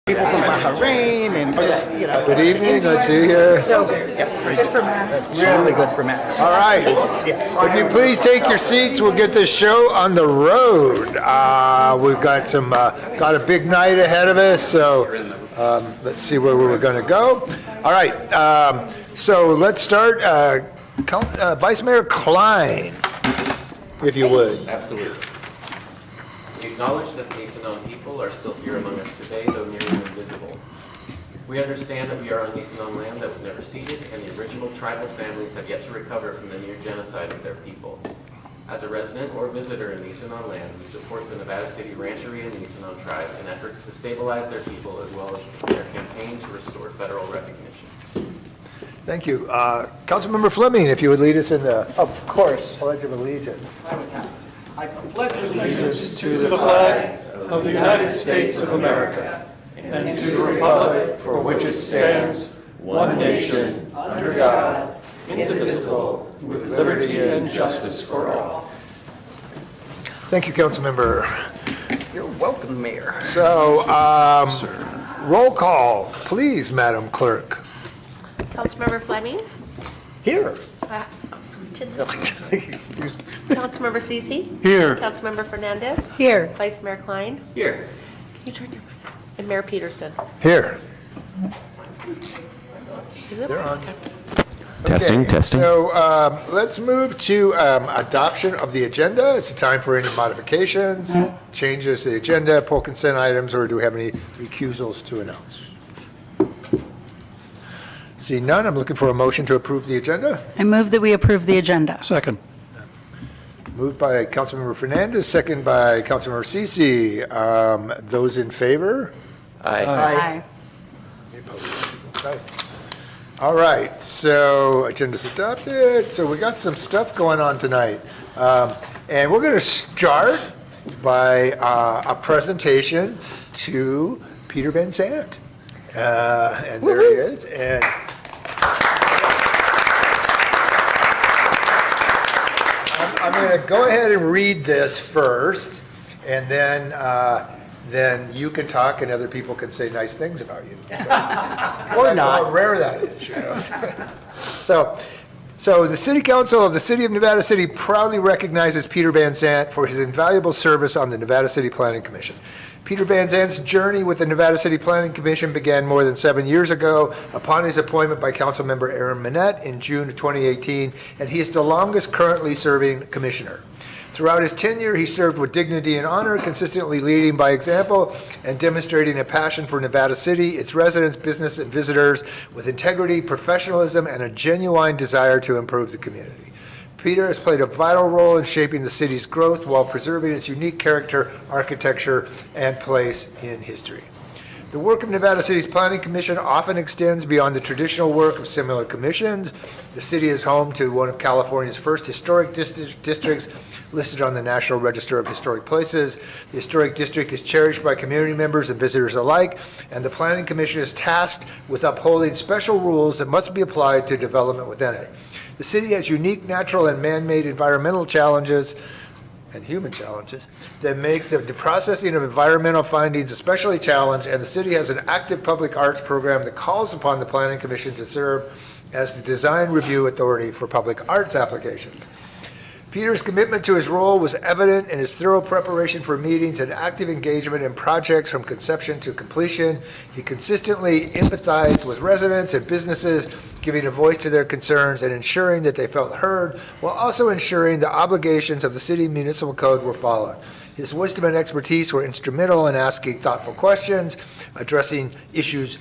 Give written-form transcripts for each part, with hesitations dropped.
People from Bahrain and just, Good evening, let's see here. So, yeah, good for Max. Really good for Max. All right, if you please take your seats, we'll get this show on the road. We've got got a big night ahead of us, so let's see where we're going to go. All right, so let's start. Vice Mayor Klein, if you would. Absolutely. We acknowledge that the Nisenan people are still here among us today, though nearly invisible. We understand that we are on Nisenan land that was never ceded, and the original tribal families have yet to recover from the near genocide of their people. As a resident or visitor in Nisenan land, we support the Nevada City Rancheria and Nisenan tribes in efforts to stabilize their people as well as their campaign to restore federal recognition. Thank you. Councilmember Fleming, if you would lead us in the Of course. Pledge of Allegiance. I pledge allegiance to the flag of the United States of America and to the republic for which it stands, one nation, under God, indivisible, with liberty and justice for all. Thank you, Councilmember. You're welcome, Mayor. So, roll call, please, Madam Clerk. Councilmember Fleming? Here. Councilmember Cece? Here. Councilmember Fernandez? Here. Vice Mayor Klein? Here. And Mayor Peterson? Here. Is it? They're on. Testing, Okay, testing. So let's move to adoption of the agenda. It's a time for any modifications, changes to the agenda, pull consent items, or do we have any recusals to announce? See none, I'm looking for a motion to approve the agenda. I move that we approve the agenda. Second. Moved by Councilmember Fernandez, second by Councilmember Cece. Those in favor? Aye. Any opposed? Okay. All right, so agenda's adopted. So we got some stuff going on tonight. And we're going to start by a presentation to Peter Van Sant. And there he is. And I'm going to go ahead and read this first, and then you can talk and other people can say nice things about you. Or not. How rare that is, you know. So the City Council of the City of Nevada City proudly recognizes Peter Van Sant for his invaluable service on the Nevada City Planning Commission. Peter Van Zant's journey with the Nevada City Planning Commission began more than 7 years ago upon his appointment by Councilmember Aaron Minette in June of 2018, and he is the longest currently serving commissioner. Throughout his tenure, he served with dignity and honor, consistently leading by example and demonstrating a passion for Nevada City, its residents, business, and visitors with integrity, professionalism, and a genuine desire to improve the community. Peter has played a vital role in shaping the city's growth while preserving its unique character, architecture, and place in history. The work of Nevada City's Planning Commission often extends beyond the traditional work of similar commissions. The city is home to one of California's first historic districts listed on the National Register of Historic Places. The historic district is cherished by community members and visitors alike, and the Planning Commission is tasked with upholding special rules that must be applied to development within it. The city has unique natural and man-made environmental challenges and human challenges that make the processing of environmental findings especially challenged, and the city has an active public arts program that calls upon the Planning Commission to serve as the design review authority for public arts applications. Peter's commitment to his role was evident in his thorough preparation for meetings and active engagement in projects from conception to completion. He consistently empathized with residents and businesses, giving a voice to their concerns and ensuring that they felt heard, while also ensuring the obligations of the city municipal code were followed. His wisdom and expertise were instrumental in asking thoughtful questions, addressing issues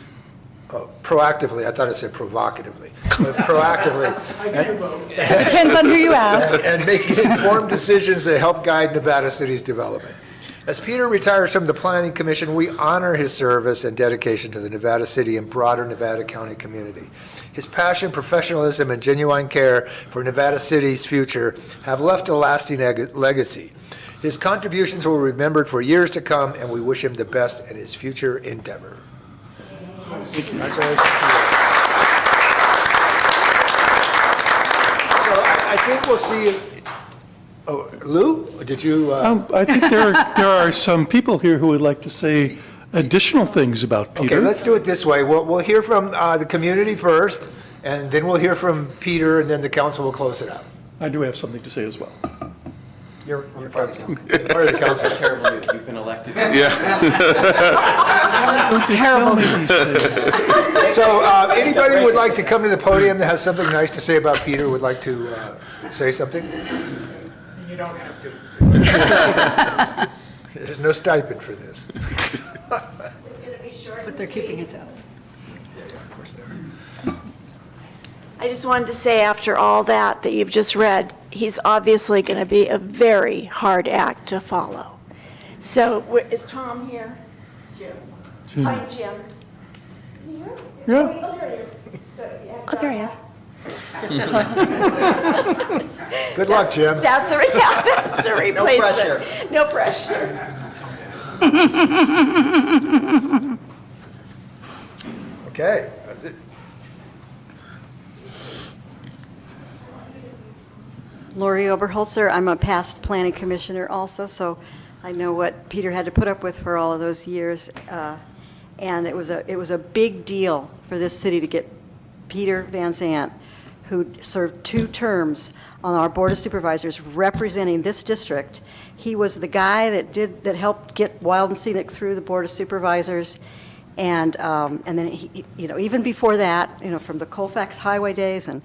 proactively. I thought it said provocatively, but proactively. Depends on who you ask. And making informed decisions that help guide Nevada City's development. As Peter retires from the Planning Commission, we honor his service and dedication to the Nevada City and broader Nevada County community. His passion, professionalism, and genuine care for Nevada City's future have left a lasting legacy. His contributions will be remembered for years to come, and we wish him the best in his future endeavor. Congratulations. So I think we'll see. Oh, Lou, did you? I think there are some people here who would like to say additional things about Okay, Peter. let's do it this way. We'll hear from the community first, and then we'll hear from Peter, and then the council will close it out. I do have something to say as well. You're part of the council. Terrible news, you've been elected. Terrible. So anybody would like to come to the podium that has something nice to say about Peter, would like to say something? You don't have to. There's no stipend for this. But they're keeping it down. Yeah, of course they are. I just wanted to say, after all that you've just read, he's obviously going to be a very hard act to follow. So, is Tom here? Jim. Hi, Jim. Is he here? Yeah. Oh, there he is. Oh, there he is. Good luck, Jim. That's a replacement. No pressure. Okay, that's it. Lori Oberholzer, I'm a past planning commissioner also, so I know what Peter had to put up with for all of those years. And it was a big deal for this city to get Peter Van Zandt, who served 2 terms on our Board of Supervisors representing this district. He was the guy that helped get Wild and Scenic through the Board of Supervisors. And then, he, even before that, from the Colfax Highway days and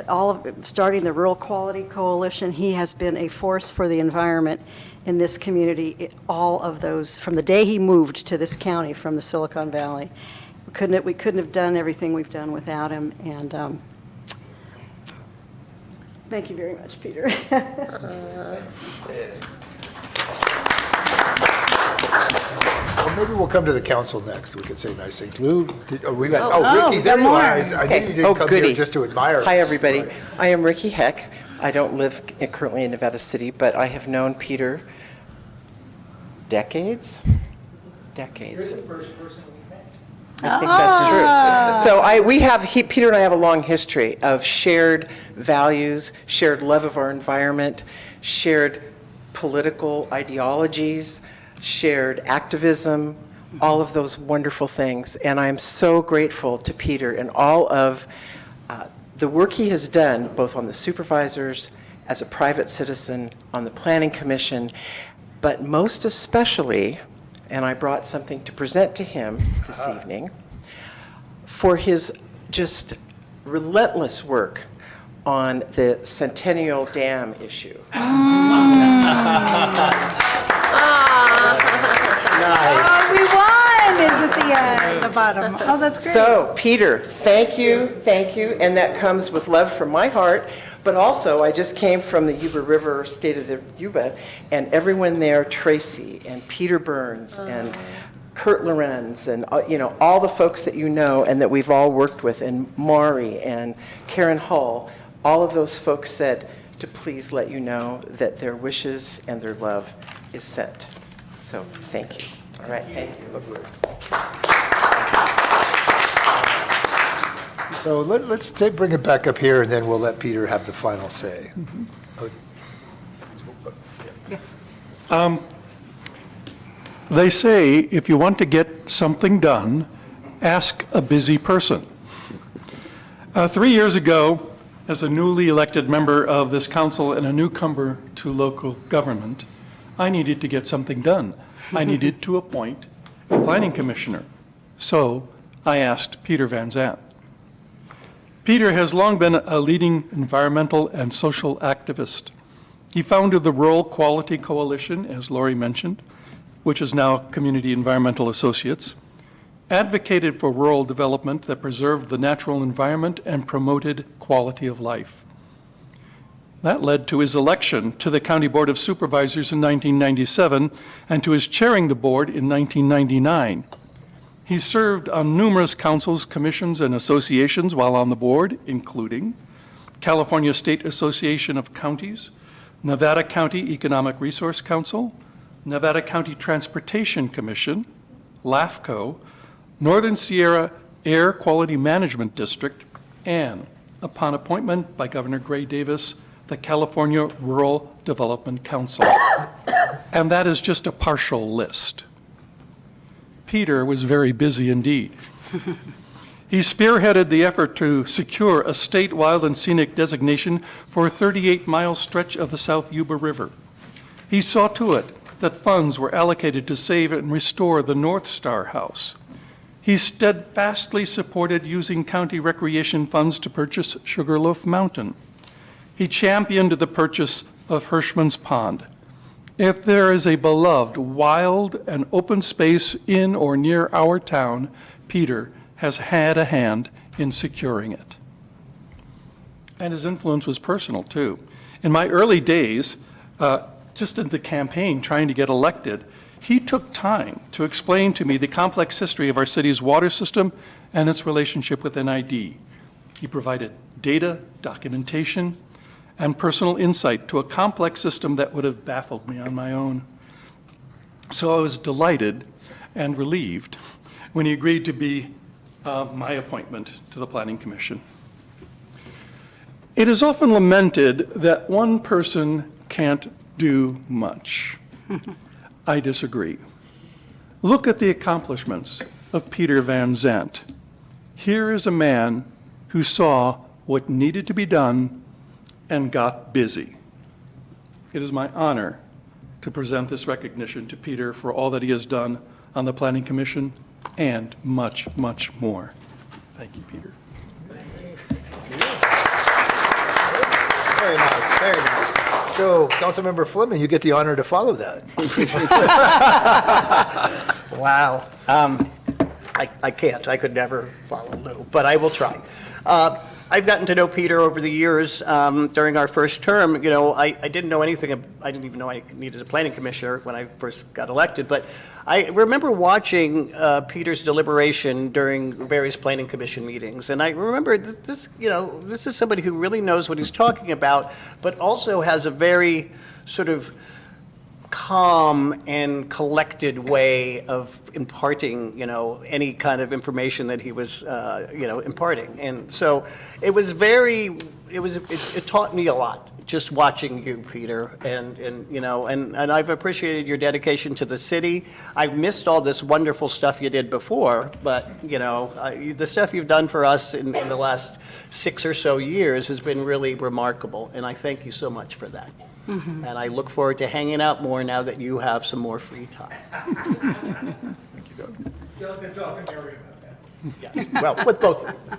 all of starting the Rural Quality Coalition, he has been a force for the environment in this community. All of those, from the day he moved to this county from the Silicon Valley, we couldn't have done everything we've done without him. And thank you very much, Peter. Well, maybe we'll come to the council next. We can say nice things. Lou, Ricky, there good you are. morning. I knew you didn't come here just to admire Hi, us. everybody. Right. I am Ricky Heck. I don't live currently in Nevada City, but I have known Peter decades. You're the first person we met. I think that's true. So Peter and I have a long history of shared values, shared love of our environment, shared political ideologies, shared activism, all of those wonderful things. And I'm so grateful to Peter and all of the work he has done, both on the supervisors, as a private citizen, on the Planning Commission, but most especially, and I brought something to present to him this evening, for his just relentless work on the Centennial Dam issue. Oh, we won is at the bottom. Oh, that's great. So, Peter, thank you, and that comes with love from my heart, but also I just came from the Yuba River, state of the Yuba, and everyone there, Tracy and Peter Burns and Kurt Lorenz and all the folks that you know and that we've all worked with, and Maury and Karen Hull, all of those folks said to please let you know that their wishes and their love is sent. So, thank you. All right, thank you. So let's bring it back up here, and then we'll let Peter have the final say. They say if you want to get something done, ask a busy person. 3 years ago, as a newly elected member of this council and a newcomer to local government, I needed to get something done. I needed to appoint a planning commissioner. So I asked Peter Van Zandt. Peter has long been a leading environmental and social activist. He founded the Rural Quality Coalition, as Lori mentioned, which is now Community Environmental Associates, advocated for rural development that preserved the natural environment and promoted quality of life. That led to his election to the County Board of Supervisors in 1997 and to his chairing the board in 1999. He served on numerous councils, commissions, and associations while on the board, including California State Association of Counties, Nevada County Economic Resource Council, Nevada County Transportation Commission, LAFCO, Northern Sierra Air Quality Management District, and, upon appointment by Governor Gray Davis, the California Rural Development Council. And that is just a partial list. Peter was very busy indeed. He spearheaded the effort to secure a state wild and scenic designation for a 38-mile stretch of the South Yuba River. He saw to it that funds were allocated to save and restore the North Star House. He steadfastly supported using county recreation funds to purchase Sugarloaf Mountain. He championed the purchase of Hirschman's Pond. If there is a beloved, wild, and open space in or near our town, Peter has had a hand in securing it. And his influence was personal, too. In my early days, just in the campaign trying to get elected, he took time to explain to me the complex history of our city's water system and its relationship with NID. He provided data, documentation, and personal insight to a complex system that would have baffled me on my own. So I was delighted and relieved when he agreed to be my appointment to the Planning Commission. It is often lamented that one person can't do much. I disagree. Look at the accomplishments of Peter Van Zandt. Here is a man who saw what needed to be done and got busy. It is my honor to present this recognition to Peter for all that he has done on the Planning Commission and much, much more. Thank you, Peter. Very nice, very nice. So, Councilmember Fleming, you get the honor to follow that. Wow. I can't. I could never follow Lou, but I will try. I've gotten to know Peter over the years. During our first term, you know, I didn't know anything. I didn't even know I needed a planning commissioner when I first got elected. But I remember watching Peter's deliberation during various planning commission meetings, and I remember this. You know, this is somebody who really knows what he's talking about, but also has a very sort of calm and collected way of imparting, you know, any kind of information that he was, you know, imparting. And so it was it taught me a lot just watching you, Peter, and you know, and I've appreciated your dedication to the city. I've missed all this wonderful stuff you did before, but, you know, the stuff you've done for us in the last 6 or so years has been really remarkable, and I thank you so much for that. Mm-hmm. And I look forward to hanging out more now that you have some more free time. Thank you, Doug. Y'all can talk to Mary about that. Yeah, well, with both of you.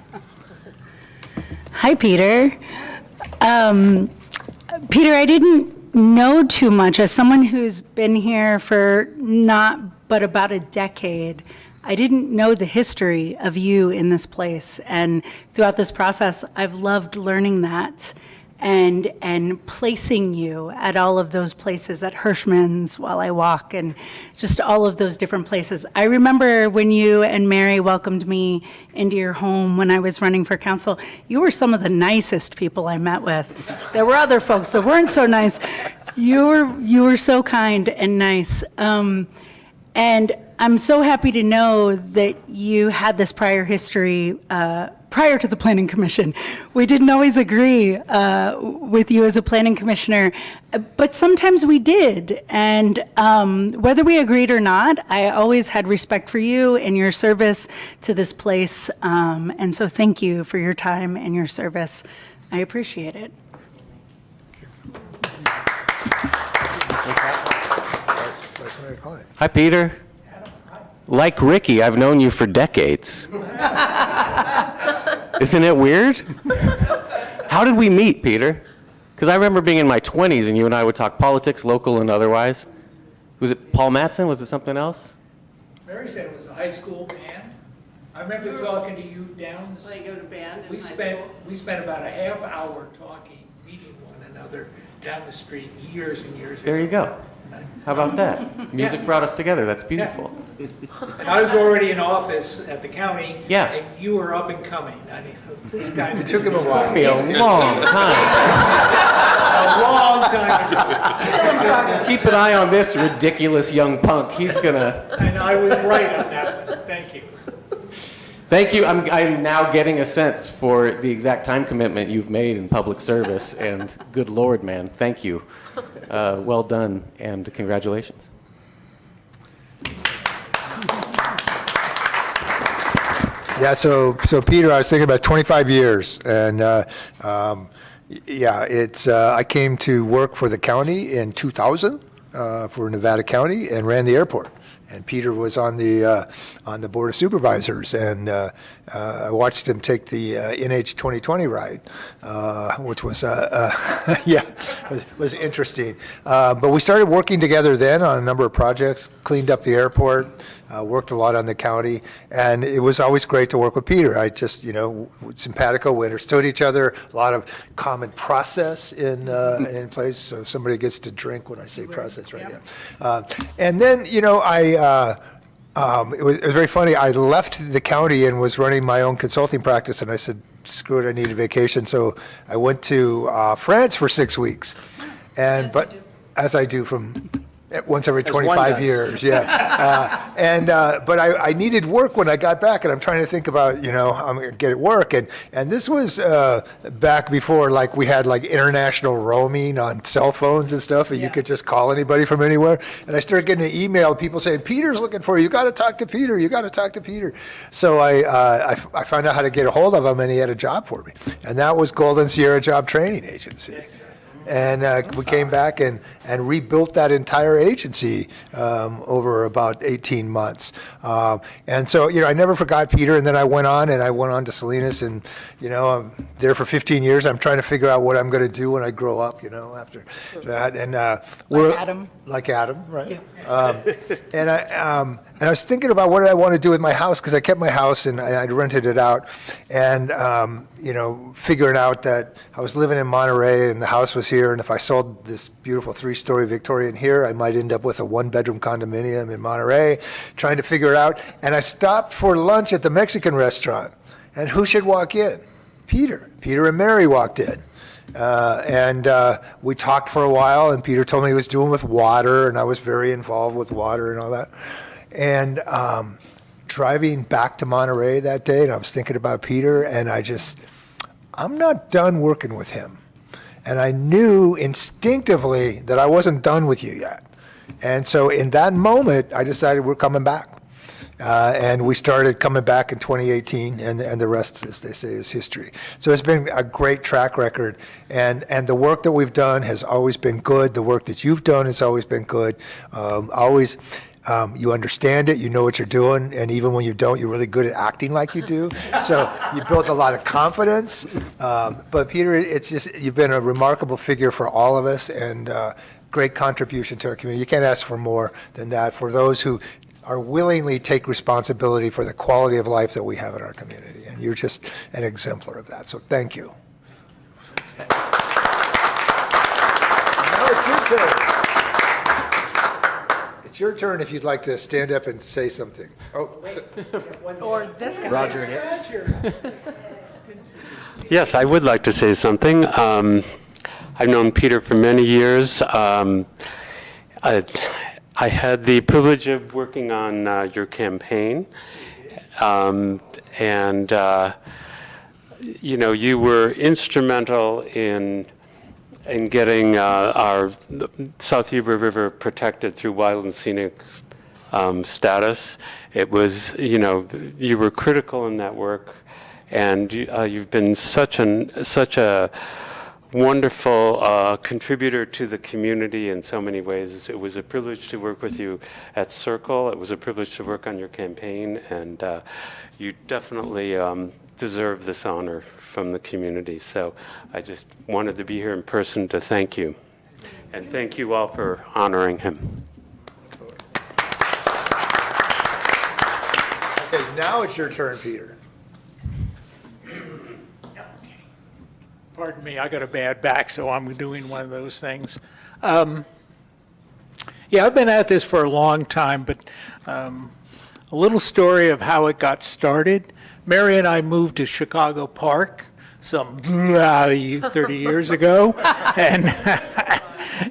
Hi, Peter. Peter, I didn't know too much. As someone who's been here for not but about a decade, I didn't know the history of you in this place. And throughout this process, I've loved learning that and placing you at all of those places, at Hirschman's while I walk, and just all of those different places. I remember when you and Mary welcomed me into your home when I was running for council. You were some of the nicest people I met with. There were other folks that weren't so nice. You were so kind and nice. And I'm so happy to know that you had this prior history prior to the Planning Commission. We didn't always agree with you as a planning commissioner, but sometimes we did. And whether we agreed or not, I always had respect for you and your service to this place. And so thank you for your time and your service. I appreciate it. Hi, Peter. Like Ricky, I've known you for decades. Isn't it weird? How did we meet, Peter? Because I remember being in my 20s and you and I would talk politics, local and otherwise. Was it Paul Mattson? Was it something else? Mary said it was a high school band. I remember talking to you down. Lego to band in We high spent about a half hour talking, meeting one another down the street years and years ago. There you go. How about that? Music brought us together. That's beautiful. And I was already in office at the county. Yeah. And you were up and coming. I mean, this guy's. It took him a while. Took me a long time. A long time. Keep an eye on this ridiculous young punk. He's gonna. And I was right on that one. Thank you. Thank you. I'm now getting a sense for the exact time commitment you've made in public service, and good Lord, man, thank you. Well done, and congratulations. Yeah, so Peter, I was thinking about 25 years, and I came to work for the county in 2000 for Nevada County and ran the airport. And Peter was on the Board of Supervisors, and I watched him take the NH 2020 ride, which was, was interesting. But we started working together then on a number of projects, cleaned up the airport, worked a lot on the county, and it was always great to work with Peter. I just, simpatico, we understood each other, a lot of common process in place, so somebody gets to drink when I say process, right? Yeah. And then, it was very funny. I left the county and was running my own consulting practice, and I said, screw it, I need a vacation. So I went to France for 6 weeks. As I do from once every 25 years, yeah. But I needed work when I got back, and I'm trying to think about, I'm going to get work. And this was back before, we had, international roaming on cell phones and stuff, and you could just call anybody from anywhere. And I started getting an email, people saying, Peter's looking for you. You got to talk to Peter. You got to talk to Peter. So I found out how to get a hold of him, and he had a job for me. And that was Golden Sierra Job Training Agency. And we came back and rebuilt that entire agency over about 18 months. And so, I never forgot Peter, and then I went on to Salinas, and, I'm there for 15 years. I'm trying to figure out what I'm going to do when I grow up, after that. And like Adam, right? Yeah. And I was thinking about what did I want to do with my house, because I kept my house and I'd rented it out, and figuring out that I was living in Monterey and the house was here, and if I sold this beautiful 3-story Victorian here, I might end up with a 1-bedroom condominium in Monterey, trying to figure it out. And I stopped for lunch at the Mexican restaurant, and who should walk in? Peter. Peter and Mary walked in. And we talked for a while, and Peter told me he was doing with water, and I was very involved with water and all that. And driving back to Monterey that day, and I was thinking about Peter, and I'm not done working with him. And I knew instinctively that I wasn't done with you yet. And so in that moment, I decided we're coming back. And we started coming back in 2018, and the rest, as they say, is history. So it's been a great track record, and the work that we've done has always been good. The work that you've done has always been good. You understand it, you know what you're doing, and even when you don't, you're really good at acting like you do. So you built a lot of confidence. But Peter, you've been a remarkable figure for all of us, and great contribution to our community. You can't ask for more than that for those who are willingly take responsibility for the quality of life that we have in our community. And you're just an exemplar of that. So thank you. Now it's your turn. It's your turn if you'd like to stand up and say something. Or this guy. Roger Hicks. Yes, I would like to say something. I've known Peter for many years. I had the privilege of working on your campaign, and you were instrumental in getting our South Yuba River protected through wild and scenic status. It was, you were critical in that work, and you've been such a wonderful contributor to the community in so many ways. It was a privilege to work with you at Circle. It was a privilege to work on your campaign, and you definitely deserve this honor from the community. So I just wanted to be here in person to thank you. And thank you all for honoring him. Okay, now it's your turn, Peter. Pardon me, I got a bad back, so I'm doing one of those things. Yeah, I've been at this for a long time, but a little story of how it got started. Mary and I moved to Chicago Park some 30 years ago,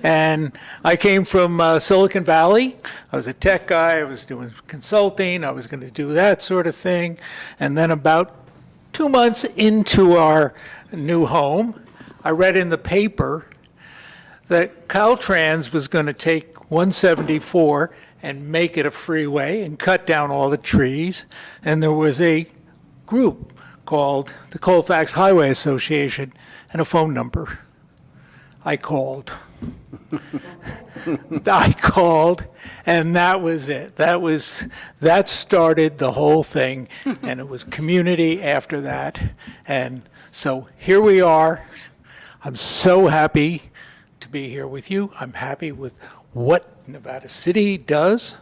and I came from Silicon Valley. I was a tech guy, I was doing consulting, I was going to do that sort of thing, and then about 2 months into our new home, I read in the paper that Caltrans was going to take 174 and make it a freeway and cut down all the trees. And there was a group called the Colfax Highway Association and a phone number. I called. I called, and that was it. That started the whole thing, and it was community after that. And so here we are. I'm so happy to be here with you. I'm happy with what Nevada City does,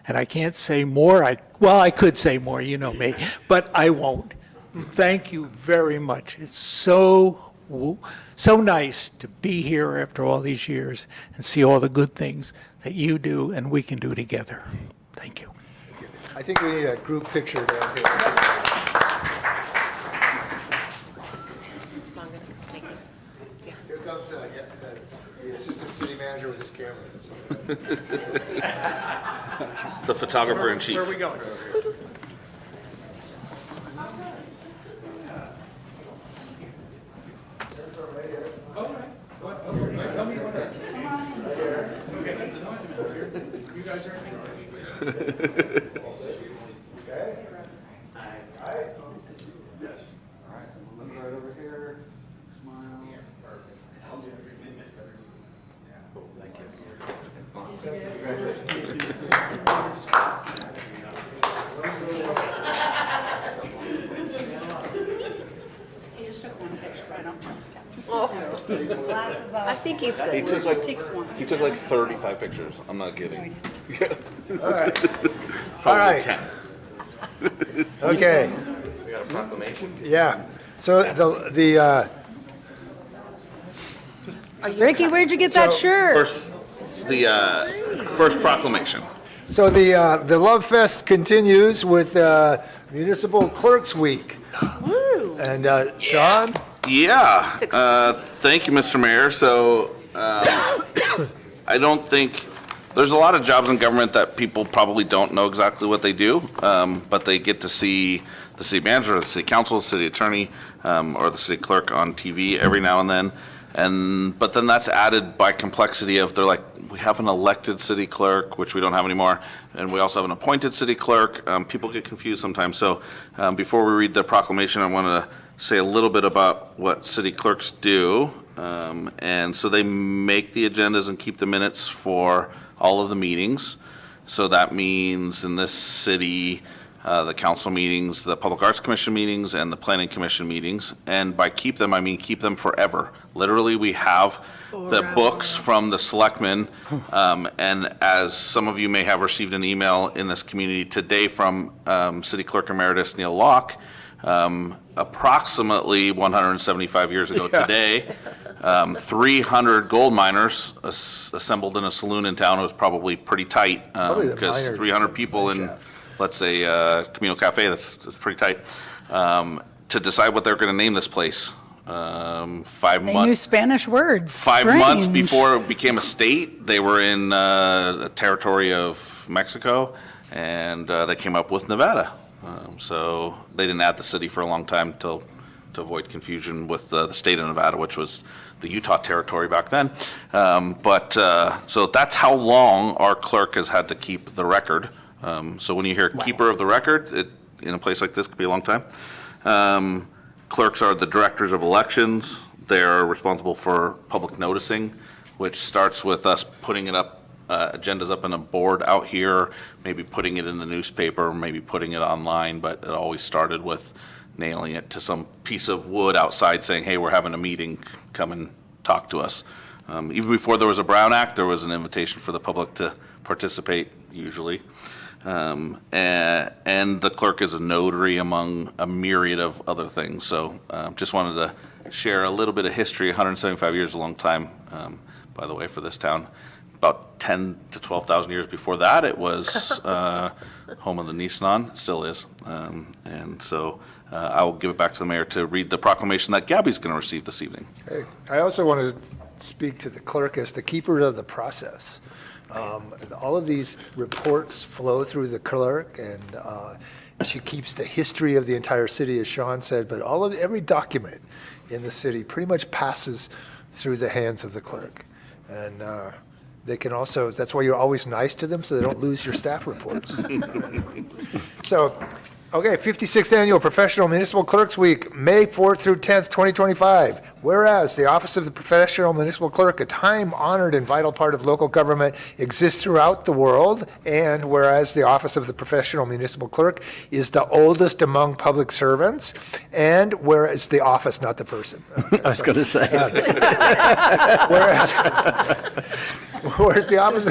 and I can't say more. I could say more, you know me, but I won't. Thank you very much. It's so nice to be here after all these years and see all the good things that you do and we can do together. Thank you. I think we need a group picture down here. Here comes the assistant city manager with his camera. The photographer in chief. Where are we going? I think he's good. He took like 35 pictures. I'm not kidding. All right. Probably 10. Okay, We got a proclamation? yeah. So Ricky, where'd you get that shirt? First proclamation. So the Love Fest continues with Municipal Clerks Week. Woo! And Sean? Yeah. Thank you, Mr. Mayor. So I don't think there's a lot of jobs in government that people probably don't know exactly what they do, but they get to see the city manager, or the city council, the city attorney, or the city clerk on TV every now and then. But then that's added by complexity of, they're like, we have an elected city clerk, which we don't have anymore, and we also have an appointed city clerk. People get confused sometimes. So before we read the proclamation, I want to say a little bit about what city clerks do. And so they make the agendas and keep the minutes for all of the meetings. So that means in this city, the council meetings, the Public Arts Commission meetings, and the Planning Commission meetings. And by keep them, I mean keep them forever. Literally, we have the books from the selectmen. And as some of you may have received an email in this community today from City Clerk Emeritus Neil Locke, approximately 175 years ago today, 300 gold miners assembled in a saloon in town. It was probably pretty tight because 300 people in, let's say, Camino Cafe, that's pretty tight, to decide what they're going to name this place. 5 They knew Spanish words. 5 months Strange. before it became a state, they were in a territory of Mexico, and they came up with Nevada. So they didn't add the city for a long time to avoid confusion with the state of Nevada, which was the Utah territory back then. So that's how long our clerk has had to keep the record. So when you hear keeper of the record, in a place like this could be a long time. Clerks are the directors of elections. They're responsible for public noticing, which starts with us putting it up, agendas up on a board out here, maybe putting it in the newspaper, maybe putting it online, but it always started with nailing it to some piece of wood outside saying, hey, we're having a meeting, come and talk to us. Even before there was a Brown Act, there was an invitation for the public to participate, usually. And the clerk is a notary among a myriad of other things. So just wanted to share a little bit of history. 175 years is a long time, by the way, for this town. About 10 to 12,000 years before that, it was home of the Nisenan, still is. And so I will give it back to the mayor to read the proclamation that Gabby's going to receive this evening. Okay. I also want to speak to the clerk as the keeper of the process. All of these reports flow through the clerk, and she keeps the history of the entire city, as Sean said, but every document in the city pretty much passes through the hands of the clerk. And they can also, that's why you're always nice to them, so they don't lose your staff reports. So Okay, 56th Annual Professional Municipal Clerks Week, May 4th through 10th, 2025. Whereas the Office of the Professional Municipal Clerk, a time-honored and vital part of local government, exists throughout the world, and whereas the Office of the Professional Municipal Clerk is the oldest among public servants, and whereas the office, not the person. I was going to say. Whereas the Office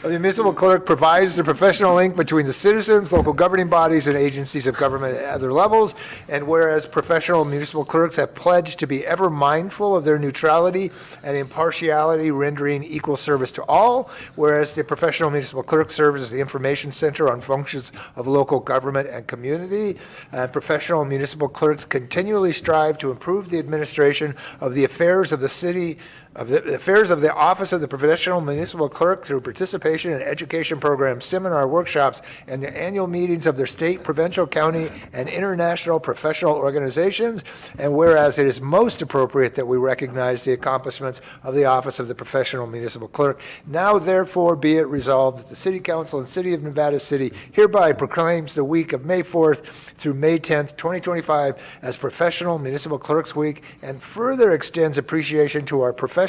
of the Municipal Clerk provides the professional link between the citizens, local governing bodies, and agencies of government at other levels. And whereas professional municipal clerks have pledged to be ever mindful of their neutrality and impartiality, rendering equal service to all. Whereas the professional municipal clerk serves as the information center on functions of local government and community. And professional municipal clerks continually strive to improve the administration of the affairs of the city, of the affairs of the Office of the Professional Municipal Clerk through participation in education programs, seminar workshops, and the annual meetings of their state, provincial, county, and international professional organizations. And whereas it is most appropriate that we recognize the accomplishments of the Office of the Professional Municipal Clerk, now therefore be it resolved that the City Council and City of Nevada City hereby proclaims the week of May 4th through May 10th, 2025 as Professional Municipal Clerks Week, and further extends appreciation to our professional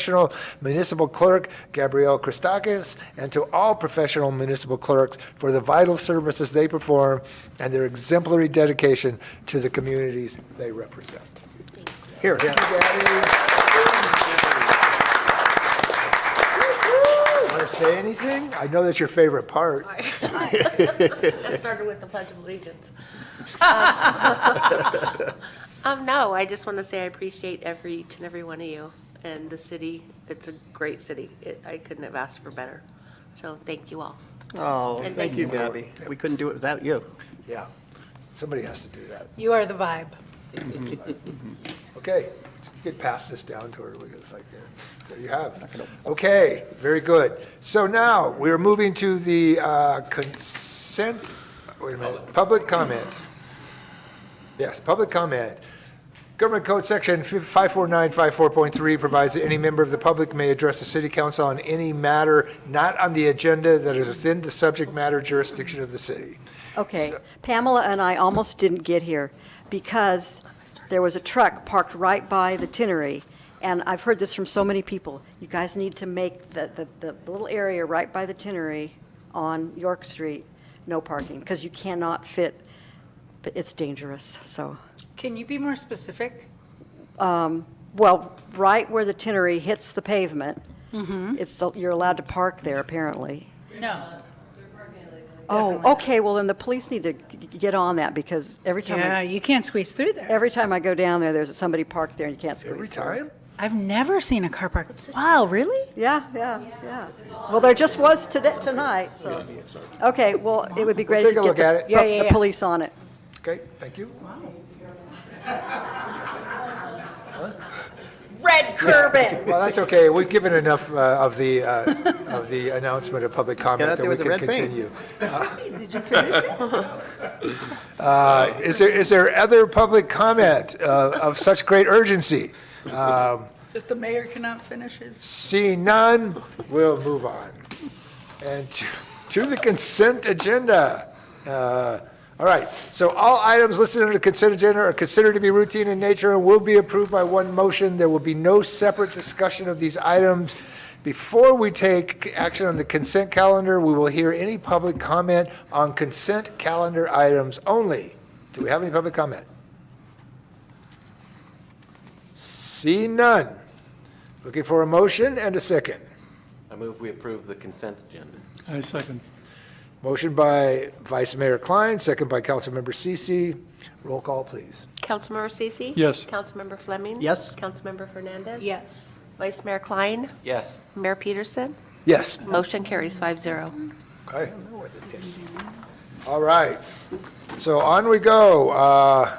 municipal clerk, Gabrielle Christakis, and to all professional municipal clerks for the vital services they perform and their exemplary dedication to the communities they represent. Here, Thank you, Gabby. Want to say anything? I know that's your favorite part. That started with the Pledge of Allegiance. No, I just want to say I appreciate each and every one of you and the city. It's a great city. I couldn't have asked for better. So thank you all. Oh, And thank you, Gabby. We couldn't do it without you. Yeah, somebody has to do that. You are the vibe. Okay, you can pass this down to her. It's like, there you have it. Okay, very good. So now we're moving to the consent, wait a minute, public comment. Yes, public comment. Government Code Section 54954.3 provides that any member of the public may address the city council on any matter not on the agenda that is within the subject matter jurisdiction of the city. Okay, Pamela and I almost didn't get here because there was a truck parked right by the Tinnery, and I've heard this from so many people. You guys need to make the little area right by the Tinnery on York Street no parking, because you cannot fit, but it's dangerous, so. Can you be more specific? Well, right where the Tinnery hits the pavement, you're allowed to park there, apparently. No. Oh, okay, well, then the police need to get on that, because every time, Yeah, you can't squeeze through there. every time I go down there, there's somebody parked there and you can't squeeze Every through. time? I've never seen a car park. Wow, really? Yeah. Well, there just was tonight, so. Okay, well, it would be great We'll to take a look at get it. the police on it. Okay, thank you. Red curbing. Well, that's okay. We've given enough of the announcement of public comment Get out that there we with the can red paint. continue. Did you finish it? Is there other public comment of such great urgency? That the mayor cannot finish his? Seeing none, we'll move on. And to the consent agenda. All right, so all items listed under the consent agenda are considered to be routine in nature and will be approved by one motion. There will be no separate discussion of these items. Before we take action on the consent calendar, we will hear any public comment on consent calendar items only. Do we have any public comment? See none. Looking for a motion and a second. I move we approve the consent agenda. I second. Motion by Vice Mayor Klein, second by Councilmember Cece. Roll call, please. Councilmember Cece? Yes. Councilmember Fleming? Yes. Councilmember Fernandez? Yes. Vice Mayor Klein? Yes. Mayor Peterson? Yes. Motion carries 5-0. Okay. All right. So on we go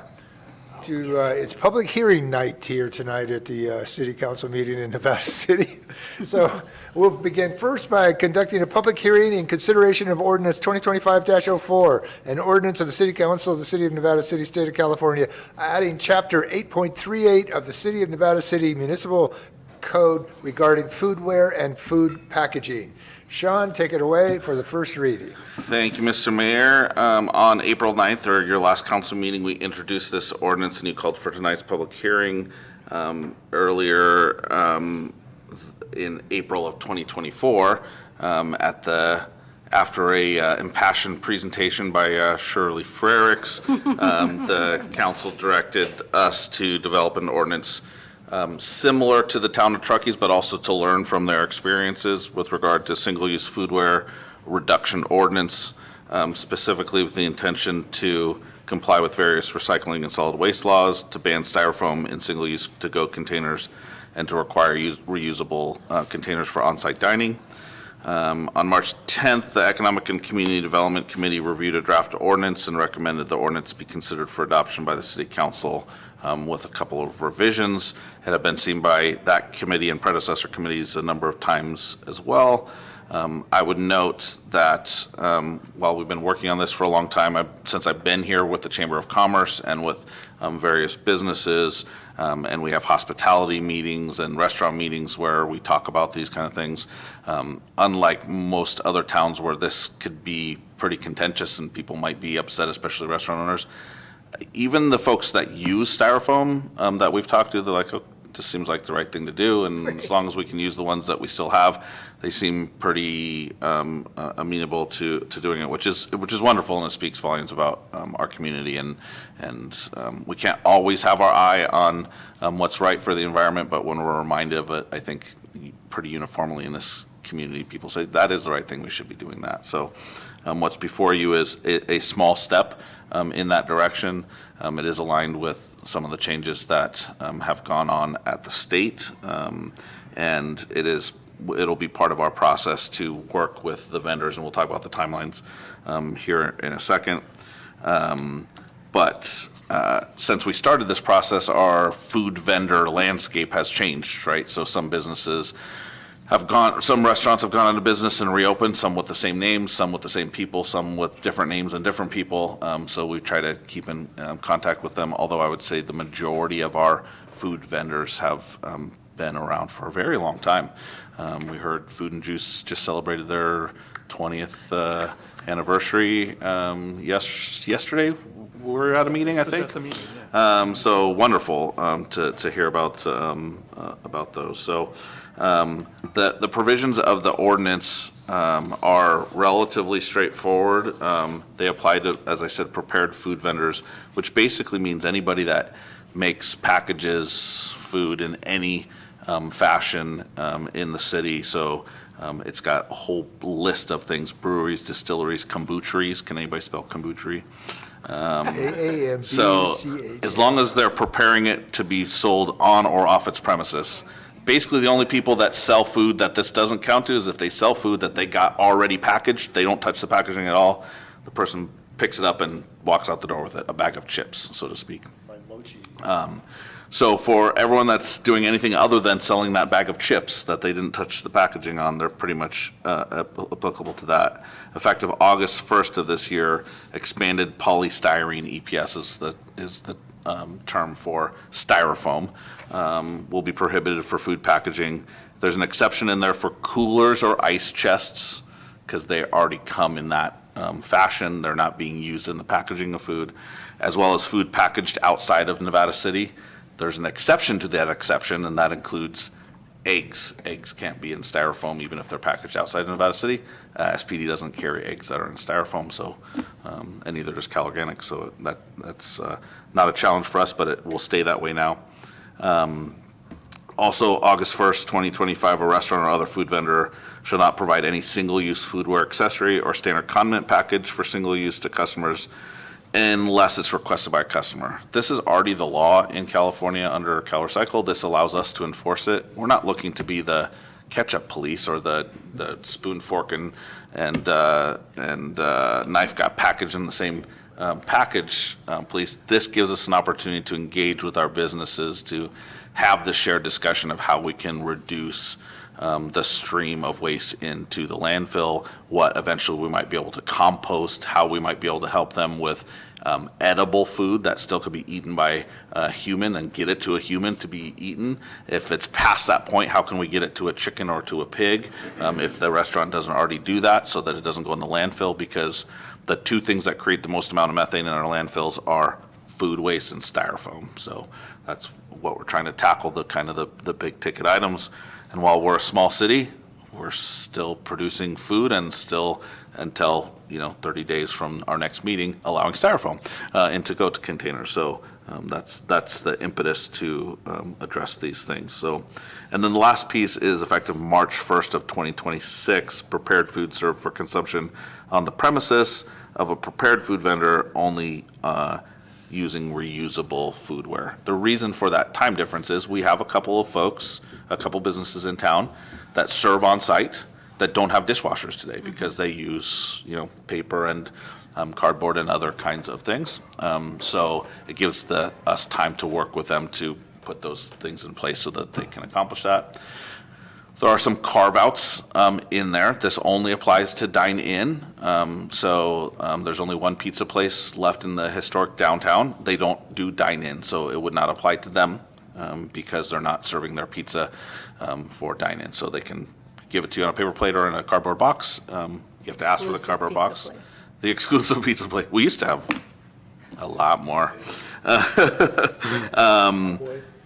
it's public hearing night here tonight at the City Council meeting in Nevada City. So we'll begin first by conducting a public hearing in consideration of ordinance 2025-04, an ordinance of the City Council of the City of Nevada City, State of California, adding Chapter 8.38 of the City of Nevada City Municipal Code regarding foodware and food packaging. Sean, take it away for the first reading. Thank you, Mr. Mayor. On April 9th, or your last council meeting, we introduced this ordinance and you called for tonight's public hearing. Earlier in April of 2024, after a impassioned presentation by Shirley Frericks, the council directed us to develop an ordinance similar to the town of Truckee's, but also to learn from their experiences with regard to single-use foodware reduction ordinance, specifically with the intention to comply with various recycling and solid waste laws, to ban styrofoam in single-use to-go containers, and to require reusable containers for on-site dining. On March 10th, the Economic and Community Development Committee reviewed a draft ordinance and recommended the ordinance be considered for adoption by the City Council with a couple of revisions. It had been seen by that committee and predecessor committees a number of times as well. I would note that while we've been working on this for a long time, since I've been here with the Chamber of Commerce and with various businesses, and we have hospitality meetings and restaurant meetings where we talk about these kind of things, unlike most other towns where this could be pretty contentious and people might be upset, especially restaurant owners, even the folks that use styrofoam that we've talked to, they're like, oh, this seems like the right thing to do, and as long as we can use the ones that we still have, they seem pretty amenable to doing it, which is wonderful, and it speaks volumes about our community, and we can't always have our eye on what's right for the environment, but when we're reminded of it, I think pretty uniformly in this community, people say that is the right thing, we should be doing that. So what's before you is a small step in that direction. It is aligned with some of the changes that have gone on at the state, and it'll be part of our process to work with the vendors, and we'll talk about the timelines here in a second. But since we started this process, our food vendor landscape has changed, right? So some businesses some restaurants have gone out of business and reopened, some with the same names, some with the same people, some with different names and different people. So we try to keep in contact with them, although I would say the majority of our food vendors have been around for a very long time. We heard Food and Juice just celebrated their 20th anniversary yesterday. We were at a meeting, I think. So wonderful to hear about those. So the provisions of the ordinance are relatively straightforward. They apply to, as I said, prepared food vendors, which basically means anybody that makes, packages food in any fashion in the city. So it's got a whole list of things: breweries, distilleries, kombucheries. Can anybody spell kombuchery? So as long as they're preparing it to be sold on or off its premises. Basically, the only people that sell food that this doesn't count to is if they sell food that they got already packaged, they don't touch the packaging at all. The person picks it up and walks out the door with it, a bag of chips, so to speak. So for everyone that's doing anything other than selling that bag of chips that they didn't touch the packaging on, they're pretty much applicable to that. Effective August 1st of this year, expanded polystyrene, EPS is the term for styrofoam, will be prohibited for food packaging. There's an exception in there for coolers or ice chests because they already come in that fashion. They're not being used in the packaging of food, as well as food packaged outside of Nevada City. There's an exception to that exception, and that includes eggs. Eggs can't be in styrofoam even if they're packaged outside of Nevada City. SPD doesn't carry eggs that are in styrofoam, so and neither does Cal Organics, so that's not a challenge for us, but it will stay that way now. Also, August 1st, 2025, a restaurant or other food vendor shall not provide any single-use foodware accessory or standard condiment package for single use to customers unless it's requested by a customer. This is already the law in California under CalRecycle. This allows us to enforce it. We're not looking to be the ketchup police or the spoon, fork, and knife got packaged in the same package police. This gives us an opportunity to engage with our businesses to have the shared discussion of how we can reduce the stream of waste into the landfill, what eventually we might be able to compost, how we might be able to help them with edible food that still could be eaten by a human and get it to a human to be eaten. If it's past that point, how can we get it to a chicken or to a pig if the restaurant doesn't already do that, so that it doesn't go in the landfill? Because the two things that create the most amount of methane in our landfills are food waste and styrofoam. So that's what we're trying to tackle, the big ticket items. And while we're a small city, we're still producing food and still, until 30 days from our next meeting, allowing styrofoam and to go to containers. So that's the impetus to address these things. So, and then the last piece is effective March 1st of 2026, prepared food served for consumption on the premises of a prepared food vendor only using reusable foodware. The reason for that time difference is we have a couple businesses in town that serve on site that don't have dishwashers today because they use, paper and cardboard and other kinds of things. So it gives us time to work with them to put those things in place so that they can accomplish that. There are some carve-outs in there. This only applies to dine-in. So there's only one pizza place left in the historic downtown. They don't do dine-in, so it would not apply to them because they're not serving their pizza for dine-in. So they can give it to you on a paper plate or in a cardboard box. You have to ask for the cardboard box. The exclusive pizza plate. We used to have a lot more.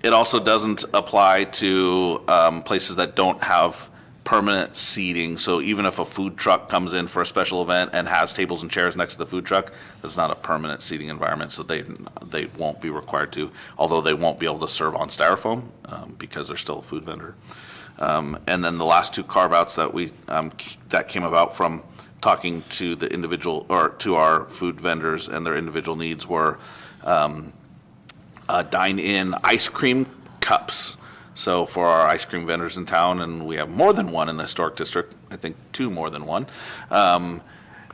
It also doesn't apply to places that don't have permanent seating. So even if a food truck comes in for a special event and has tables and chairs next to the food truck, it's not a permanent seating environment, so they won't be required to, although they won't be able to serve on styrofoam because they're still a food vendor. And then the last two carve-outs that came about from talking to the individual, or to our food vendors and their individual needs, were dine-in ice cream cups. So for our ice cream vendors in town, and we have more than one in the historic district, I think two more than one,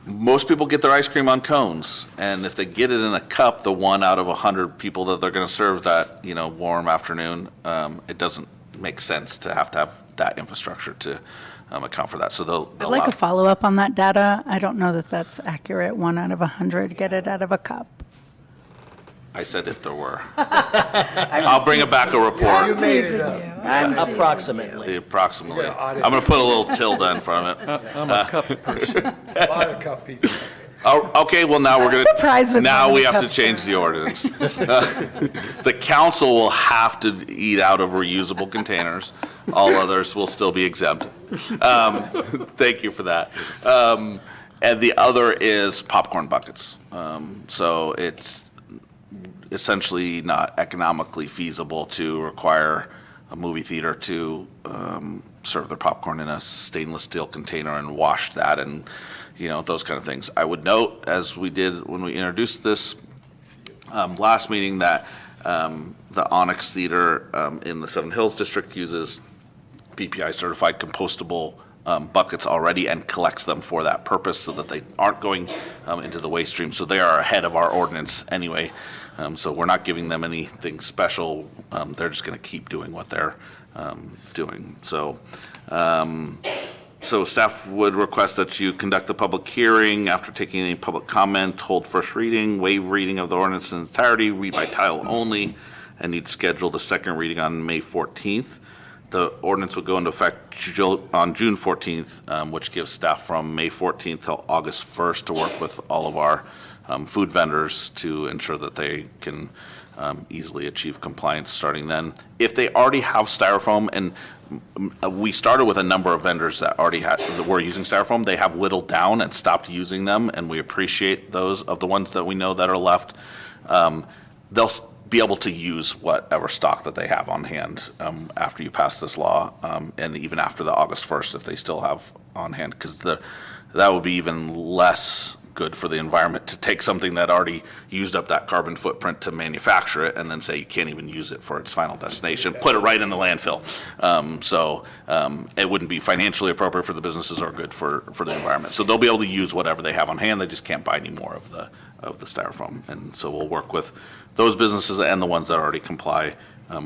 most people get their ice cream on cones. And if they get it in a cup, the 1 out of 100 people that they're going to serve that, warm afternoon, it doesn't make sense to have that infrastructure to account for that. So I'd like a follow-up on that data. I don't know that that's accurate. 1 out of 100 get it out of a cup. I said if there were. I'll bring back a report. You made it up. Approximately. Approximately. I'm going to put a little tilde in front of it. I'm a cup person. A lot of cup people. Oh, okay, well, now we're going surprised with now how we many have to cups change the ordinance. The council will have to eat out of reusable containers. All others will still be exempt. Thank you for that. And the other is popcorn buckets. So it's essentially not economically feasible to require a movie theater to serve their popcorn in a stainless steel container and wash that and those kind of things. I would note, as we did when we introduced this last meeting, that the Onyx Theater in the Seven Hills District uses PPI certified compostable buckets already and collects them for that purpose so that they aren't going into the waste stream. So they are ahead of our ordinance anyway. So we're not giving them anything special. They're just going to keep doing what they're doing. So staff would request that you conduct a public hearing after taking any public comment, hold first reading, waive reading of the ordinance in entirety, read by title only, and need to schedule the second reading on May 14th. The ordinance will go into effect on June 14th, which gives staff from May 14th till August 1st to work with all of our food vendors to ensure that they can easily achieve compliance starting then. If they already have styrofoam, and we started with a number of vendors that were using styrofoam, they have whittled down and stopped using them, and we appreciate those of the ones that we know that are left. They'll be able to use whatever stock that they have on hand after you pass this law, and even after the August 1st if they still have on hand, because that would be even less good for the environment to take something that already used up that carbon footprint to manufacture it and then say you can't even use it for its final destination, put it right in the landfill. So it wouldn't be financially appropriate for the businesses or good for the environment. So they'll be able to use whatever they have on hand. They just can't buy any more of the styrofoam. And so we'll work with those businesses and the ones that already comply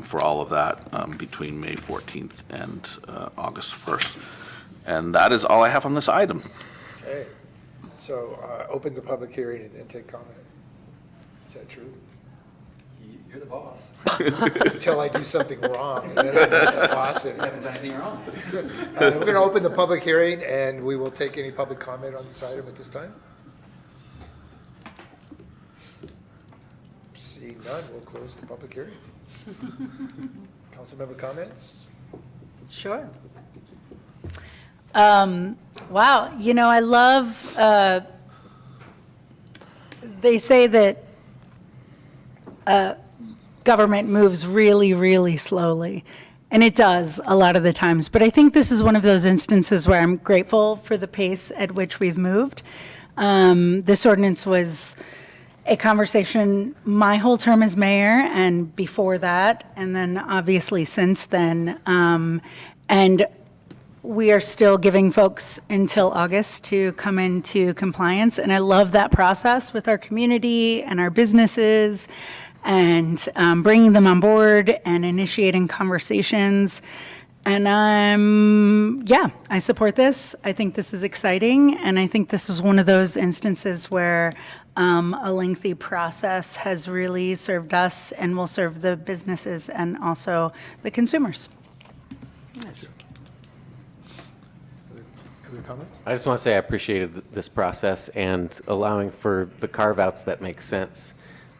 for all of that between May 14th and August 1st. And that is all I have on this item. Okay, so open the public hearing and then take comment. Is that true? You're the boss. Until I do something wrong. And then I'm the boss. You haven't done anything wrong. Good. We're going to open the public hearing, and we will take any public comment on this item at this time. Seeing none, we'll close the public hearing. Council member comments? Sure. Wow, I love, they say that government moves really, really slowly, and it does a lot of the times. But I think this is one of those instances where I'm grateful for the pace at which we've moved. This ordinance was a conversation my whole term as mayor and before that, and then obviously since then. And we are still giving folks until August to come into compliance, and I love that process with our community and our businesses, and bringing them on board and initiating conversations. And I support this. I think this is exciting, and I think this is one of those instances where a lengthy process has really served us and will serve the businesses and also the consumers. Nice. Other comments? I just want to say I appreciated this process and allowing for the carve-outs that make sense.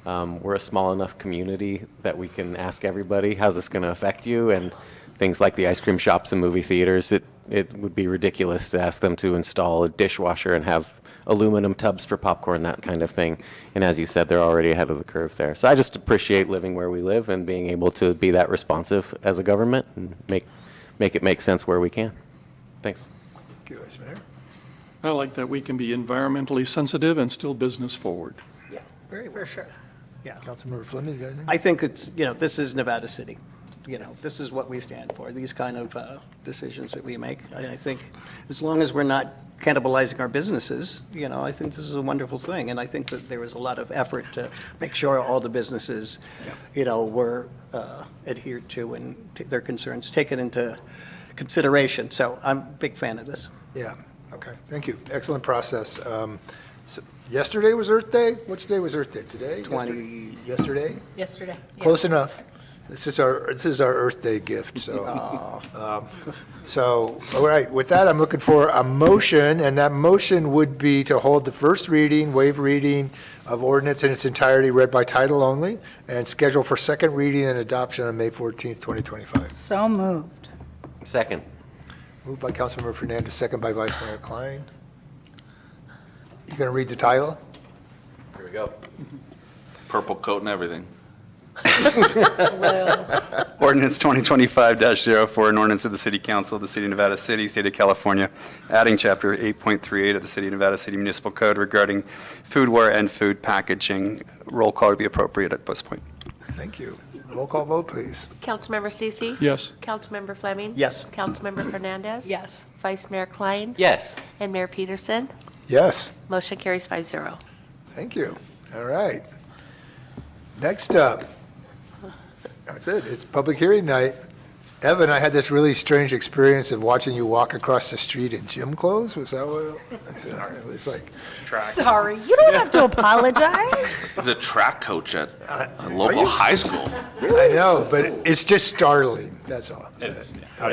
We're a small enough community that we can ask everybody, how's this going to affect you? And things like the ice cream shops and movie theaters, it would be ridiculous to ask them to install a dishwasher and have aluminum tubs for popcorn, that kind of thing. And as you said, they're already ahead of the curve there. So I just appreciate living where we live and being able to be that responsive as a government and make it make sense where we can. Thanks. Thank you, Vice Mayor. I like that we can be environmentally sensitive and still business forward. Yeah, very, for sure. Yeah. Councilmember Fleming, you got anything? I think it's, this is Nevada City. This is what we stand for, these kind of decisions that we make. I think as long as we're not cannibalizing our businesses, I think this is a wonderful thing. And I think that there was a lot of effort to make sure all the businesses, were adhered to and their concerns taken into consideration. So I'm a big fan of this. Yeah, okay, thank you. Excellent process. So yesterday was Earth Day? Which day was Earth Day? Today? Yesterday? Yesterday. Close enough. This is our Earth Day gift, so. So, all right, with that, I'm looking for a motion, and that motion would be to hold the first reading, waive reading of ordinance in its entirety, read by title only, and schedule for second reading and adoption on May 14th, 2025. So moved. Second. Moved by Councilmember Fernandez, second by Vice Mayor Klein. You gonna read the title? Here we go. Purple coat and everything. Ordinance 2025-04, an ordinance of the City Council of the City of Nevada City, State of California, adding Chapter 8.38 of the City of Nevada City Municipal Code regarding foodware and food packaging. Roll call would be appropriate at this point. Thank you. Roll call vote, please. Councilmember Cece? Yes. Councilmember Fleming? Yes. Councilmember Fernandez? Yes. Vice Mayor Klein? Yes. And Mayor Peterson? Yes. Motion carries 5-0. Thank you. All right. Next up, that's it. It's public hearing night. Evan, I had this really strange experience of watching you walk across the street in gym clothes. Was that what? It was like, Sorry, you don't have to apologize. He's a track coach at a local high school. I know, but it's just startling. That's all.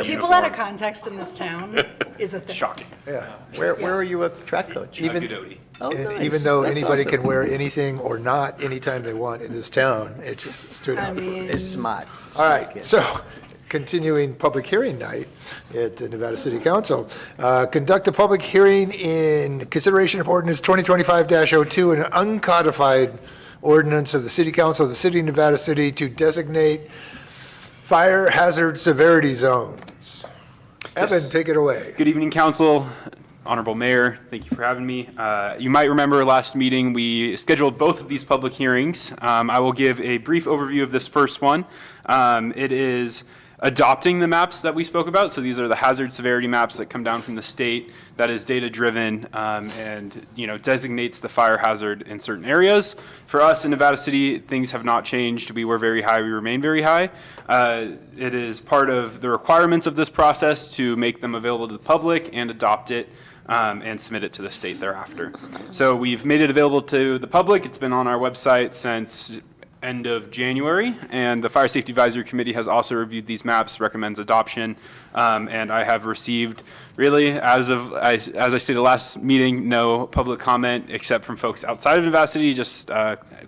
People out of context in this town is a thing. Shocking. Yeah. Where are you a track coach? Oh, And nice. even though That's anybody awesome. can wear anything or not anytime they want in this town, it just stood out. It's smart. All right, so continuing public hearing night at the Nevada City Council. Conduct a public hearing in consideration of ordinance 2025-02, an uncodified ordinance of the City Council of the City of Nevada City to designate fire hazard severity zones. Evan, take it away. Good evening, Council. Honorable Mayor, thank you for having me. You might remember last meeting, we scheduled both of these public hearings. I will give a brief overview of this first one. It is adopting the maps that we spoke about. So these are the hazard severity maps that come down from the state, that is data-driven, and, designates the fire hazard in certain areas. For us in Nevada City, things have not changed. We were very high, we remain very high. It is part of the requirements of this process to make them available to the public and adopt it and submit it to the state thereafter. So we've made it available to the public. It's been on our website since end of January, and the Fire Safety Advisory Committee has also reviewed these maps, recommends adoption, and I have received, really, as I stated last meeting, no public comment except from folks outside of Nevada City, just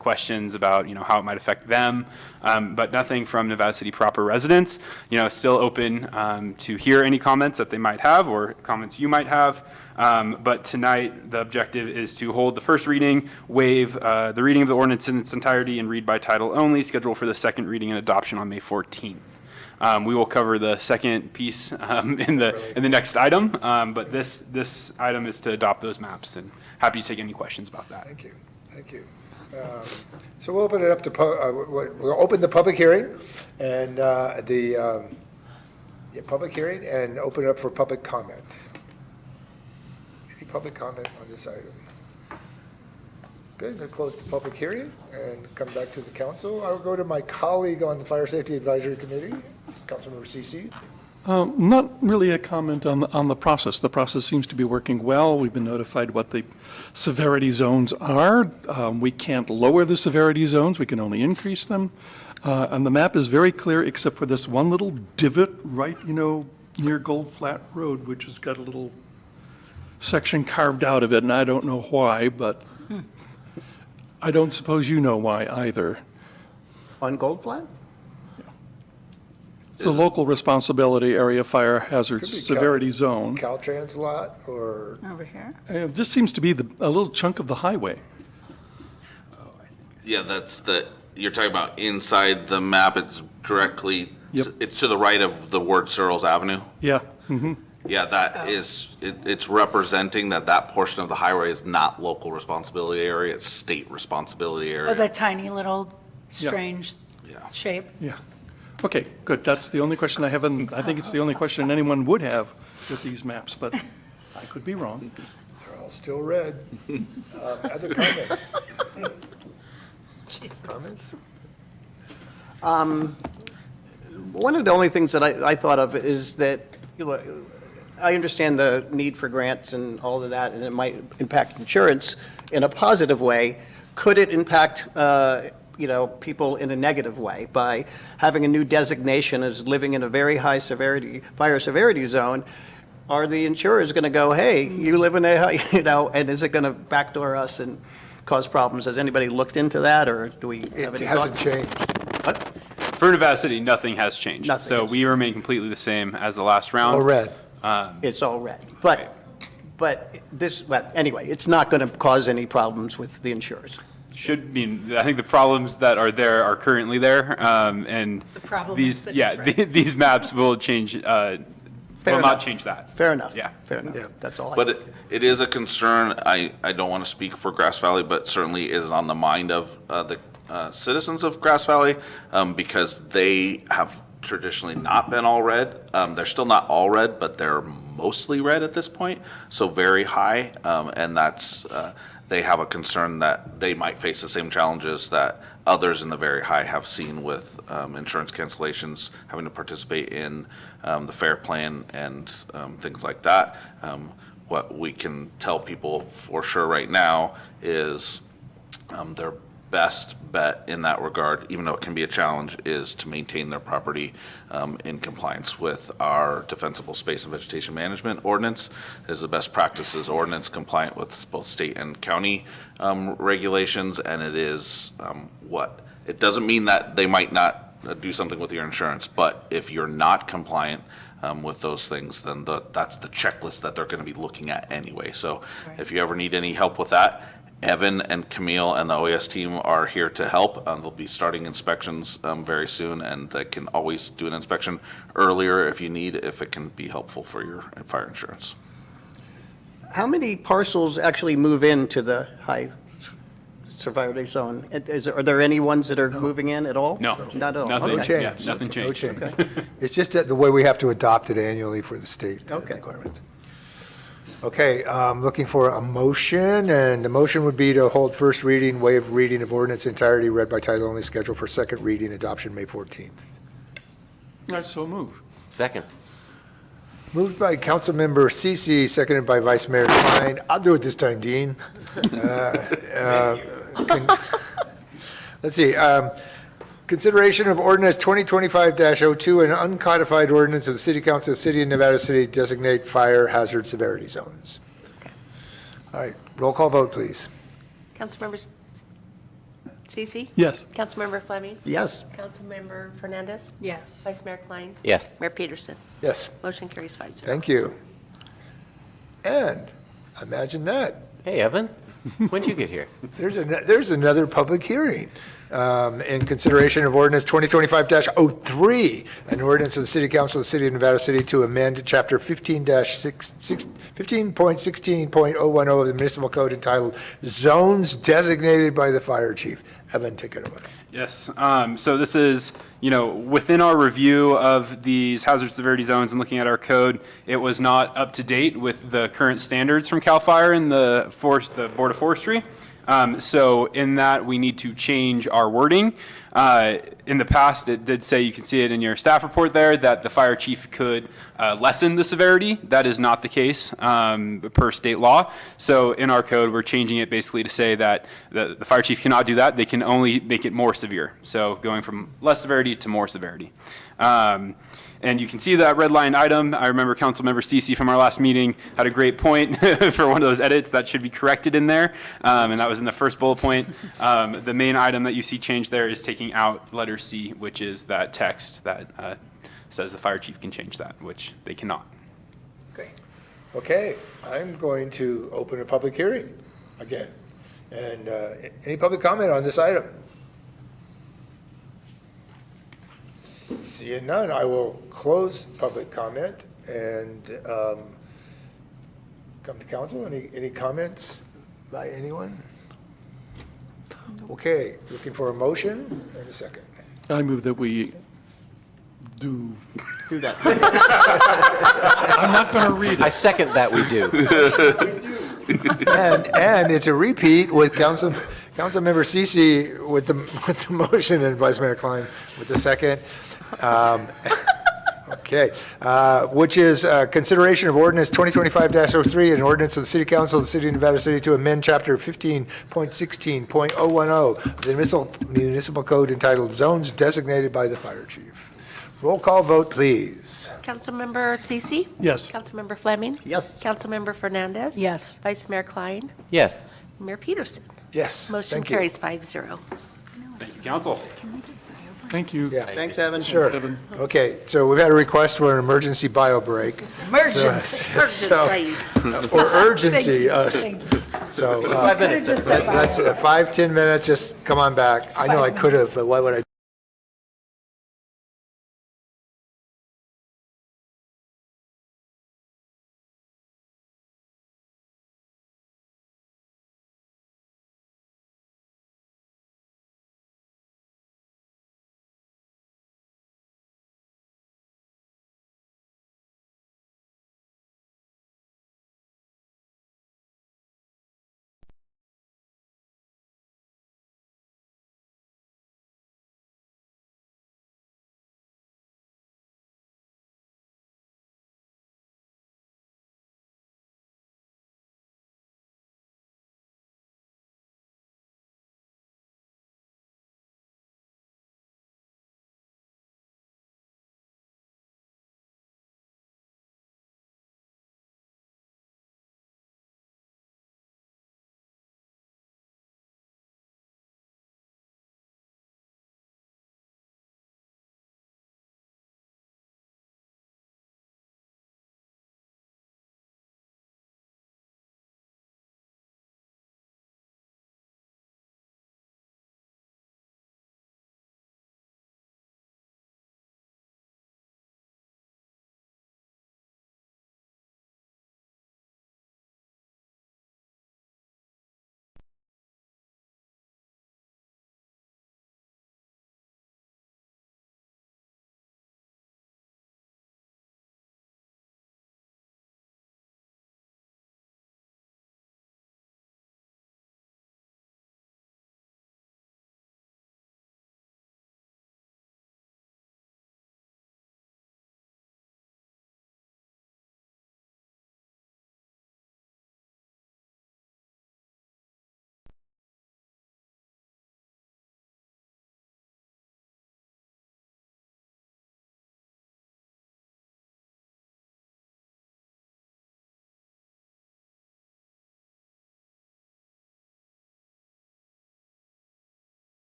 questions about how it might affect them, but nothing from Nevada City proper residents. Still open to hear any comments that they might have or comments you might have. But tonight, the objective is to hold the first reading, waive the reading of the ordinance in its entirety, and read by title only, scheduled for the second reading and adoption on May 14th. We will cover the second piece in the next item, but this item is to adopt those maps, and happy to take any questions about that. Thank you. So we'll open it up to, we'll open the public hearing and public hearing and open it up for public comment. Any public comment on this item? Good, I'm going to close the public hearing and come back to the council. I'll go to my colleague on the Fire Safety Advisory Committee, Councilmember Cece. Not really a comment on the process. The process seems to be working well. We've been notified what the severity zones are. We can't lower the severity zones. We can only increase them. And the map is very clear except for this one little divot right, near Gold Flat Road, which has got a little section carved out of it, and I don't know why, but I don't suppose you know why either. On Gold Flat? It's a local responsibility area fire hazard Could be severity zone. Caltrans lot or? Over here? This seems to be a little chunk of the highway. Yeah, you're talking about inside the map, it's directly, it's to the right of the word Searles Avenue? Yeah. Mm-hmm. Yeah, that is, it's representing that portion of the highway is not local responsibility area, it's state responsibility area. Oh, that tiny little strange shape? Yeah. Okay, good. That's the only question I have, and I think it's the only question anyone would have with these maps, but I could be wrong. They're all still red. Other comments? Comments? One of the only things that I thought of is that, I understand the need for grants and all of that, and it might impact insurance in a positive way. Could it impact, people in a negative way by having a new designation as living in a very high severity, fire severity zone? Are the insurers going to go, hey, you live in a, and is it going to backdoor us and cause problems? Has anybody looked into that, or do we have any It hasn't thoughts? changed. What? For Nevada City, nothing has changed. Nothing So has we remain completely the same as the last round. All red. It's all red. But anyway, it's not going to cause any problems with the insurers. I think the problems that are there are currently there, and The problem these, is that it's red. these maps will change, will not enough. change that. Fair enough. Yeah. Fair enough. Yeah. That's all. But it is a concern, I don't want to speak for Grass Valley, but certainly is on the mind of the citizens of Grass Valley, because they have traditionally not been all red. They're still not all red, but they're mostly red at this point, so very high, and that's, they have a concern that they might face the same challenges that others in the very high have seen with insurance cancellations, having to participate in the FAIR plan and things like that. What we can tell people for sure right now is their best bet in that regard, even though it can be a challenge, is to maintain their property in compliance with our defensible space and vegetation management ordinance. It is the best practices ordinance compliant with both state and county regulations, and it is it doesn't mean that they might not do something with your insurance, but if you're not compliant with those things, then that's the checklist that they're going to be looking at anyway. So if you ever need any help with that, Evan and Camille and the OAS team are here to help. They'll be starting inspections very soon, and they can always do an inspection earlier if you need, if it can be helpful for your fire insurance. How many parcels actually move into the high severity zone. Are there any ones that are moving in at all? No. Not at all? Nothing. No Okay. Yeah, change. nothing No changed. change. Okay. It's just that the way we have to adopt it annually for the state Okay. requirements. Okay, looking for a motion, and the motion would be to hold first reading, waive reading of ordinance entirety, read by title only, scheduled for second reading, adoption May 14th. I so move. Second. Moved by Councilmember Cece, seconded by Vice Mayor Klein. I'll do it this time, Dean. Let's see. Consideration of ordinance 2025-02, an uncodified ordinance of the City Council of the City of Nevada City designate fire hazard severity zones. All right, roll call vote, please. Councilmember Cece? Yes. Councilmember Fleming? Yes. Councilmember Fernandez? Yes. Vice Mayor Klein? Yes. Mayor Peterson? Yes, Motion carries 5-0. thank you. And imagine that. Hey, Evan, when'd you get here? There's another public hearing in consideration of ordinance 2025-03, an ordinance of the City Council of the City of Nevada City to amend Chapter 15.16.010 of the Municipal Code entitled Zones Designated by the Fire Chief. Evan, take it away. Yes. So this is, within our review of these hazard severity zones and looking at our code, it was not up to date with the current standards from CAL FIRE and the Board of Forestry. So in that, we need to change our wording. In the past, it did say, you can see it in your staff report there, that the fire chief could lessen the severity. That is not the case per state law. So in our code, we're changing it basically to say that the fire chief cannot do that. They can only make it more severe. So going from less severity to more severity. And you can see that red line item. I remember Councilmember Cece from our last meeting had a great point for one of those edits that should be corrected in there. And that was in the first bullet point. The main item that you see changed there is taking out letter C, which is that text that says the fire chief can change that, which they cannot. Okay, I'm going to open a public hearing again. And any public comment on this item? Seeing none, I will close public comment and come to council. Any comments by anyone? Okay, looking for a motion and a second. I move that we do. Do that. I'm not going to read I it. second that we do. And it's a repeat with Councilmember Cece with the motion and Vice Mayor Klein with the second. Okay, which is consideration of ordinance 2025-03, an ordinance of the City Council of the City of Nevada City to amend Chapter 15.16.010 of the Municipal Code entitled Zones Designated by the Fire Chief. Roll call vote, please. Councilmember Cece? Yes. Councilmember Fleming? Yes. Councilmember Fernandez? Yes. Vice Mayor Klein? Yes. Mayor Peterson? Yes, Motion thank you. carries 5-0. Thank you, council. Thank you. Yeah. Thanks, Evan. Sure. Evan. Okay, so we've had a request for an emergency bio break. Emergency. Or urgency. So 5 minutes. that's 5-10 minutes, just come on back. I know I could have, but why would I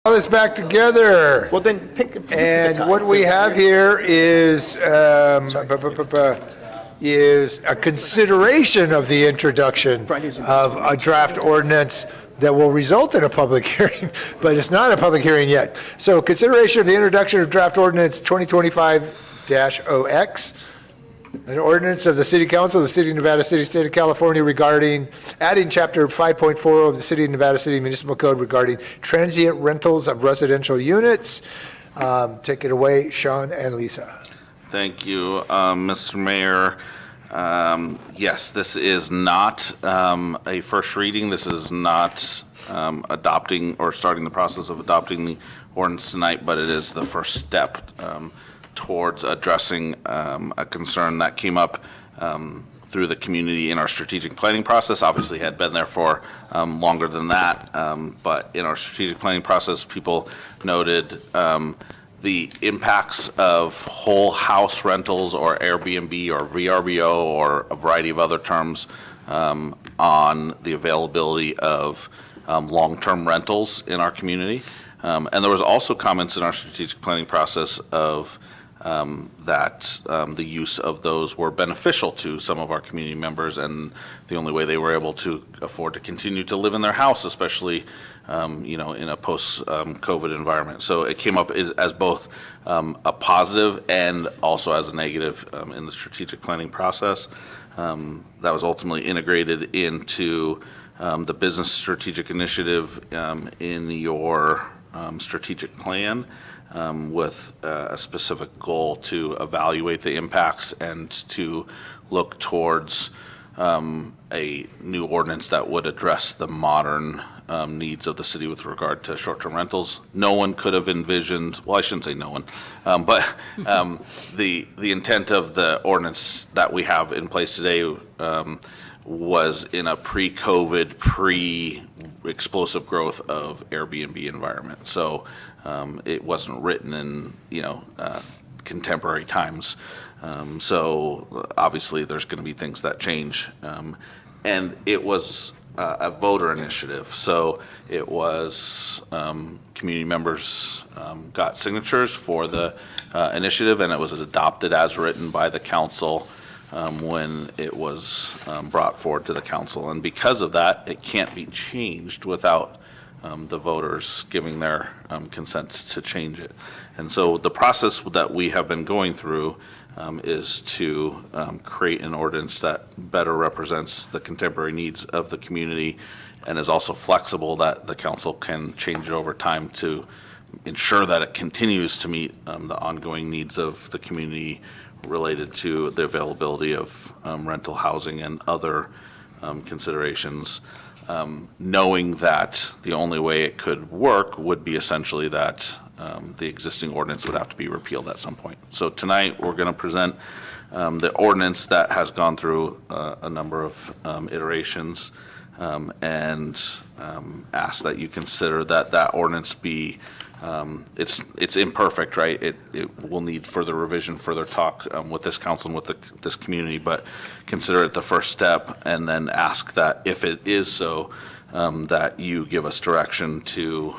All this back together. Well, then pick the And time. what we have here is a consideration of the introduction of a draft ordinance that will result in a public hearing, but it's not a public hearing yet. So consideration of the introduction of draft ordinance 2025-0X, an ordinance of the City Council of the City of Nevada City, State of California regarding adding Chapter 5.40 of the City of Nevada City Municipal Code regarding transient rentals of residential units. Take it away, Sean and Lisa. Thank you, Mr. Mayor. Yes, this is not a first reading. This is not adopting or starting the process of adopting the ordinance tonight, but it is the first step towards addressing a concern that came up through the community in our strategic planning process. Obviously had been there for longer than that, but in our strategic planning process, people noted the impacts of whole house rentals or Airbnb or VRBO or a variety of other terms on the availability of long-term rentals in our community. And there was also comments in our strategic planning process of that the use of those were beneficial to some of our community members, and the only way they were able to afford to continue to live in their house, especially in a post-COVID environment. So it came up as both a positive and also as a negative in the strategic planning process. That was ultimately integrated into the business strategic initiative in your strategic plan. With a specific goal to evaluate the impacts and to look towards a new ordinance that would address the modern needs of the city with regard to short-term rentals. No one could have envisioned, well, I shouldn't say no one, but the intent of the ordinance that we have in place today was in a pre-COVID, pre-explosive growth of Airbnb environment. So it wasn't written in, contemporary times. So obviously there's going to be things that change. And it was a voter initiative. So it was community members got signatures for the initiative, and it was adopted as written by the council when it was brought forward to the council. And because of that, it can't be changed without the voters giving their consent to change it. And so the process that we have been going through is to create an ordinance that better represents the contemporary needs of the community and is also flexible, that the council can change it over time to ensure that it continues to meet the ongoing needs of the community related to the availability of rental housing and other considerations. Knowing that the only way it could work would be essentially that the existing ordinance would have to be repealed at some point. So tonight, we're going to present the ordinance that has gone through a number of iterations and ask that you consider that ordinance be, it's imperfect, right? It will need further revision, further talk with this council and with this community, but consider it the first step, and then ask that if it is so, that you give us direction to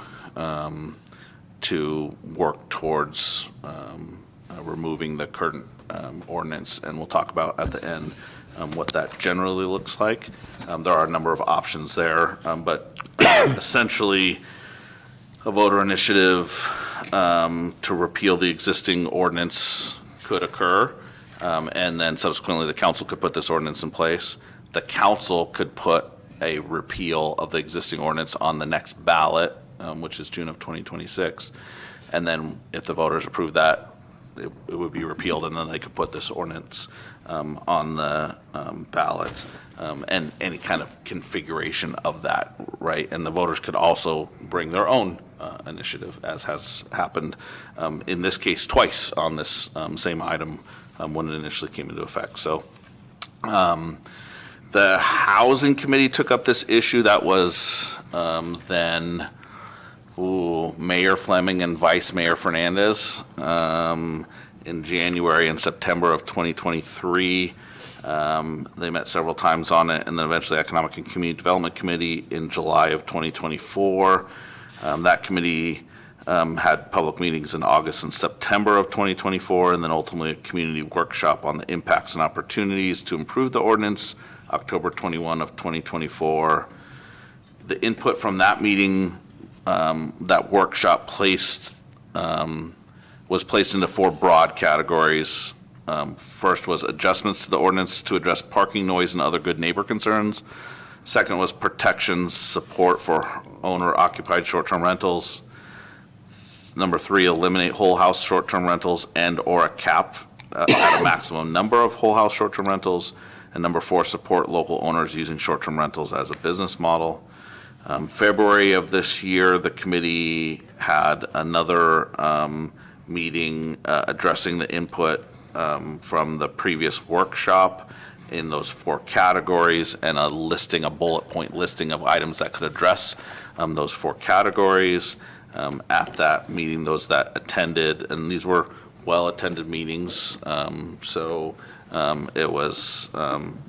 work towards removing the current ordinance, and we'll talk about at the end what that generally looks like. There are a number of options there, but essentially, a voter initiative to repeal the existing ordinance could occur, and then subsequently the council could put this ordinance in place. The council could put a repeal of the existing ordinance on the next ballot, which is June of 2026. And then if the voters approve that, it would be repealed, and then they could put this ordinance on the ballot, and any kind of configuration of that, right? And the voters could also bring their own initiative, as has happened in this case twice on this same item when it initially came into effect. So the Housing Committee took up this issue. That was then Mayor Fleming and Vice Mayor Fernandez in January and September of 2023. They met several times on it, and then eventually Economic and Community Development Committee in July of 2024. That committee had public meetings in August and September of 2024, and then ultimately a community workshop on the impacts and opportunities to improve the ordinance, October 21 of 2024. The input from that meeting, that workshop was placed into 4 broad categories. First was adjustments to the ordinance to address parking noise and other good neighbor concerns. Second was protections, support for owner-occupied short-term rentals. Number 3, eliminate whole house short-term rentals and/or a cap at a maximum number of whole house short-term rentals. And number 4, support local owners using short-term rentals as a business model. February of this year, the committee had another meeting addressing the input from the previous workshop in those 4 categories, and a bullet point listing of items that could address those 4 categories. At that meeting, those that attended, and these were well-attended meetings, so it was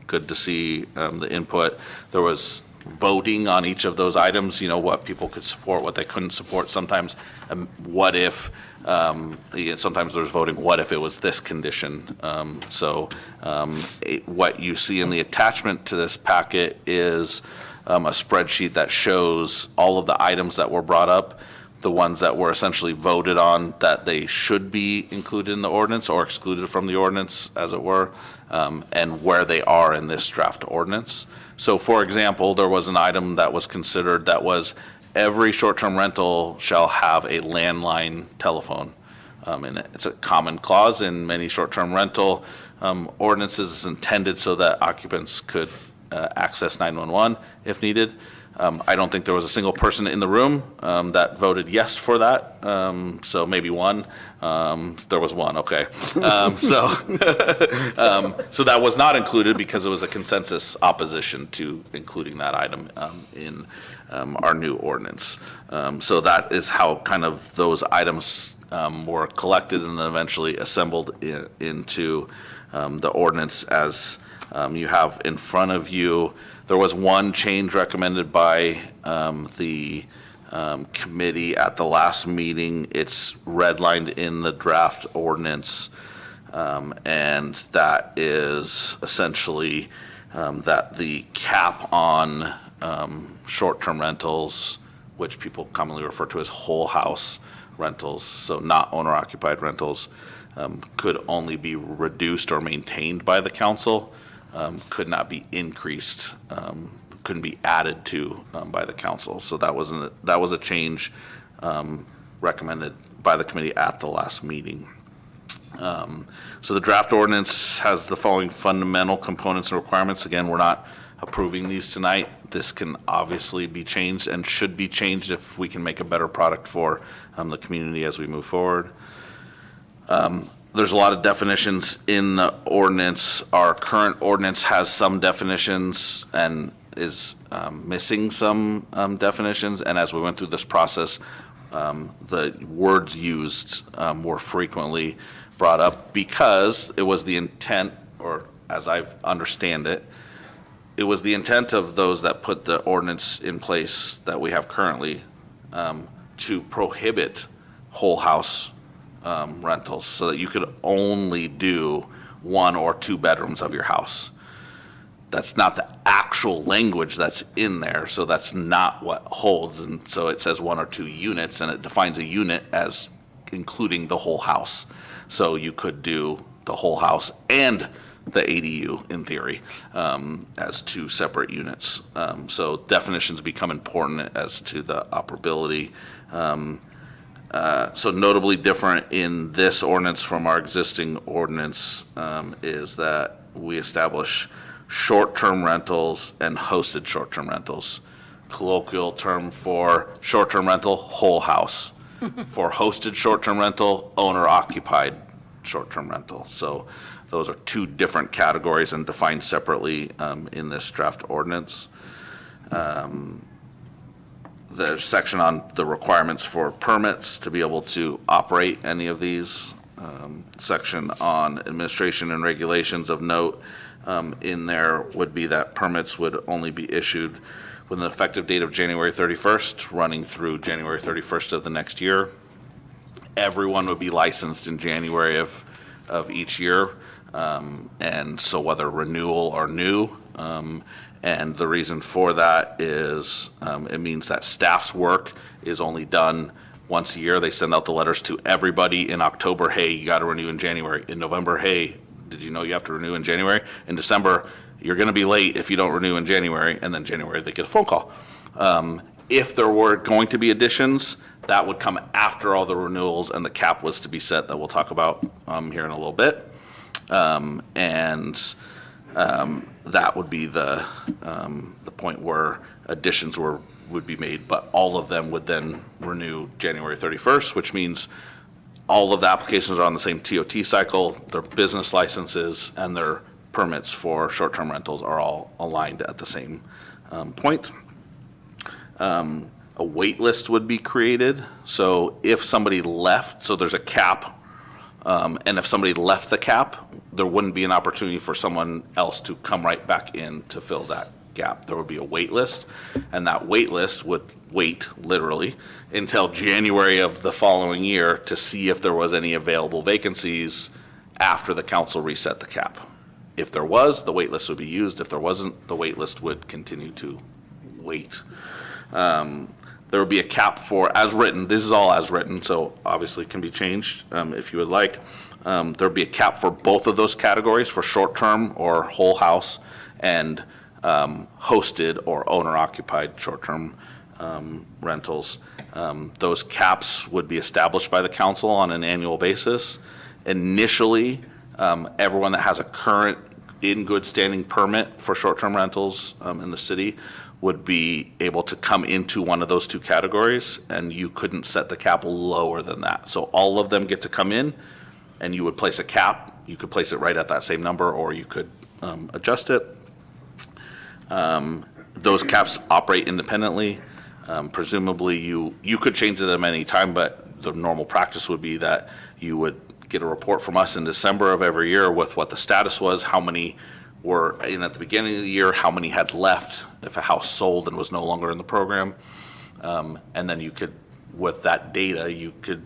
good to see the input. There was voting on each of those items, what people could support, what they couldn't support. Sometimes, what if, sometimes there's voting, what if it was this condition? What you see in the attachment to this packet is a spreadsheet that shows all of the items that were brought up, the ones that were essentially voted on that they should be included in the ordinance or excluded from the ordinance, as it were, and where they are in this draft ordinance. So, for example, there was an item that was considered that was every short-term rental shall have a landline telephone. And it's a common clause in many short-term rental ordinances. It's intended so that occupants could access 911 if needed. I don't think there was a single person in the room that voted yes for that. So maybe one. There was one, okay. So that was not included because it was a consensus opposition to including that item in our new ordinance. So that is how kind of those items were collected and then eventually assembled into the ordinance as you have in front of you. There was one change recommended by the committee at the last meeting. It's redlined in the draft ordinance, and that is essentially that the cap on short-term rentals, which people commonly refer to as whole house rentals, so not owner-occupied rentals, could only be reduced or maintained by the council. Could not be increased, couldn't be added to by the council. So that was a change recommended by the committee at the last meeting. So the draft ordinance has the following fundamental components and requirements. Again, we're not approving these tonight. This can obviously be changed and should be changed if we can make a better product for the community as we move forward. There's a lot of definitions in the ordinance. Our current ordinance has some definitions and is missing some definitions. And as we went through this process, the words used more frequently brought up because it was the intent, or as I understand it, it was the intent of those that put the ordinance in place that we have currently to prohibit whole house rentals so that you could only do 1 or 2 bedrooms of your house. That's not the actual language that's in there, so that's not what holds. And so it says 1 or 2 units, and it defines a unit as including the whole house. So you could do the whole house and the ADU in theory as 2 separate units. So definitions become important as to the operability. So notably different in this ordinance from our existing ordinance is that we establish short-term rentals and hosted short-term rentals. Colloquial term for short-term rental, whole house. For hosted short-term rental, owner-occupied short-term rental. So those are 2 different categories and defined separately in this draft ordinance. There's a section on the requirements for permits to be able to operate any of these. Section on administration and regulations of note in there would be that permits would only be issued with an effective date of January 31st, running through January 31st of the next year. everyone would be licensed in January of each year. And so whether renewal or new, and the reason for that is it means that staff's work is only done once a year. They send out the letters to everybody in October, hey, you got to renew in January. In November, hey, did you know you have to renew in January? In December, you're going to be late if you don't renew in January, and then January they get a phone call. If there were going to be additions, that would come after all the renewals and the cap was to be set that we'll talk about here in a little bit. That would be the point where additions would be made, but all of them would then renew January 31st, which means all of the applications are on the same TOT cycle, their business licenses and their permits for short-term rentals are all aligned at the same point. A wait list would be created. So if somebody left, so there's a cap, and if somebody left the cap, there wouldn't be an opportunity for someone else to come right back in to fill that gap. There would be a wait list, and that wait list would wait literally until January of the following year to see if there was any available vacancies after the council reset the cap. If there was, the wait list would be used. If there wasn't, the wait list would continue to wait. There would be a cap for, as written, this is all as written, so obviously can be changed if you would like. There would be a cap for both of those categories, for short-term or whole house, and hosted or owner-occupied short-term rentals. Those caps would be established by the council on an annual basis. Initially, everyone that has a current in good standing permit for short-term rentals in the city would be able to come into one of those two categories, and you couldn't set the cap lower than that. So all of them get to come in, and you would place a cap. You could place it right at that same number, or you could adjust it. Those caps operate independently. Presumably, you could change it at any time, but the normal practice would be that you would get a report from us in December of every year with what the status was, how many were in at the beginning of the year, how many had left if a house sold and was no longer in the program. And then you could, with that data, you could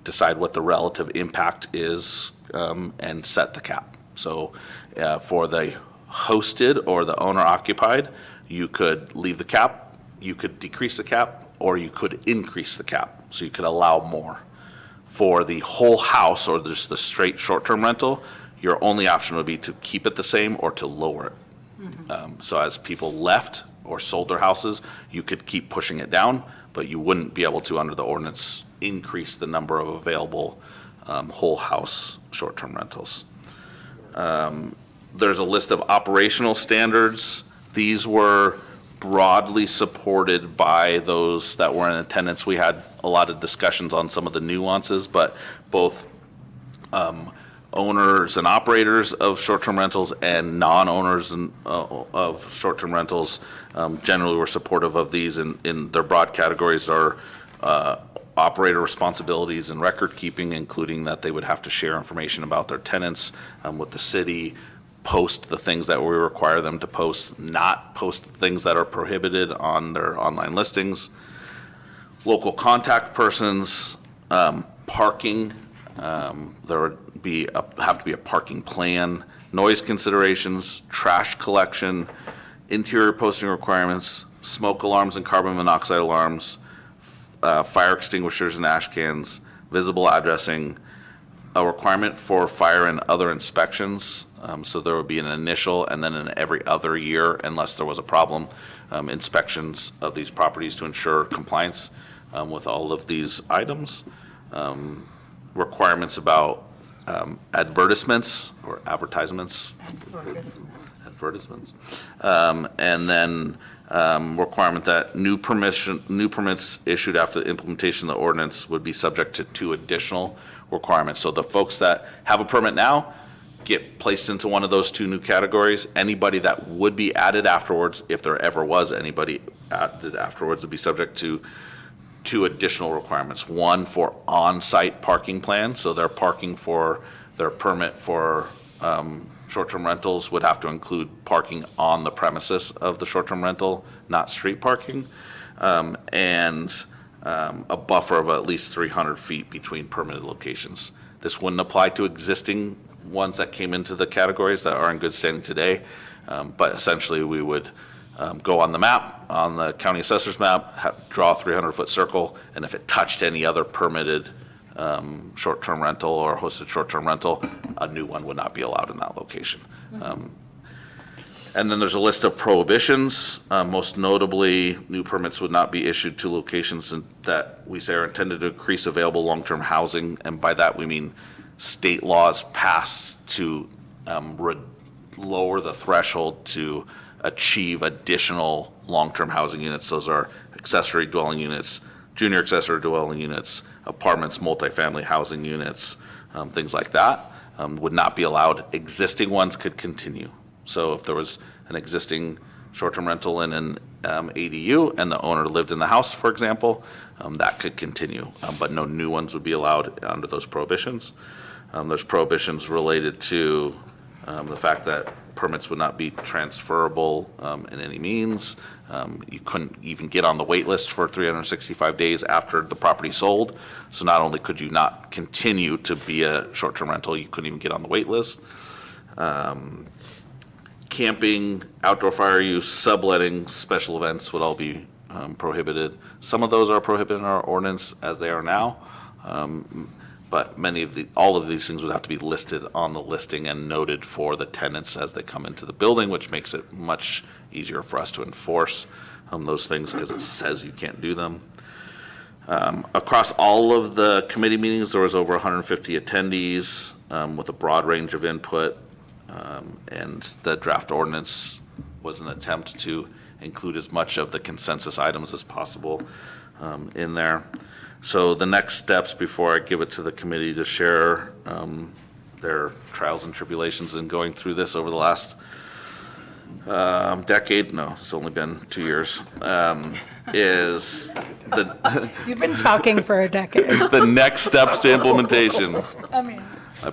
decide what the relative impact is and set the cap. So for the hosted or the owner occupied, you could leave the cap, you could decrease the cap, or you could increase the cap. So you could allow more. For the whole house or just the straight short-term rental, your only option would be to keep it the same or to lower it. So as people left or sold their houses, you could keep pushing it down, but you wouldn't be able to, under the ordinance, increase the number of available whole house short-term rentals. There's a list of operational standards. These were broadly supported by those that were in attendance. We had a lot of discussions on some of the nuances, but both owners and operators of short-term rentals and non-owners of short-term rentals generally were supportive of these. In their broad categories are operator responsibilities and record keeping, including that they would have to share information about their tenants with the city, post the things that we require them to post, not post things that are prohibited on their online listings. Local contact persons, parking, there would have to be a parking plan, noise considerations, trash collection, interior posting requirements, smoke alarms and carbon monoxide alarms, fire extinguishers and ash cans, visible addressing, a requirement for fire and other inspections. So there would be an initial and then an every other year, unless there was a problem, inspections of these properties to ensure compliance with all of these items. Requirements about advertisements or advertisements. Advertisements. And then requirement that new permits issued after the implementation of the ordinance would be subject to 2 additional requirements. So the folks that have a permit now get placed into one of those 2 new categories. Anybody that would be added afterwards, if there ever was anybody added afterwards, would be subject to 2 additional requirements. One for on-site parking plan, so their parking for their permit for short-term rentals would have to include parking on the premises of the short-term rental, not street parking. And a buffer of at least 300 feet between permitted locations. This wouldn't apply to existing ones that came into the categories that are in good standing today, but essentially we would go on the map, on the county assessor's map, draw a 300-foot circle, and if it touched any other permitted short-term rental or hosted short-term rental, a new one would not be allowed in that location. And then there's a list of prohibitions. Most notably, new permits would not be issued to locations that we say are intended to increase available long-term housing, and by that we mean state laws passed to lower the threshold to achieve additional long-term housing units. Those are accessory dwelling units, junior accessory dwelling units, apartments, multifamily housing units, things like that would not be allowed. Existing ones could continue. So if there was an existing short-term rental in an ADU and the owner lived in the house, for example, that could continue, but no new ones would be allowed under those prohibitions. There's prohibitions related to the fact that permits would not be transferable in any means. You couldn't even get on the wait list for 365 days after the property sold. So not only could you not continue to be a short-term rental, you couldn't even get on the wait list. Camping, outdoor fire use, subletting, special events would all be prohibited. Some of those are prohibited in our ordinance as they are now. But all of these things would have to be listed on the listing and noted for the tenants as they come into the building, which makes it much easier for us to enforce those things because it says you can't do them. Across all of the committee meetings, there was over 150 attendees with a broad range of input, and the draft ordinance was an attempt to include as much of the consensus items as possible in there. So the next steps before I give it to the committee to share their trials and tribulations in going through this over the last decade, no, it's only been 2 years, is the You've been talking for a decade. the next steps to implementation. I mean,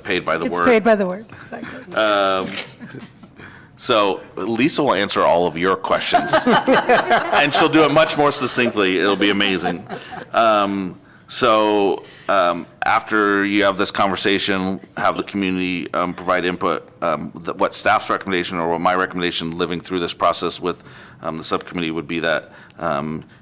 Paid by the it's word. paid by the word, exactly. So Lisa will answer all of your questions, and she'll do it much more succinctly. It'll be amazing. After you have this conversation, have the community provide input. What staff's recommendation or what my recommendation living through this process with the subcommittee would be that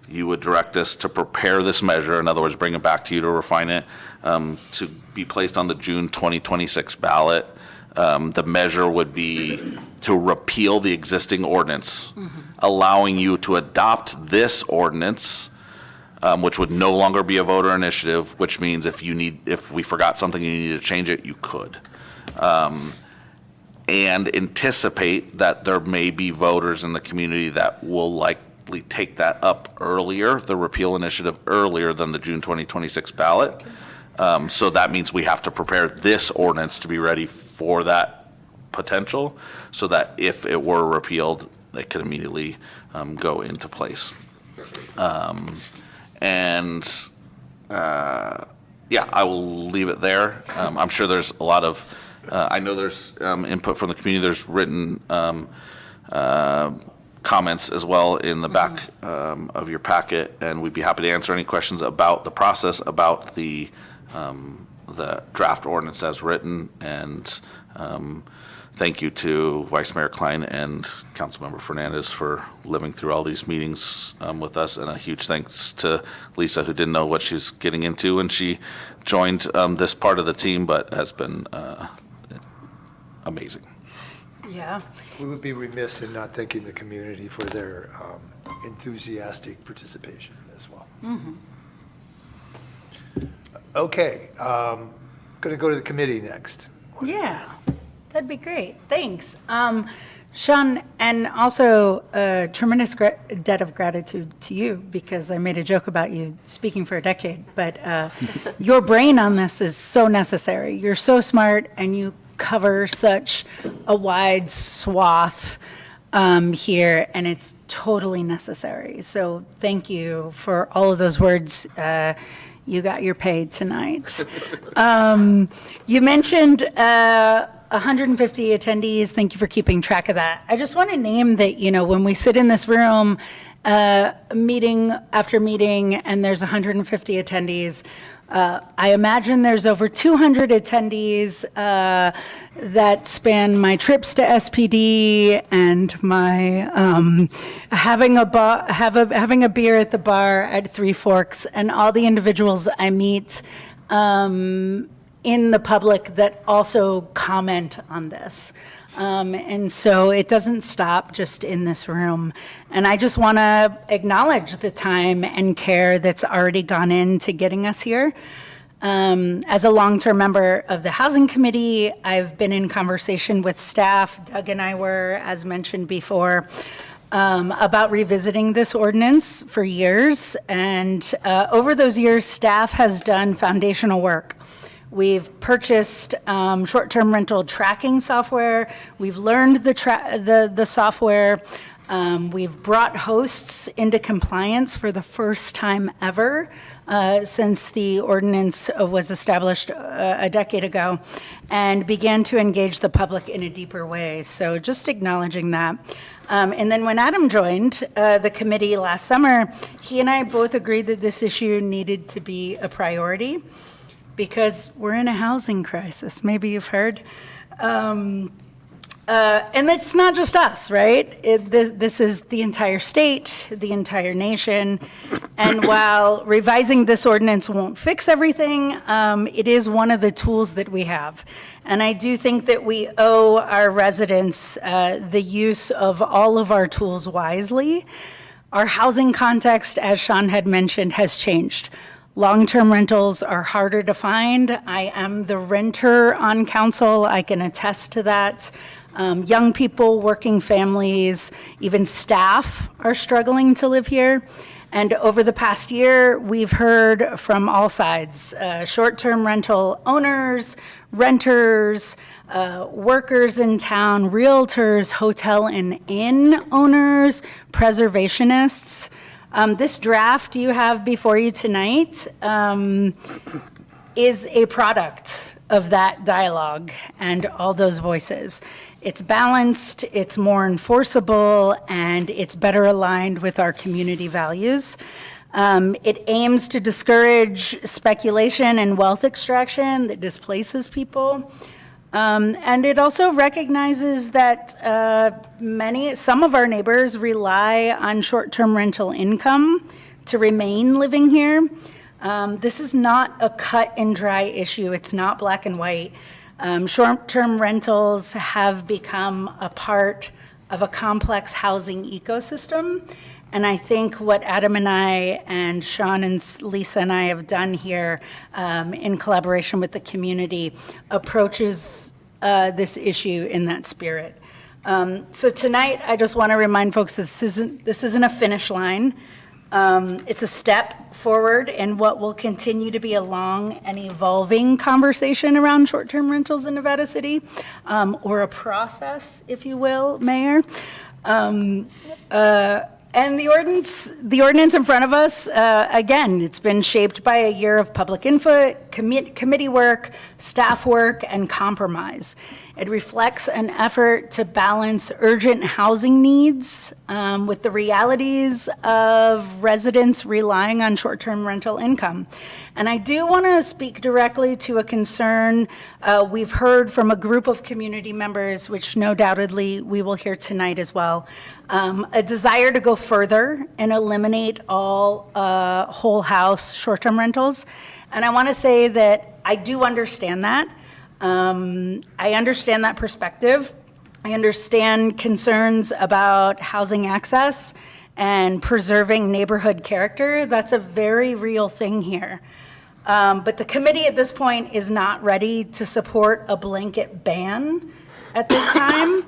you would direct us to prepare this measure, in other words, bring it back to you to refine it, to be placed on the June 2026 ballot. The measure would be to repeal the existing ordinance, allowing you to adopt this ordinance, which would no longer be a voter initiative, which means if we forgot something, you need to change it, you could. And anticipate that there may be voters in the community that will likely take that up earlier, the repeal initiative earlier than the June 2026 ballot. So that means we have to prepare this ordinance to be ready for that potential, so that if it were repealed, they could immediately go into place. I will leave it there. I'm sure there's a lot of, I know there's input from the community. There's written comments as well in the back of your packet, and we'd be happy to answer any questions about the process, about the draft ordinance as written, and thank you to Vice Mayor Klein and Councilmember Fernandez for living through all these meetings with us, and a huge thanks to Lisa, who didn't know what she's getting into when she joined this part of the team, but has been amazing. Yeah. We would be remiss in not thanking the community for their enthusiastic participation as well. Okay, going to go to the committee next. Yeah, that'd be great. Thanks. Sean, and also a tremendous debt of gratitude to you, because I made a joke about you speaking for a decade, but your brain on this is so necessary. You're so smart, and you cover such a wide swath here, and it's totally necessary. So thank you for all of those words. You got your pay tonight. You mentioned 150 attendees. Thank you for keeping track of that. I just want to name that, when we sit in this room meeting after meeting, and there's 150 attendees. I imagine there's over 200 attendees that span my trips to SPD and my having a beer at the bar at Three Forks, and all the individuals I meet in the public that also comment on this. And so it doesn't stop just in this room. And I just want to acknowledge the time and care that's already gone into getting us here. As a long-term member of the Housing Committee, I've been in conversation with staff. Doug and I were, as mentioned before, about revisiting this ordinance for years. And over those years, staff has done foundational work. We've purchased short-term rental tracking software. We've learned the software. We've brought hosts into compliance for the first time ever since the ordinance was established a decade ago, and began to engage the public in a deeper way. So just acknowledging that. And then when Adam joined the committee last summer, he and I both agreed that this issue needed to be a priority, because we're in a housing crisis. Maybe you've heard. And it's not just us, right? This is the entire state, the entire nation. And while revising this ordinance won't fix everything, it is one of the tools that we have. And I do think that we owe our residents the use of all of our tools wisely. Our housing context, as Sean had mentioned, has changed. Long-term rentals are harder to find. I am the renter on council. I can attest to that. Young people, working families, even staff are struggling to live here. And over the past year, we've heard from all sides, short-term rental owners, renters, workers in town, realtors, hotel and inn owners, preservationists. This draft you have before you tonight is a product of that dialogue and all those voices. It's balanced, it's more enforceable, and it's better aligned with our community values. It aims to discourage speculation and wealth extraction that displaces people. And it also recognizes that some of our neighbors rely on short-term rental income to remain living here. This is not a cut and dry issue. It's not black and white. Short-term rentals have become a part of a complex housing ecosystem. And I think what Adam and I and Sean and Lisa and I have done here in collaboration with the community approaches this issue in that spirit. So tonight, I just want to remind folks that this isn't a finish line. It's a step forward in what will continue to be a long and evolving conversation around short-term rentals in Nevada City, or a process, if you will, Mayor. And the ordinance in front of us, again, it's been shaped by a year of public input, committee work, staff work, and compromise. It reflects an effort to balance urgent housing needs with the realities of residents relying on short-term rental income. And I do want to speak directly to a concern we've heard from a group of community members, which no doubtedly we will hear tonight as well, a desire to go further and eliminate all whole house short-term rentals. And I want to say that I do understand that. I understand that perspective. I understand concerns about housing access and preserving neighborhood character. That's a very real thing here. But the committee at this point is not ready to support a blanket ban at this time.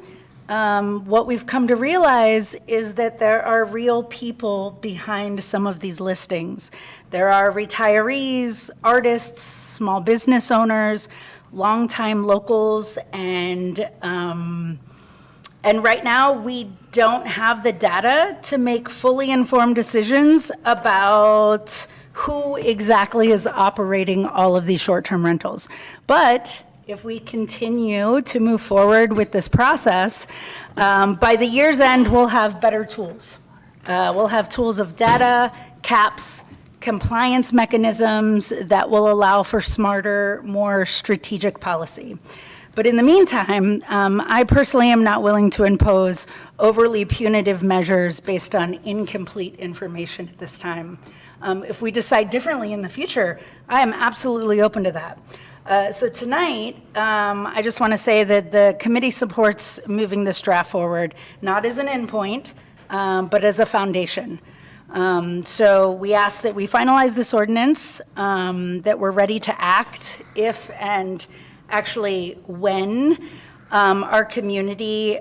What we've come to realize is that there are real people behind some of these listings. There are retirees, artists, small business owners, longtime locals, and right now we don't have the data to make fully informed decisions about who exactly is operating all of these short-term rentals. But if we continue to move forward with this process, by the year's end, we'll have better tools. We'll have tools of data, caps, compliance mechanisms that will allow for smarter, more strategic policy. But in the meantime, I personally am not willing to impose overly punitive measures based on incomplete information at this time. If we decide differently in the future, I am absolutely open to that. So tonight, I just want to say that the committee supports moving this draft forward, not as an endpoint, but as a foundation. So we ask that we finalize this ordinance, that we're ready to act if and actually when our community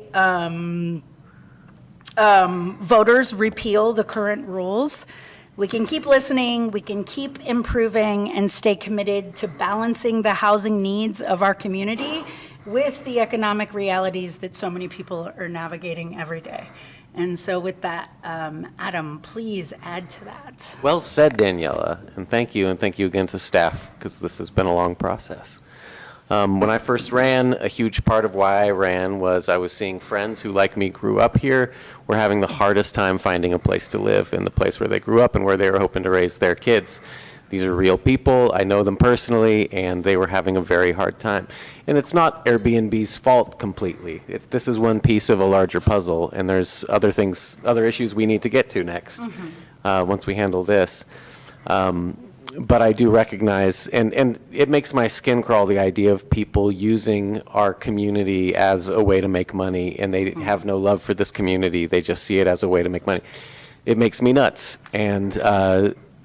voters repeal the current rules. We can keep listening, we can keep improving, and stay committed to balancing the housing needs of our community with the economic realities that so many people are navigating every day. And so with that, Adam, please add to that. Well said, Daniela, and thank you again to staff, because this has been a long process. When I first ran, a huge part of why I ran was I was seeing friends who, like me, grew up here, were having the hardest time finding a place to live in the place where they grew up and where they were hoping to raise their kids. These are real people, I know them personally, and they were having a very hard time. And it's not Airbnb's fault completely. This is one piece of a larger puzzle, and there's other issues we need to get to next, once we handle this. But I do recognize, and it makes my skin crawl, the idea of people using our community as a way to make money, and they have no love for this community. They just see it as a way to make money. It makes me nuts. And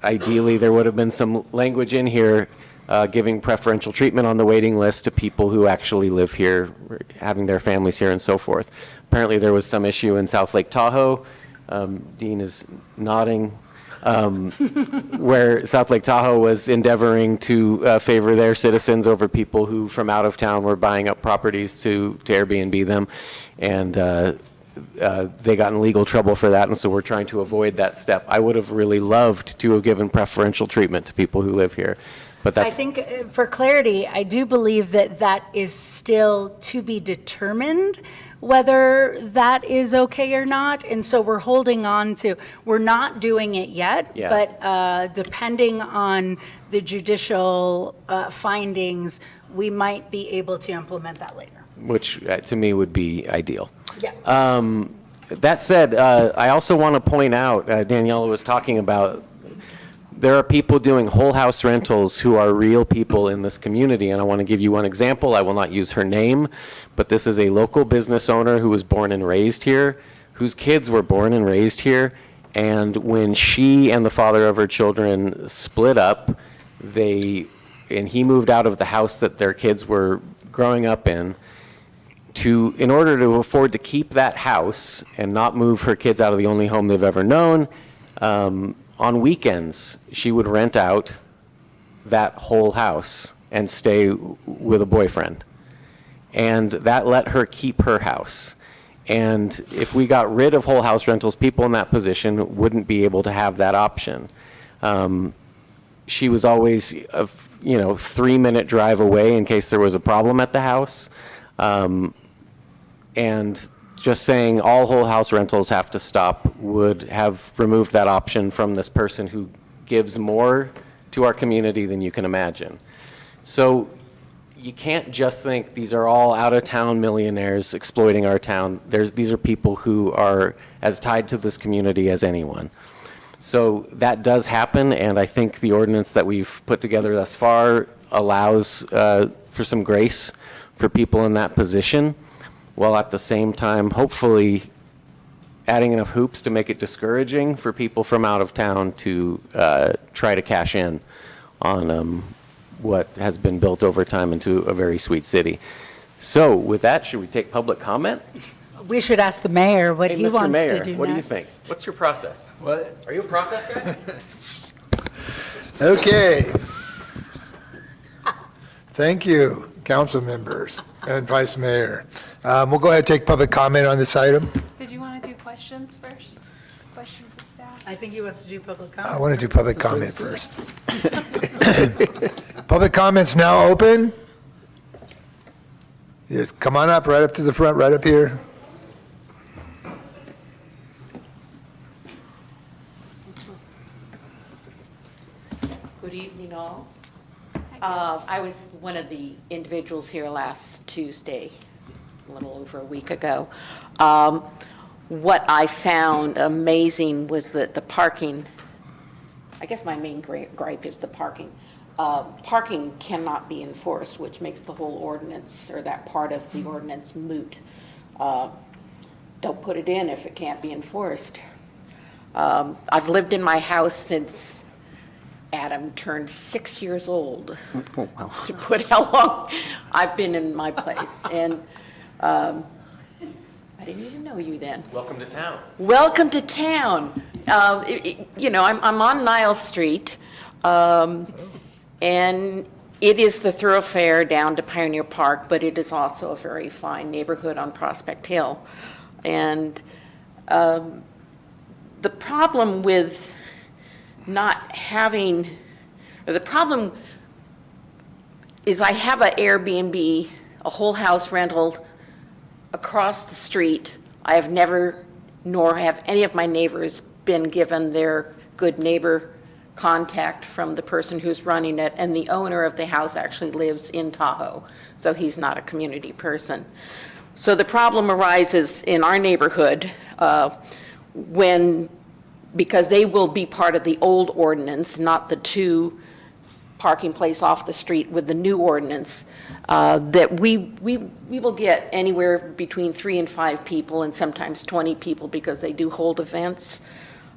ideally, there would have been some language in here giving preferential treatment on the waiting list to people who actually live here, having their families here and so forth. Apparently, there was some issue in South Lake Tahoe. Dean is nodding. Where South Lake Tahoe was endeavoring to favor their citizens over people who from out of town were buying up properties to Airbnb them, and they got in legal trouble for that, and so we're trying to avoid that step. I would have really loved to have given preferential treatment to people who live here, but that's... I think, for clarity, I do believe that that is still to be determined, whether that is okay or not, and so we're holding on to, we're not doing it yet, Yeah. but depending on the judicial findings, we might be able to implement that later. which to me would be ideal. Yeah. That said, I also want to point out, Daniela was talking about, there are people doing whole house rentals who are real people in this community, and I want to give you one example. I will not use her name, but this is a local business owner who was born and raised here, whose kids were born and raised here, and when she and the father of her children split up, and he moved out of the house that their kids were growing up in, in order to afford to keep that house and not move her kids out of the only home they've ever known, on weekends, she would rent out that whole house and stay with a boyfriend. And that let her keep her house. And if we got rid of whole house rentals, people in that position wouldn't be able to have that option. She was always a 3-minute drive away in case there was a problem at the house. And just saying all whole house rentals have to stop would have removed that option from this person who gives more to our community than you can imagine. So you can't just think these are all out-of-town millionaires exploiting our town. These are people who are as tied to this community as anyone. So that does happen, and I think the ordinance that we've put together thus far allows for some grace for people in that position, while at the same time, hopefully, adding enough hoops to make it discouraging for people from out of town to try to cash in on what has been built over time into a very sweet city. So with that, should we take public comment? We should ask the mayor what Hey, he Mr. wants Mayor, to do what do you next. think? What's your process? What? Are you a process guy? Okay. Thank you, council members and vice mayor. We'll go ahead and take public comment on this item. Did you want to do questions first? Questions of staff? I think he wants to do public comment. I want to do public comment first. Public comment's now open. Yes, come on up, right up to the front, right up here. I was one of the individuals here last Tuesday, a little over a week ago. What I found amazing was that the parking, I guess my main gripe is the parking. Parking cannot be enforced, which makes the whole ordinance, or that part of the ordinance, moot. Don't put it in if it can't be enforced. I've lived in my house since Adam turned 6 years old, to put how long I've been in my place. And I didn't even know you then. Welcome to town. Welcome to town. You know, I'm on Niles Street, and it is the thoroughfare down to Pioneer Park, but it is also a very fine neighborhood on Prospect Hill. And the problem with not having, or the problem is I have an Airbnb, a whole house rental across the street. I have never, nor have any of my neighbors, been given their good neighbor contact from the person who's running it, and the owner of the house actually lives in Tahoe, so he's not a community person. So the problem arises in our neighborhood because they will be part of the old ordinance, not the two parking place off the street with the new ordinance, that we will get anywhere between 3 and 5 people, and sometimes 20 people, because they do hold events.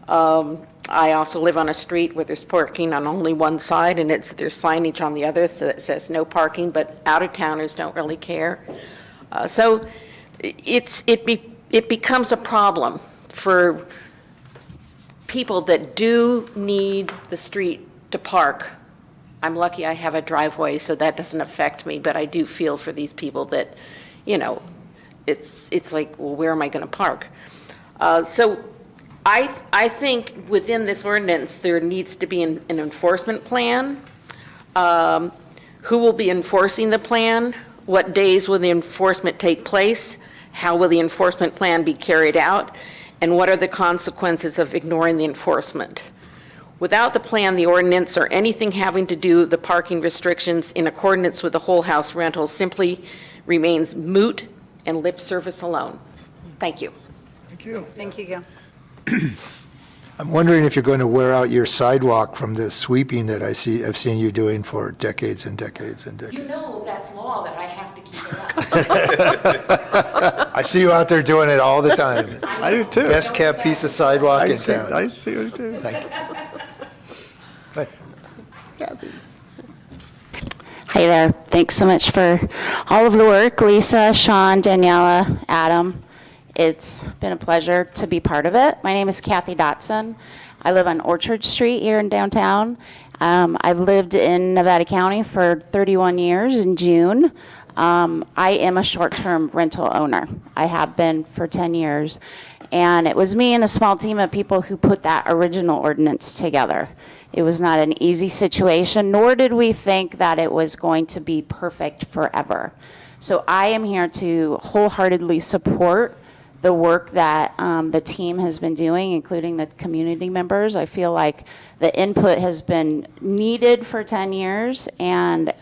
I also live on a street where there's parking on only one side, and there's signage on the other so that says no parking, but out-of-towners don't really care. So it becomes a problem for people that do need the street to park. I'm lucky I have a driveway, so that doesn't affect me, but I do feel for these people that, you know, it's like, well, where am I going to park? So I think within this ordinance, there needs to be an enforcement plan. Who will be enforcing the plan? What days will the enforcement take place? How will the enforcement plan be carried out? And what are the consequences of ignoring the enforcement? Without the plan, the ordinance, or anything having to do with the parking restrictions in accordance with the whole house rental, simply remains moot and lip service alone. Thank you. Thank you. Thank you, Gail. I'm wondering if you're going to wear out your sidewalk from the sweeping that I've seen you doing for decades and decades and decades. You know that's law that I have to keep it up. I see you out there doing it all the time. I do too. Best kept piece of sidewalk in I see town. what you do. Thank you. But Hi there. Thanks so much for all of the work, Lisa, Sean, Daniela, Adam. It's been a pleasure to be part of it. My name is Kathy Dotson. I live on Orchard Street here in downtown. I've lived in Nevada County for 31 years in June. I am a short-term rental owner. I have been for 10 years. And it was me and a small team of people who put that original ordinance together. It was not an easy situation, nor did we think that it was going to be perfect forever. So I am here to wholeheartedly support the work that the team has been doing, including the community members. I feel like the input has been needed for 10 years, and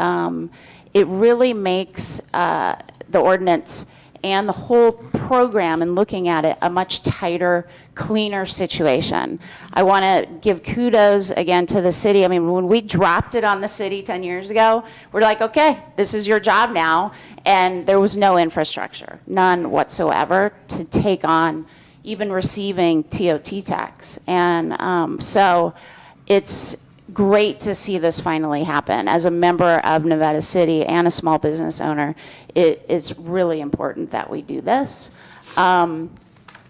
it really makes the ordinance and the whole program and looking at it a much tighter, cleaner situation. I want to give kudos again to the city. I mean, when we dropped it on the city 10 years ago, we're like, okay, this is your job now. And there was no infrastructure, none whatsoever, to take on even receiving TOT tax. And so it's great to see this finally happen. As a member of Nevada City and a small business owner, it is really important that we do this.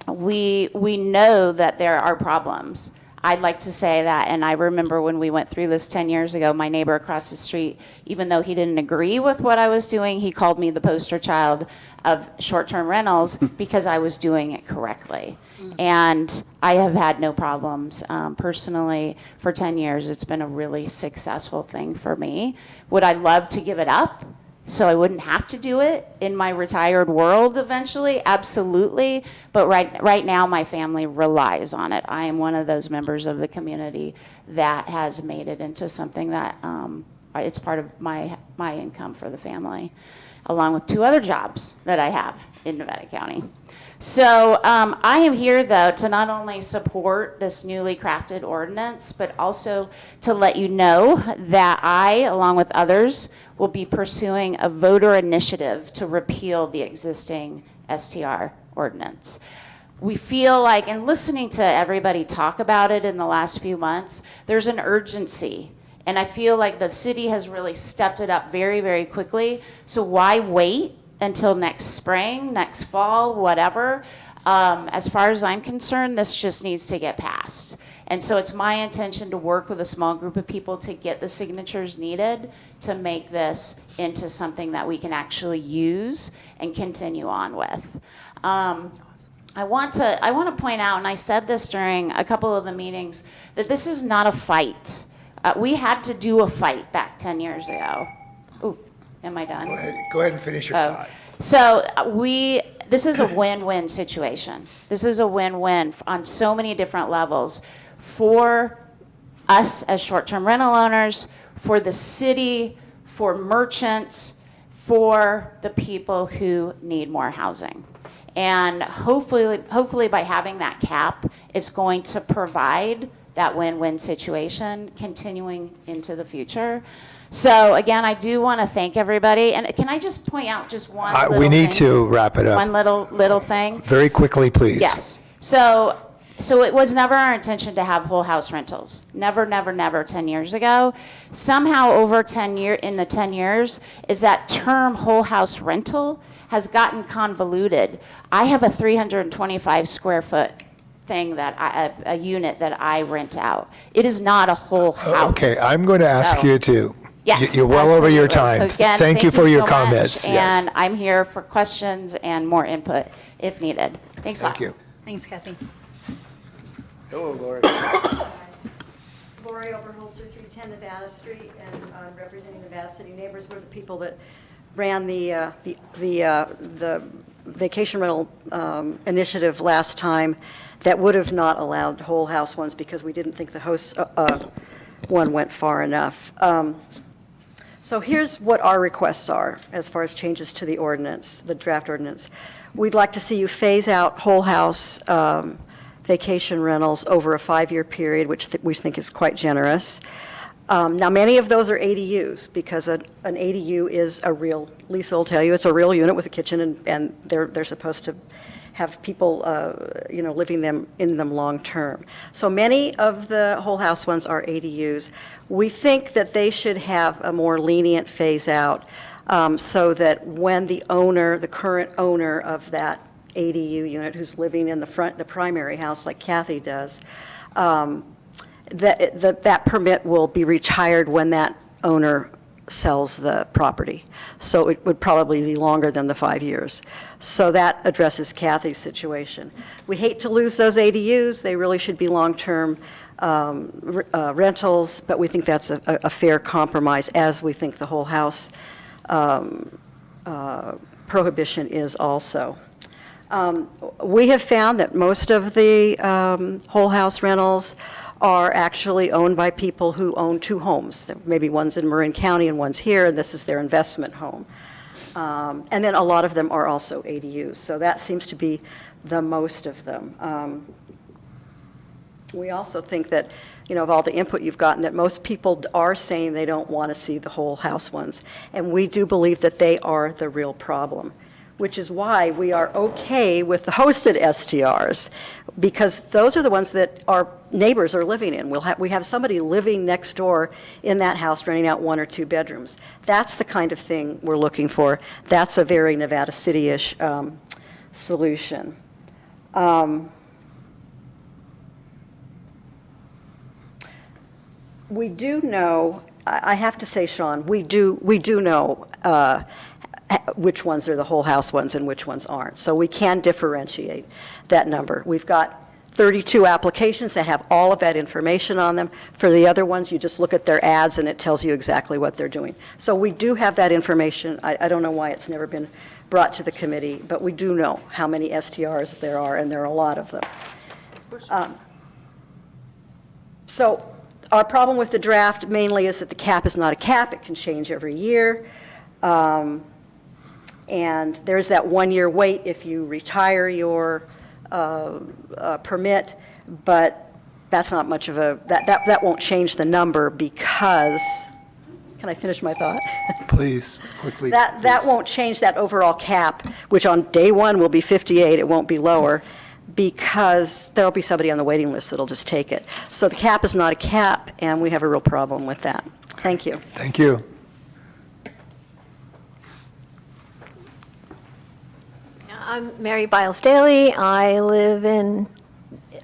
We know that there are problems. I'd like to say that, and I remember when we went through this 10 years ago, my neighbor across the street, even though he didn't agree with what I was doing, he called me the poster child of short-term rentals because I was doing it correctly. And I have had no problems. Personally, for 10 years, it's been a really successful thing for me. Would I love to give it up so I wouldn't have to do it in my retired world eventually? Absolutely. But right now, my family relies on it. I am one of those members of the community that has made it into something that It's part of my income for the family, along with 2 other jobs that I have in Nevada County. So I am here, though, to not only support this newly crafted ordinance, but also to let you know that I, along with others, will be pursuing a voter initiative to repeal the existing STR ordinance. We feel like, and listening to everybody talk about it in the last few months, there's an urgency. And I feel like the city has really stepped it up very, very quickly. So why wait until next spring, next fall, whatever? As far as I'm concerned, this just needs to get passed. And so it's my intention to work with a small group of people to get the signatures needed to make this into something that we can actually use and continue on with. I want to point out, and I said this during a couple of the meetings, that this is not a fight. We had to do a fight back 10 years ago. Ooh, am I done? Go ahead and finish your thought. So this is a win-win situation. This is a win-win on so many different levels for us as short-term rental owners, for the city, for merchants, for the people who need more housing. And hopefully by having that cap, it's going to provide that win-win situation continuing into the future. So again, I do want to thank everybody. And can I just point out just one little We need thing? to wrap it up. One little thing. Very quickly, please. Yes. So it was never our intention to have whole house rentals. Never, never, never 10 years ago. Somehow over in the 10 years is that term whole house rental has gotten convoluted. I have a 325 square foot thing a unit that I rent out. It is not a whole house. Okay, I'm going to ask you to. Yes, You're well over your time. So again, Thank you for your so comments. much, Yes. and I'm here for questions and more input if needed. Thanks a lot. Thank you. Thanks, Kathy. Hello, Lori. Lori Oberholzer, 310 Nevada Street, and I'm representing Nevada City Neighbors. We're the people that ran the vacation rental initiative last time that would have not allowed whole house ones because we didn't think the host one went far enough. So here's what our requests are as far as changes to the ordinance, the draft ordinance. We'd like to see you phase out whole house vacation rentals over a 5-year period, which we think is quite generous. Now, many of those are ADUs because an ADU is a real, Lisa will tell you, it's a real unit with a kitchen, and they're supposed to have people, living in them long term. So many of the whole house ones are ADUs. We think that they should have a more lenient phase out so that when the current owner of that ADU unit who's living in the primary house like Kathy does, that permit will be retired when that owner sells the property. So it would probably be longer than the 5 years. So that addresses Kathy's situation. We hate to lose those ADUs. They really should be long-term rentals, but we think that's a fair compromise, as we think the whole house prohibition is also. We have found that most of the whole house rentals are actually owned by people who own 2 homes. Maybe one's in Marin County and one's here, and this is their investment home. And then a lot of them are also ADUs, so that seems to be the most of them. We also think that, of all the input you've gotten, that most people are saying they don't want to see the whole house ones. And we do believe that they are the real problem, which is why we are okay with the hosted STRs, because those are the ones that our neighbors are living in. We have somebody living next door in that house renting out 1 or 2 bedrooms. That's the kind of thing we're looking for. That's a very Nevada City-ish solution. We do know, I have to say, Sean, we do know which ones are the whole house ones and which ones aren't. So we can differentiate that number. We've got 32 applications that have all of that information on them. For the other ones, you just look at their ads and it tells you exactly what they're doing. So we do have that information. I don't know why it's never been brought to the committee, but we do know how many STRs there are, and there are a lot of them. So Our problem with the draft mainly is that the cap is not a cap. It can change every year. And there's that 1-year wait if you retire your permit, but that's not much of a, that won't change the number because, can I finish my thought? Please, quickly. That won't change that overall cap, which on day one will be 58, it won't be lower, because there'll be somebody on the waiting list that'll just take it. So the cap is not a cap, and we have a real problem with that. Thank you. Thank you. I'm Mary Biles Daly. I live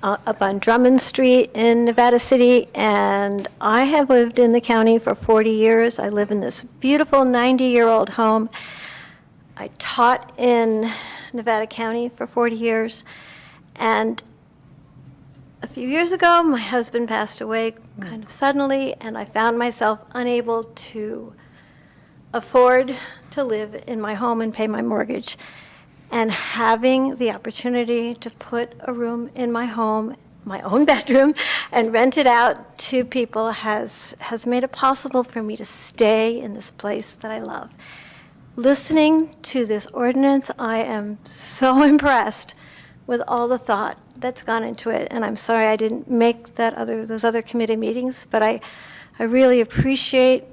up on Drummond Street in Nevada City, and I have lived in the county for 40 years. I live in this beautiful 90-year-old home. I taught in Nevada County for 40 years, and a few years ago, my husband passed away kind of suddenly, and I found myself unable to afford to live in my home and pay my mortgage. And having the opportunity to put a room in my home, my own bedroom, and rent it out to people has made it possible for me to stay in this place that I love. Listening to this ordinance, I am so impressed with all the thought that's gone into it. And I'm sorry I didn't make those other committee meetings, but I really appreciate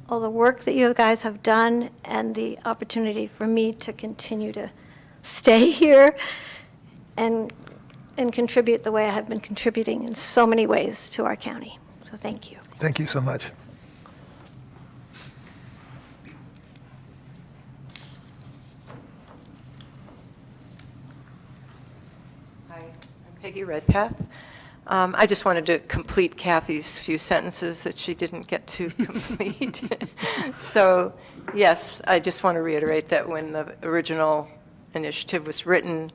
all the work that you guys have done and the opportunity for me to continue to stay here and contribute the way I have been contributing in so many ways to our county. So thank you. Thank you so much. Hi, I'm Peggy Redpath. I just wanted to complete Kathy's few sentences that she didn't get to complete. So, yes, I just want to reiterate that when the original initiative was written,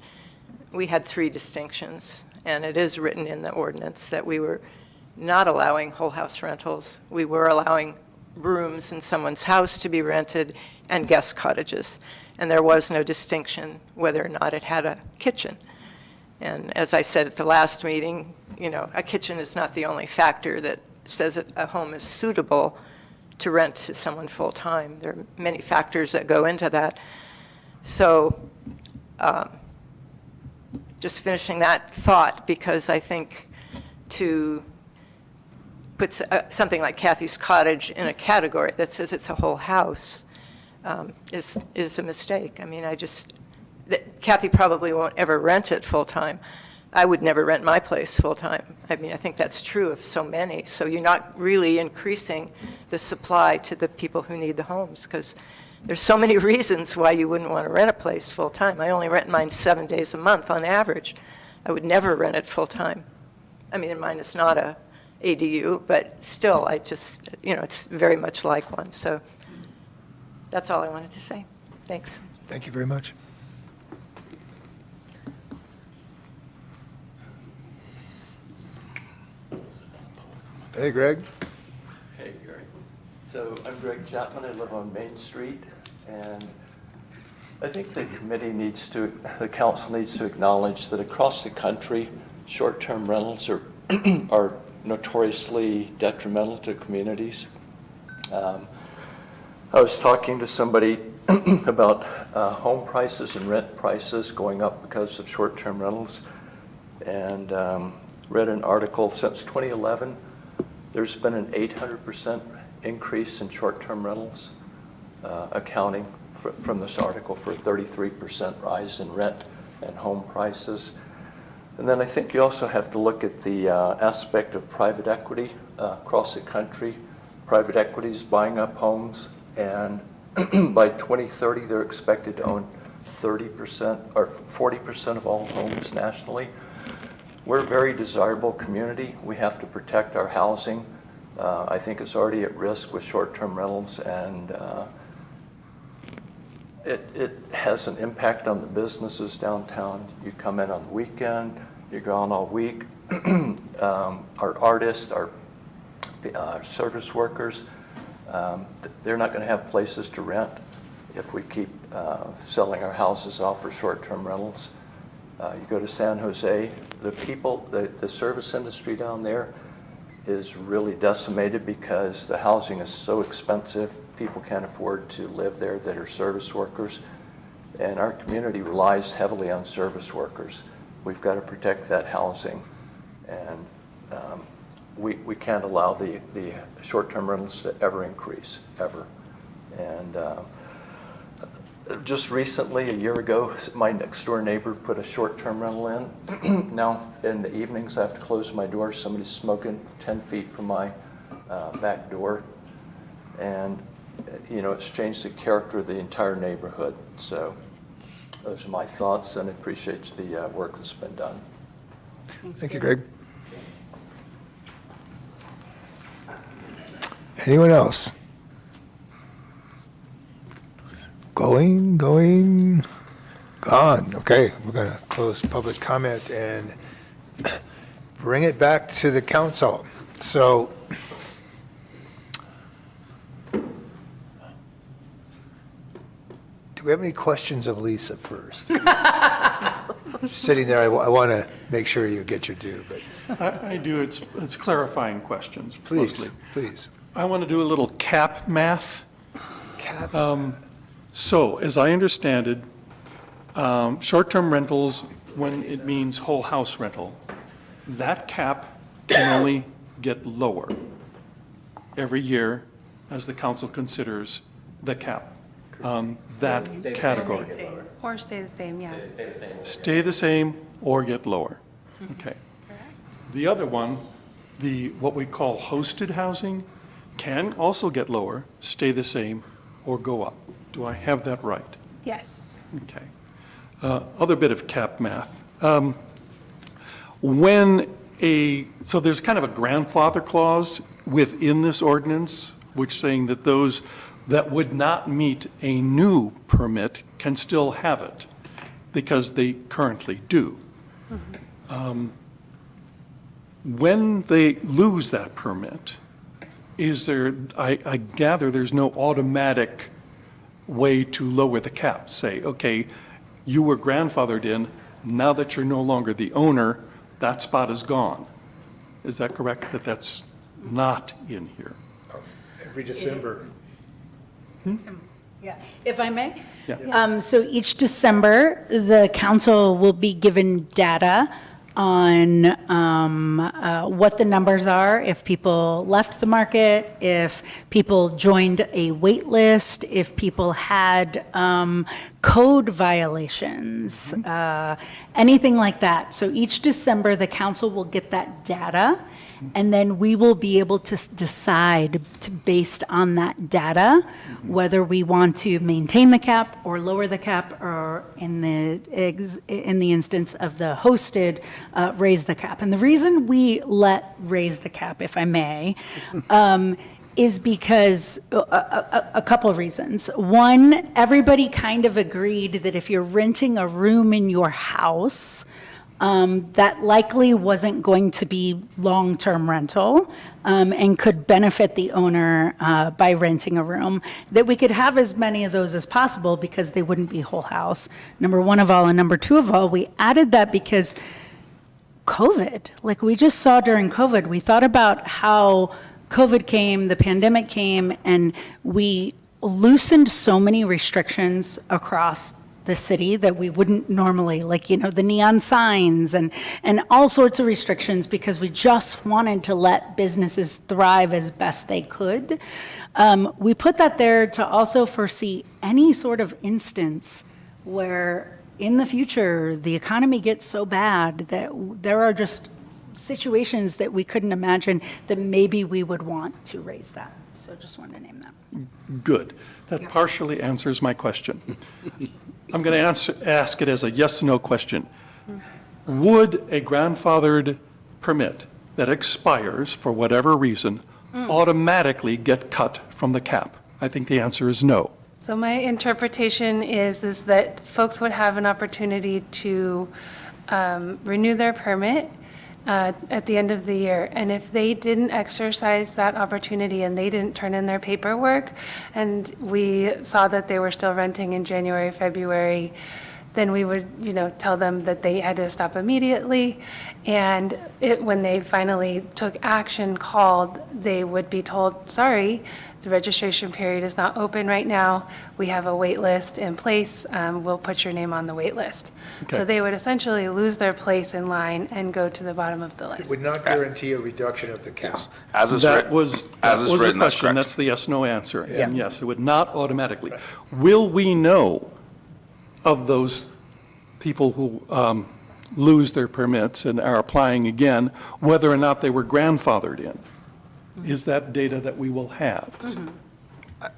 we had 3 distinctions, and it is written in the ordinance that we were not allowing whole house rentals. We were allowing rooms in someone's house to be rented and guest cottages, and there was no distinction whether or not it had a kitchen. And as I said at the last meeting, you know, a kitchen is not the only factor that says a home is suitable to rent to someone full-time. There are many factors that go into that. So just finishing that thought, because I think to put something like Kathy's Cottage in a category that says it's a whole house is a mistake. I mean, Kathy probably won't ever rent it full-time. I would never rent my place full-time. I mean, I think that's true of so many. So you're not really increasing the supply to the people who need the homes, because there's so many reasons why you wouldn't want to rent a place full-time. I only rent mine 7 days a month on average. I would never rent it full-time. I mean, mine is not a ADU, but still, it's very much like one. So that's all I wanted to say. Thanks. Thank you very much. Hey, Greg. Hey, Gary. So I'm Greg Chapman. I live on Main Street, and I think the council needs to acknowledge that across the country, short-term rentals are notoriously detrimental to communities. I was talking to somebody about home prices and rent prices going up because of short-term rentals, and read an article since 2011. There's been an 800% increase in short-term rentals, accounting from this article for a 33% rise in rent and home prices. And then I think you also have to look at the aspect of private equity across the country. Private equity is buying up homes, and by 2030, they're expected to own 30% or 40% of all homes nationally. We're a very desirable community. We have to protect our housing. I think it's already at risk with short-term rentals, and it has an impact on the businesses downtown. You come in on the weekend, you're gone all week. Our artists, our service workers, they're not going to have places to rent if we keep selling our houses off for short-term rentals. You go to San Jose, the service industry down there, is really decimated because the housing is so expensive. People can't afford to live there that are service workers. And our community relies heavily on service workers. We've got to protect that housing. And we can't allow the short-term rentals to ever increase, ever. And just recently, a year ago, my next door neighbor put a short-term rental in. Now, in the evenings, I have to close my door. Somebody's smoking 10 feet from my back door. And, you know, it's changed the character of the entire neighborhood. So those are my thoughts, and I appreciate the work that's been done. Thank you, Greg. Anyone else? Going, gone. Okay, we're going to close public comment and bring it back to the council. So, do we have any questions of Lisa first? Sitting there, I want to make sure you get your due, but. I do. It's clarifying questions. Please, mostly. please. I want to do a little cap math. So, as I understand it, short-term rentals, when it means whole house rental, that cap can only get lower every year as the council considers the cap. That category. Or stay the same, yeah. Stay the same or get lower. Okay. The other one, what we call hosted housing, can also get lower, stay the same, or go up. Do I have that right? Yes. Okay. Other bit of cap math. So there's kind of a grandfather clause within this ordinance, which saying that those that would not meet a new permit can still have it, because they currently do. When they lose that permit, I gather there's no automatic way to lower the cap. Say, okay, you were grandfathered in, now that you're no longer the owner, that spot is gone. Is that correct, that that's not in here? Every December. Yeah, if I may? Yeah. So each December, the council will be given data on what the numbers are, if people left the market, if people joined a wait list, if people had code violations, anything like that. So each December, the council will get that data, and then we will be able to decide, based on that data, whether we want to maintain the cap or lower the cap, or in the instance of the hosted, raise the cap. And the reason we let raise the cap, if I may, is because a couple of reasons. One, everybody kind of agreed that if you're renting a room in your house, that likely wasn't going to be long-term rental, and could benefit the owner by renting a room, that we could have as many of those as possible because they wouldn't be whole house, number one of all. And number two of all, we added that because COVID, like we just saw during COVID, we thought about how COVID came, the pandemic came, and we loosened so many restrictions across the city that we wouldn't normally, like, you know, the neon signs and all sorts of restrictions, because we just wanted to let businesses thrive as best they could. We put that there to also foresee any sort of instance where in the future the economy gets so bad that there are just situations that we couldn't imagine that maybe we would want to raise that. So just wanted to name that. Good. That partially answers my question. I'm going to ask it as a yes/no question. Would a grandfathered permit that expires for whatever reason automatically get cut from the cap? I think the answer is no. So my interpretation is that folks would have an opportunity to renew their permit at the end of the year. And if they didn't exercise that opportunity and they didn't turn in their paperwork, and we saw that they were still renting in January, February, then we would, tell them that they had to stop immediately. And when they finally took action, called, they would be told, sorry, the registration period is not open right now. We have a wait list in place. We'll put your name on the wait list. Okay. So they would essentially lose their place in line and go to the bottom of the It list. would not guarantee a reduction of the cap. As is That written, was as is the written, that's question. correct. That's the yes/no answer. Yeah. And yes, it would not automatically. Will we know of those people who lose their permits and are applying again, whether or not they were grandfathered in? Is that data that we will have?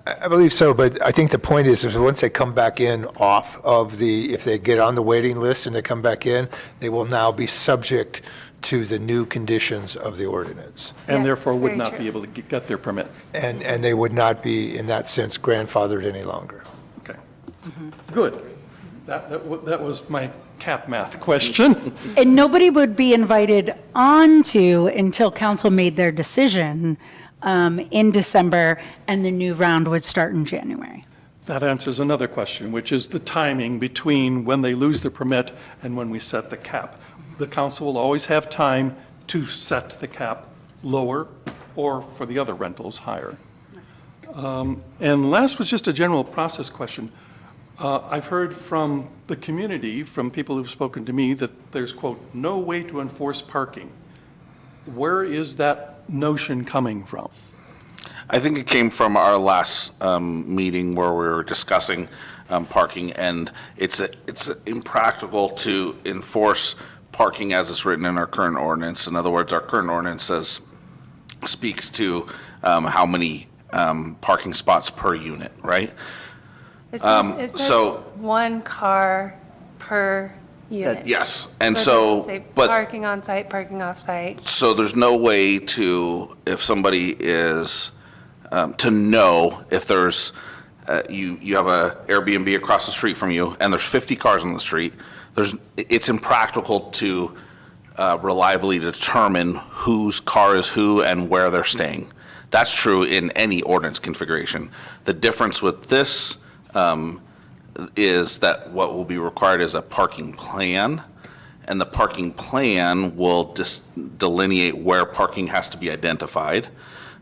I believe so, but I think the point is once they come back in off of if they get on the waiting list and they come back in, they will now be subject to the new conditions of the ordinance. And Yes, therefore would very not true. be able to get their permit? And they would not be, in that sense, grandfathered any longer. Okay. Good. That was my cap math question. And nobody would be invited onto until council made their decision in December, and the new round would start in January. That answers another question, which is the timing between when they lose their permit and when we set the cap. The council will always have time to set the cap lower or for the other rentals higher. And last was just a general process question. I've heard from the community, from people who've spoken to me, that there's, quote, no way to enforce parking. Where is that notion coming from? I think it came from our last meeting where we were discussing parking, and it's impractical to enforce parking as it's written in our current ordinance. In other words, our current ordinance speaks to how many parking spots per unit, right? It says one car per unit. Yes, and It so, doesn't say but. parking on site, parking off site. So there's no way to, if somebody is, to know if there's, you have a Airbnb across the street from you, and there's 50 cars on the street, it's impractical to reliably determine whose car is who and where they're staying. That's true in any ordinance configuration. The difference with this is that what will be required is a parking plan, and the parking plan will just delineate where parking has to be identified.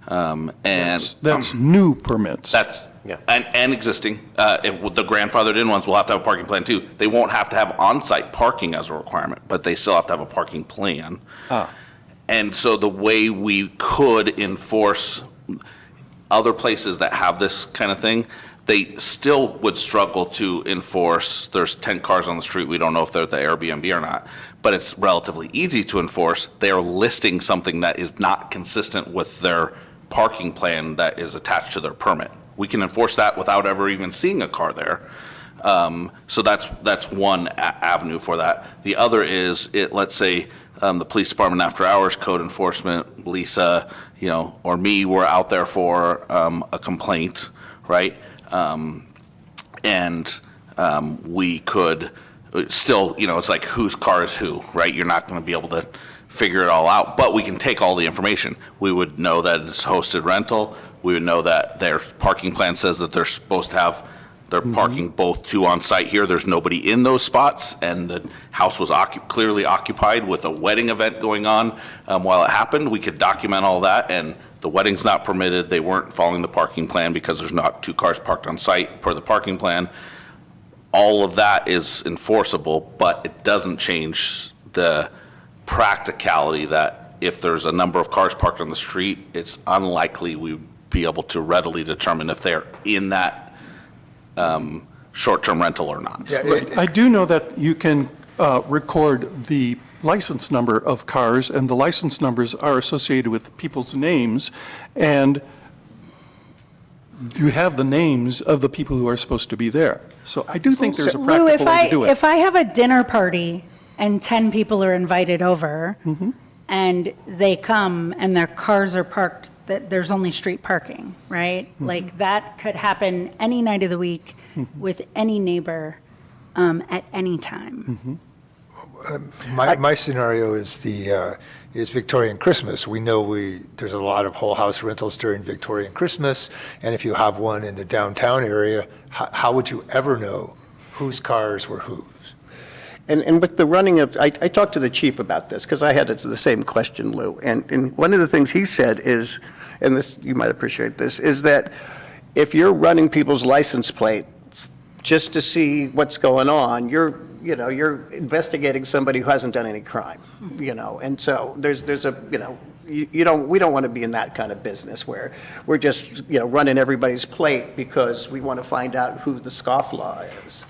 And That's new permits. that's, and existing. The grandfathered in ones will have to have a parking plan too. They won't have to have on-site parking as a requirement, but they still have to have a parking plan. And so the way we could enforce other places that have this kind of thing, they still would struggle to enforce. There's 10 cars on the street. We don't know if they're at the Airbnb or not, but it's relatively easy to enforce. They are listing something that is not consistent with their parking plan that is attached to their permit. We can enforce that without ever even seeing a car there. So that's one avenue for that. The other is, let's say the police department after hours, code enforcement, Lisa, or me were out there for a complaint, right? And we could still, it's like whose car is who, right? You're not going to be able to figure it all out, but we can take all the information. We would know that it's hosted rental. We would know that their parking plan says that they're supposed to have their parking both two on site here. There's nobody in those spots, and the house was clearly occupied with a wedding event going on while it happened. We could document all that, and the wedding's not permitted. They weren't following the parking plan because there's not 2 cars parked on site per the parking plan. All of that is enforceable, but it doesn't change the practicality that if there's a number of cars parked on the street, it's unlikely we'd be able to readily determine if they're in that short-term rental or not. I do know that you can record the license number of cars, and the license numbers are associated with people's names, and you have the names of the people who are supposed to be there. So I do think there's a Lou, practical way to do it. if I have a dinner party and 10 people are invited over, and they come and their cars are parked, that there's only street parking, right? Like, that could happen any night of the week with any neighbor at any time. My scenario is is Victorian Christmas. We know there's a lot of whole house rentals during Victorian Christmas, and if you have one in the downtown area, how would you ever know whose cars were whose. And with the running of, I talked to the chief about this, because I had the same question, Lou. And one of the things he said is, and this, you might appreciate this, is that if you're running people's license plate just to see what's going on, you're investigating somebody who hasn't done any crime, and so there's a, we don't want to be in that kind of business where we're just, running everybody's plate because we want to find out who the scofflaw is,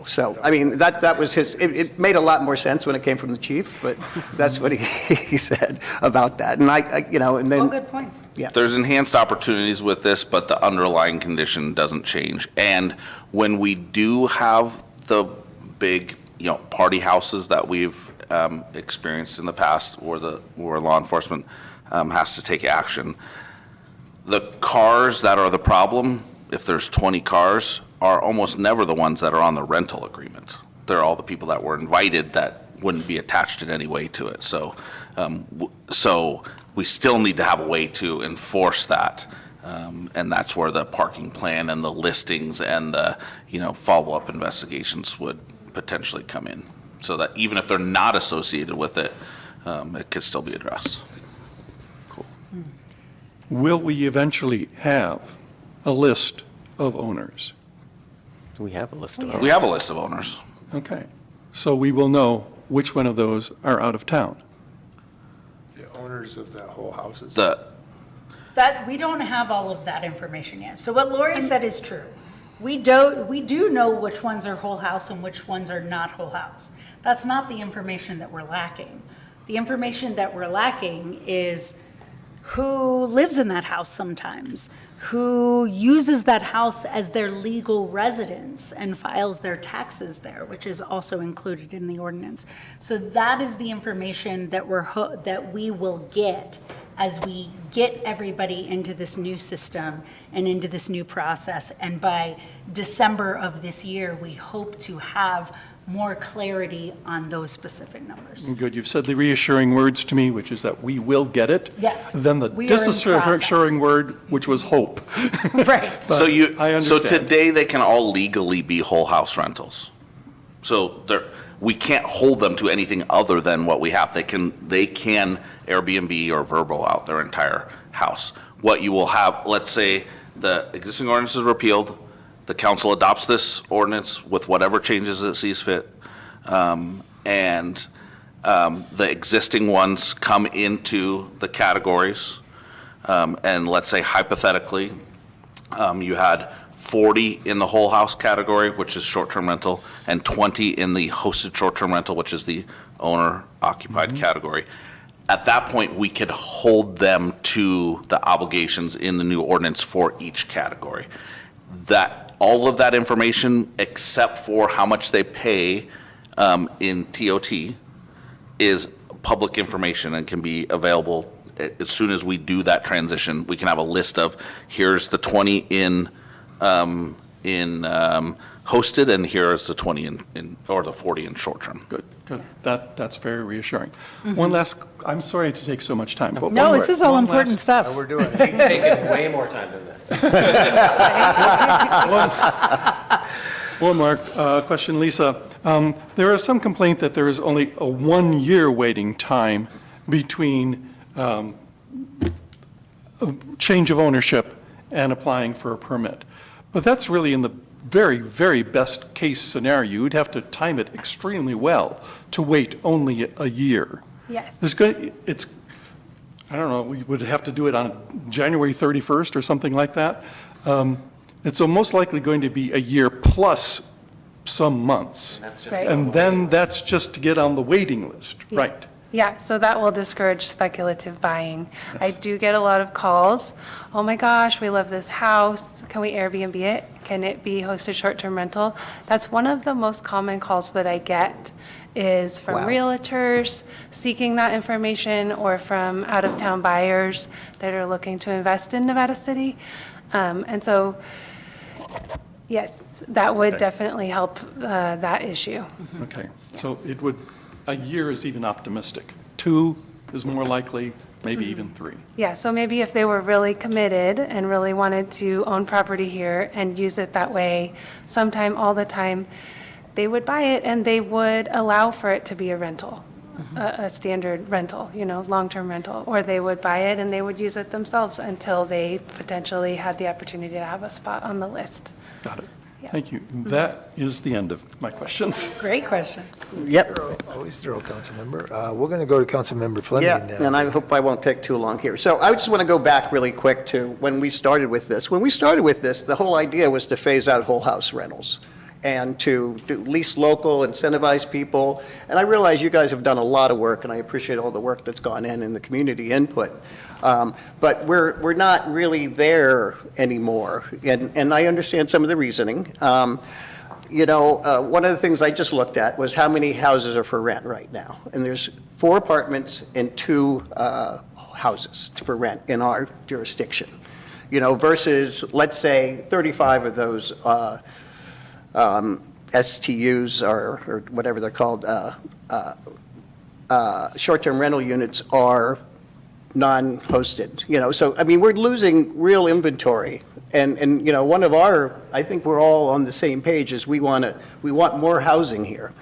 So, I mean, that was it made a lot more sense when it came from the chief, but that's what he said about that. And and then. All good points. Yeah. There's enhanced opportunities with this, but the underlying condition doesn't change. And when we do have the big, party houses that we've experienced in the past, where law enforcement has to take action, the cars that are the problem, if there's 20 cars, are almost never the ones that are on the rental agreement. They're all the people that were invited that wouldn't be attached in any way to it. So, so we still need to have a way to enforce that. And that's where the parking plan and the listings and the, follow-up investigations would potentially come in. So that even if they're not associated with it, it could still be addressed. Will we eventually have a list of owners? We have a list of owners. We have a list of owners. Okay. So we will know which one of those are out of town. The owners of the whole houses. That, we don't have all of that information yet. So what Lori said is true. We do know which ones are whole house and which ones are not whole house. That's not the information that we're lacking. The information that we're lacking is who lives in that house sometimes, who uses that house as their legal residence and files their taxes there, which is also included in the ordinance. So that is the information that we will get as we get everybody into this new system and into this new process. And by December of this year, we hope to have more clarity on those specific numbers. Good, you've said the reassuring words to me, which is that we will get it. Yes. Then the We are in disassuring word, which was hope. Right. So I understand. so today they can all legally be whole house rentals. So we can't hold them to anything other than what we have. They can Airbnb or Vrbo out their entire house. What you will have, let's say the existing ordinance is repealed, the council adopts this ordinance with whatever changes it sees fit, and the existing ones come into the categories, and let's say hypothetically, you had 40 in the whole house category, which is short-term rental, and 20 in the hosted short-term rental, which is the owner-occupied category. At that point, we could hold them to the obligations in the new ordinance for each category. All of that information, except for how much they pay in TOT, is public information and can be available as soon as we do that transition. We can have a list of, here's the 20 in hosted, and here's the 20 or the 40 in short term. Good. That's very reassuring. One last, I'm sorry to take so much time. But No, one this is all one important last- stuff. We're doing it. You've taken way more time than this. One more question, Lisa. There is some complaint that there is only a 1-year waiting time between a change of ownership and applying for a permit. But that's really in the very, very best case scenario. You'd have to time it extremely well to wait only a year. Yes. I don't know, we would have to do it on January 31st or something like that. It's most likely going to be a year plus some months. Right. And then that's just to get on the waiting list, right? Yeah, so that will discourage speculative buying. I do get a lot of calls. Oh my gosh, we love this house. Can we Airbnb it? Can it be hosted short-term rental? That's one of the most common calls that I get is from realtors seeking that information or from out-of-town buyers that are looking to invest in Nevada City. And so, yes, that would definitely help that issue. Okay, so a year is even optimistic. 2 is more likely, maybe even 3. Yeah, so maybe if they were really committed and really wanted to own property here and use it that way sometime, all the time, they would buy it and they would allow for it to be a rental, a standard rental, long-term rental. Or they would buy it and they would use it themselves until they potentially had the opportunity to have a spot on the list. Got it. Thank you. That is the end of my questions. Great questions. Yep. Always thorough, Councilmember. We're going to go to Councilmember Fleming Yeah, now. and I hope I won't take too long here. So I just want to go back really quick to when we started with this. When we started with this, the whole idea was to phase out whole house rentals and to do lease local, incentivize people. And I realize you guys have done a lot of work, and I appreciate all the work that's gone in the community input. But we're not really there anymore, and I understand some of the reasoning. One of the things I just looked at was how many houses are for rent right now. And there's 4 apartments and 2 houses for rent in our jurisdiction, versus, let's say, 35 of those STUs or whatever they're called, short-term rental units are non-hosted, so, I mean, we're losing real inventory. And one of I think we're all on the same page, is we want more housing here.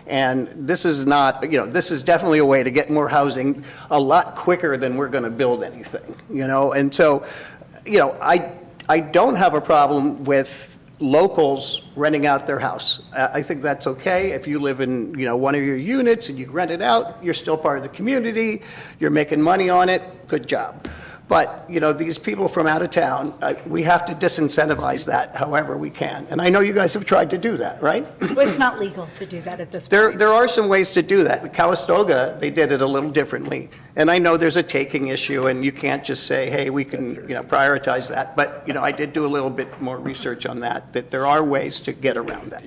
And this is not, this is definitely a way to get more housing a lot quicker than we're going to build anything, And so, I don't have a problem with locals renting out their house. I think that's okay. If you live in, one of your units and you rent it out, you're still part of the community, you're making money on it, good job. But, these people from out of town, we have to disincentivize that however we can. And I know you guys have tried to do that, right? Well, it's not legal to do that at this point. There are some ways to do that. The Calistoga, they did it a little differently. And I know there's a taking issue, and you can't just say, hey, we can, prioritize that. But, I did do a little bit more research on that there are ways to get around that.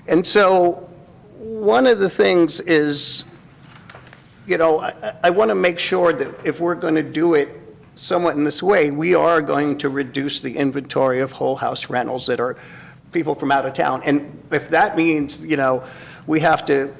And so one of the things is, I want to make sure that if we're going to do it somewhat in this way, we are going to reduce the inventory of whole house rentals that are people from out of town. And if that means, we have to,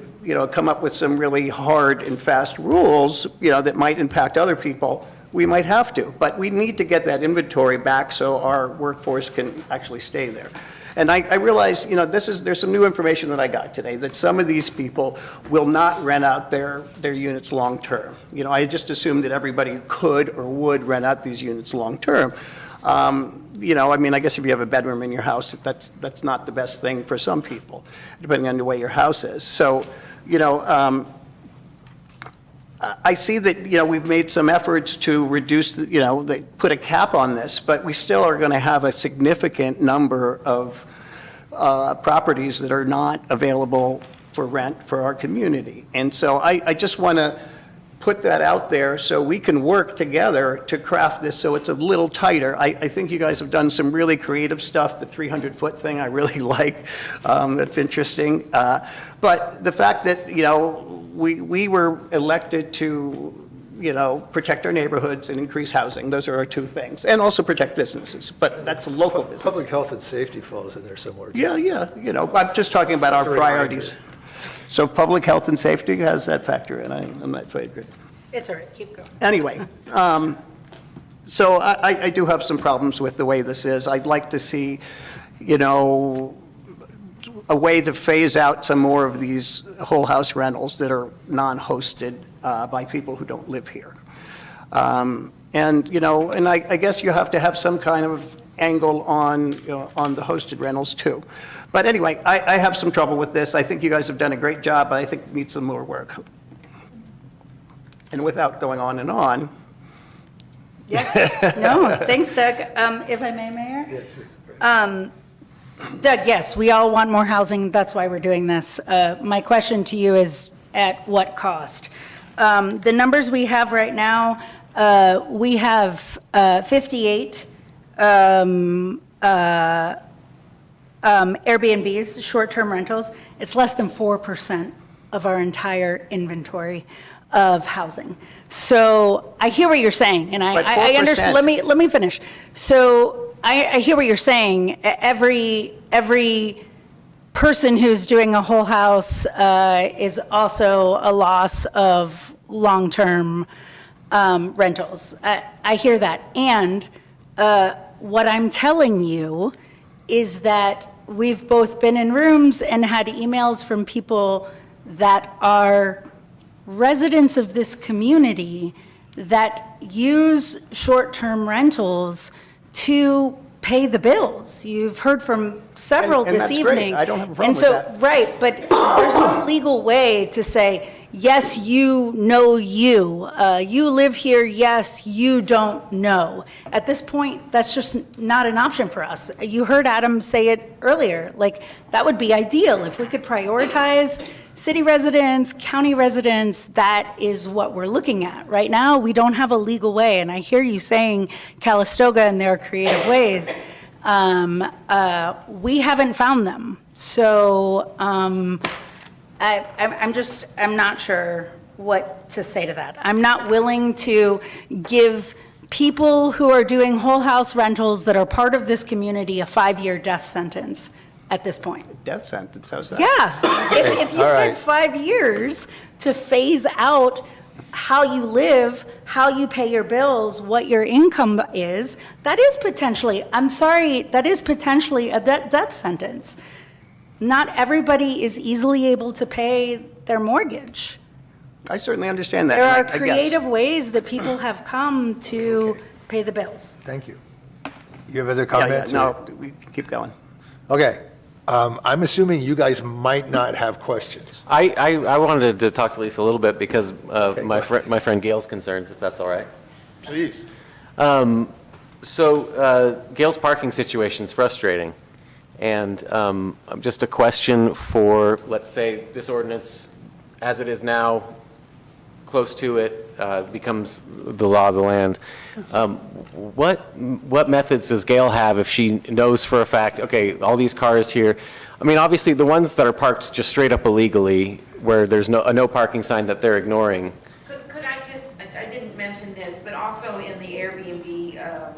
come up with some really hard and fast rules, that might impact other people, we might have to. But we need to get that inventory back so our workforce can actually stay there. And I realize, there's some new information that I got today, that some of these people will not rent out their units long-term. I just assumed that everybody could or would rent out these units long-term. I guess if you have a bedroom in your house, that's not the best thing for some people, depending on the way your house is. So, I see that, we've made some efforts to reduce, they put a cap on this, but we still are going to have a significant number of properties that are not available for rent for our community. And so I just want to put that out there so we can work together to craft this so it's a little tighter. I think you guys have done some really creative stuff. The 300-foot thing I really like. That's interesting. But the fact that, we were elected to, protect our neighborhoods and increase housing. Those are our 2 things. And also protect businesses, but that's a local business. Public health and safety falls in there somewhere. too. Yeah, I'm just talking about our priorities. So public health and safety has that factor in. I'm not favorite. It's all right, keep going. Anyway, so I do have some problems with the way this is. I'd like to see, a way to phase out some more of these whole house rentals that are non-hosted by people who don't live here. And I guess you have to have some kind of angle on the hosted rentals too. But anyway, I have some trouble with this. I think you guys have done a great job, but I think it needs some more work. And without going on and on. Yeah, no, thanks, Doug. If I may, Mayor? Yes, please. Doug, yes, we all want more housing. That's why we're doing this. My question to you is, at what cost? The numbers we have right now, we have 58 Airbnbs, short-term rentals. It's less than 4% of our entire inventory of housing. So I hear what you're saying, and I understand. Let me finish. So I hear what you're saying. Every person who's doing a whole house is also a loss of long-term rentals. I hear that. And what I'm telling you is that we've both been in rooms and had emails from people that are residents of this community that use short-term rentals to pay the bills. You've heard from several And this that's great. evening. I don't have a problem And so, with that. right, but there's no legal way to say, yes, you know you. You live here, yes, you don't know. At this point, that's just not an option for us. You heard Adam say it earlier, like, that would be ideal. If we could prioritize city residents, county residents, that is what we're looking at. Right now, we don't have a legal way, and I hear you saying Calistoga and their creative ways. We haven't found them. So I'm not sure what to say to that. I'm not willing to give people who are doing whole house rentals that are part of this community a 5-year death sentence at this point. Death sentence, how's that? Yeah, if you've All got right. 5 years to phase out how you live, how you pay your bills, what your income is, that is potentially, I'm sorry, that is potentially a death sentence. Not everybody is easily able to pay their mortgage. I certainly understand that. There and are I guess- creative ways that people have come to pay the bills. Thank you. You have other Yeah, yeah, comments? no, we can keep going. Okay. I'm assuming you guys might not have questions. I wanted to talk to Lisa a little bit because of my friend Gail's concerns, if that's all right. Please. So Gail's parking situation is frustrating. And just a question for, let's say, this ordinance, as it is now, close to it, becomes the law of the land. What methods does Gail have if she knows for a fact, okay, all these cars here, I mean, obviously, the ones that are parked just straight up illegally, where there's a no parking sign that they're ignoring. Could I just, I didn't mention this, but also in the Airbnb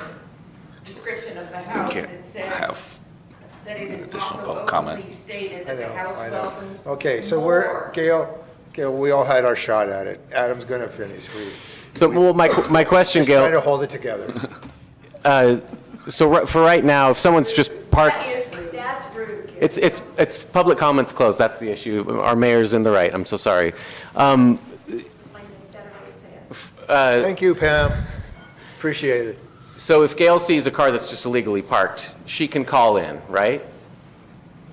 description of the house, can't it says have that it is additional also public openly comment. stated I that the know, house I know. welcomes Okay, so more. Gail, we all had our shot at it. Adam's going to finish. So, well, my question, Just Gail. trying to hold it together. So for right now, if someone's just parked, That's rude. it's public comments closed, that's the issue. Our mayor's in the right, I'm so sorry. Thank you, Pam. Appreciate it. So if Gail sees a car that's just illegally parked, she can call in, right?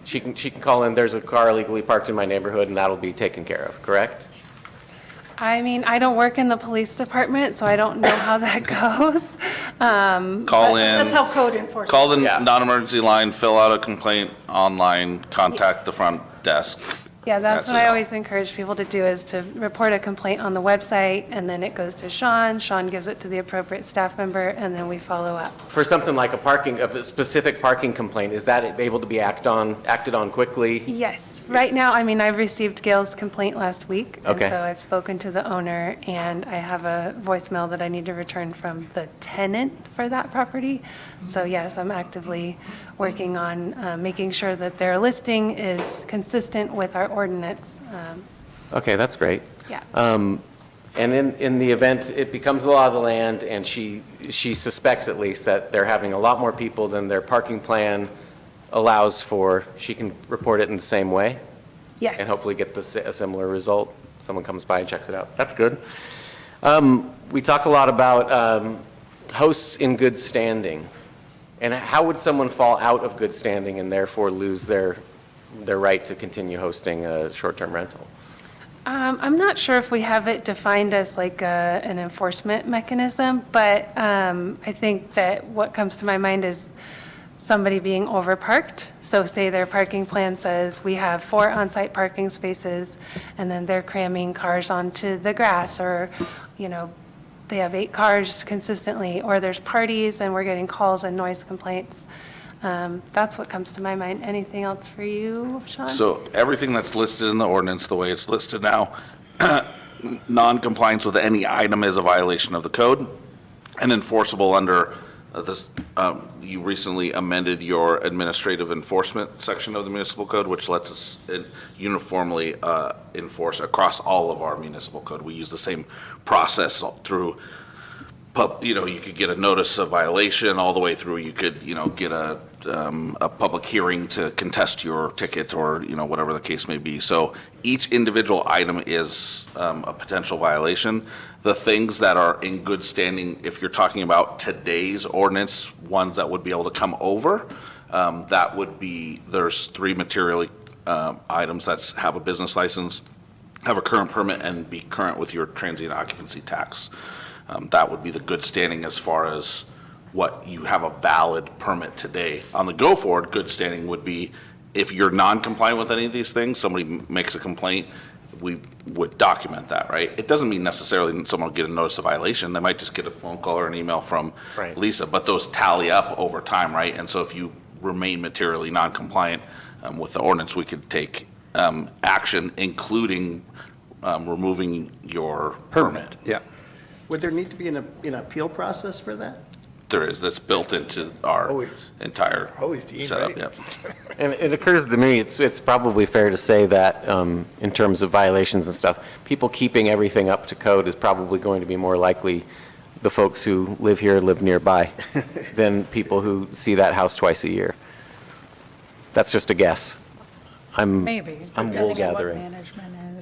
She can call in, there's a car illegally parked in my neighborhood, and that'll be taken care of, correct? I mean, I don't work in the police department, so I don't know how that goes. Call in. That's how code enforcement. Call the non-emergency line, fill out a complaint online, contact the front desk. Yeah, that's what it. I always encourage people to do, is to report a complaint on the website, and then it goes to Sean. Sean gives it to the appropriate staff member, and then we follow up. For something like a specific parking complaint, is that able to be acted on quickly? Yes, right now, I mean, I've received Gail's complaint last week. Okay. And so I've spoken to the owner, and I have a voicemail that I need to return from the tenant for that property. So yes, I'm actively working on making sure that their listing is consistent with our ordinance. Okay, that's great. Yeah. And in the event it becomes the law of the land, and she suspects at least that they're having a lot more people than their parking plan allows for, she can report it in the same way? Yes. And hopefully get a similar result. Someone comes by and checks it out. That's good. We talk a lot about hosts in good standing. And how would someone fall out of good standing and therefore lose their right to continue hosting a short-term rental? I'm not sure if we have it defined as like an enforcement mechanism, but I think that what comes to my mind is somebody being overparked. So say their parking plan says we have 4 on-site parking spaces, and then they're cramming cars onto the grass, or, they have 8 cars consistently, or there's parties and we're getting calls and noise complaints. That's what comes to my mind. Anything else for you, Sean? So everything that's listed in the ordinance, the way it's listed now, non-compliance with any item is a violation of the code and enforceable under You recently amended your administrative enforcement section of the municipal code, which lets us uniformly enforce across all of our municipal code. We use the same process through, you could get a notice of violation all the way through. You could, get a public hearing to contest your ticket or, whatever the case may be. So each individual item is a potential violation. The things that are in good standing, if you're talking about today's ordinance, ones that would be able to come over, that would be, there's 3 material items that have a business license, have a current permit, and be current with your transient occupancy tax. That would be the good standing as far as what you have a valid permit today. On the go forward, good standing would be if you're non-compliant with any of these things, somebody makes a complaint, we would document that, right? It doesn't mean necessarily someone will get a notice of violation. They might just get a phone call or an email from Lisa, but those tally up over time, right? And so if you remain materially non-compliant with the ordinance, we could take action, including removing your permit. Yeah. Would there need to be an appeal process for that? There is. That's built into our entire setup. Right? Yep. And it occurs to me, it's probably fair to say that in terms of violations and stuff, people keeping everything up to code is probably going to be more likely the folks who live here, live nearby, than people who see that house twice a year. That's just a guess. I'm wool gathering.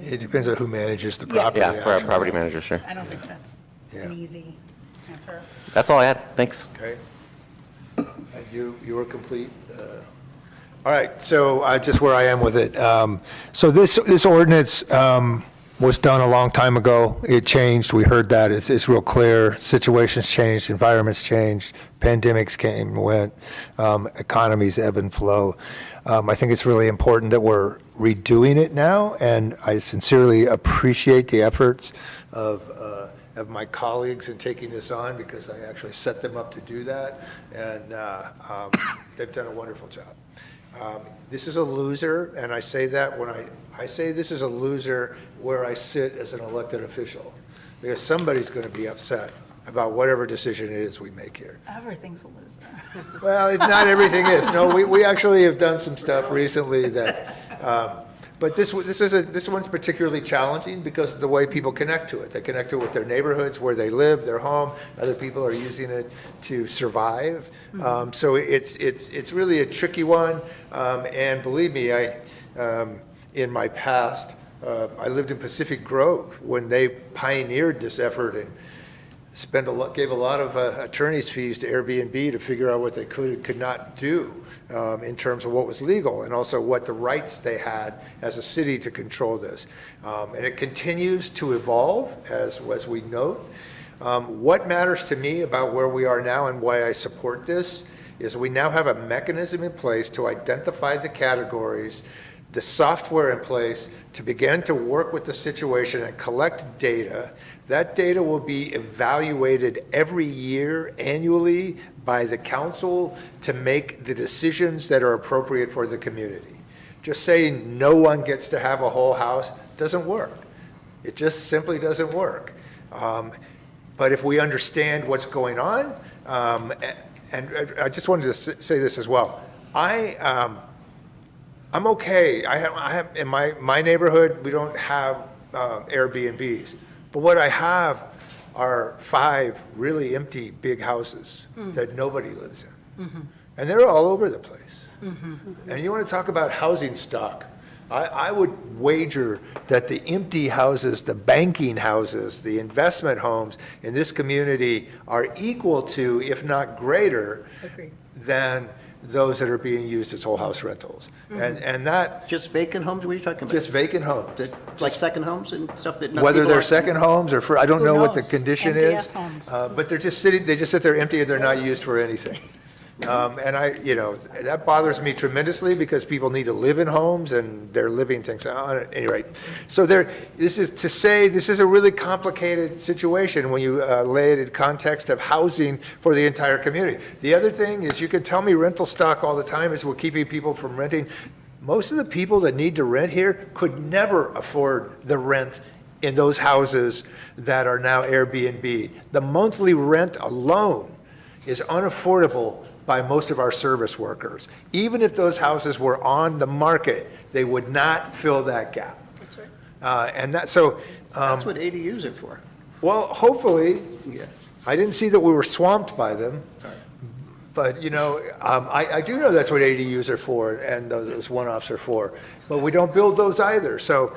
It depends on who manages the property. Yeah, for our property manager, sure. I don't think that's an easy answer. That's all I had. Thanks. Okay. And you were complete? All right, so just where I am with it. So this ordinance was done a long time ago. It changed. We heard that. It's real clear. Situations changed, environments changed, pandemics came and went, economies ebb and flow. I think it's really important that we're redoing it now, and I sincerely appreciate the efforts of my colleagues in taking this on, because I actually set them up to do that, and they've done a wonderful job. This is a loser, and I say that when I say this is a loser where I sit as an elected official, because somebody's going to be upset about whatever decision it is we make here. Everything's a loser. Well, not everything is. No, we actually have done some stuff recently that, but this one's particularly challenging because of the way people connect to it. They connect to it with their neighborhoods, where they live, their home. Other people are using it to survive. So it's really a tricky one. And believe me, in my past, I lived in Pacific Grove when they pioneered this effort and gave a lot of attorney's fees to Airbnb to figure out what they could and could not do in terms of what was legal, and also what the rights they had as a city to control this. And it continues to evolve as we note. What matters to me about where we are now and why I support this is we now have a mechanism in place to identify the categories, the software in place to begin to work with the situation and collect data. That data will be evaluated every year, annually, by the council to make the decisions that are appropriate for the community. Just saying no one gets to have a whole house doesn't work. It just simply doesn't work. But if we understand what's going on, and I just wanted to say this as well. I'm okay. I have in my neighborhood, we don't have Airbnbs. But what I have are 5 really empty big houses that nobody lives in. And they're all over the place. And you want to talk about housing stock. I would wager that the empty houses, the banking houses, the investment homes in this community are equal to, if not greater, than those that are being used as whole house rentals. And that... Just vacant homes, what are you talking about? Just vacant homes. Like second homes and stuff that... Whether they're second homes or I don't know what the condition Empty-ass is. homes. But they just sit there empty and they're not used for anything. And that bothers me tremendously because people need to live in homes and they're living things. At any rate, so this is a really complicated situation when you lay it in context of housing for the entire community. The other thing is, you can tell me rental stock all the time is we're keeping people from renting. Most of the people that need to rent here could never afford the rent in those houses that are now Airbnb. The monthly rent alone is unaffordable by most of our service workers. Even if those houses were on the market, they would not fill that gap. That's right. And that, so. That's what ADUs are for. Well, hopefully, Yeah. I didn't see that we were swamped by them. Sorry. But, I do know that's what ADUs are for and those one-offs are for. But we don't build those either. So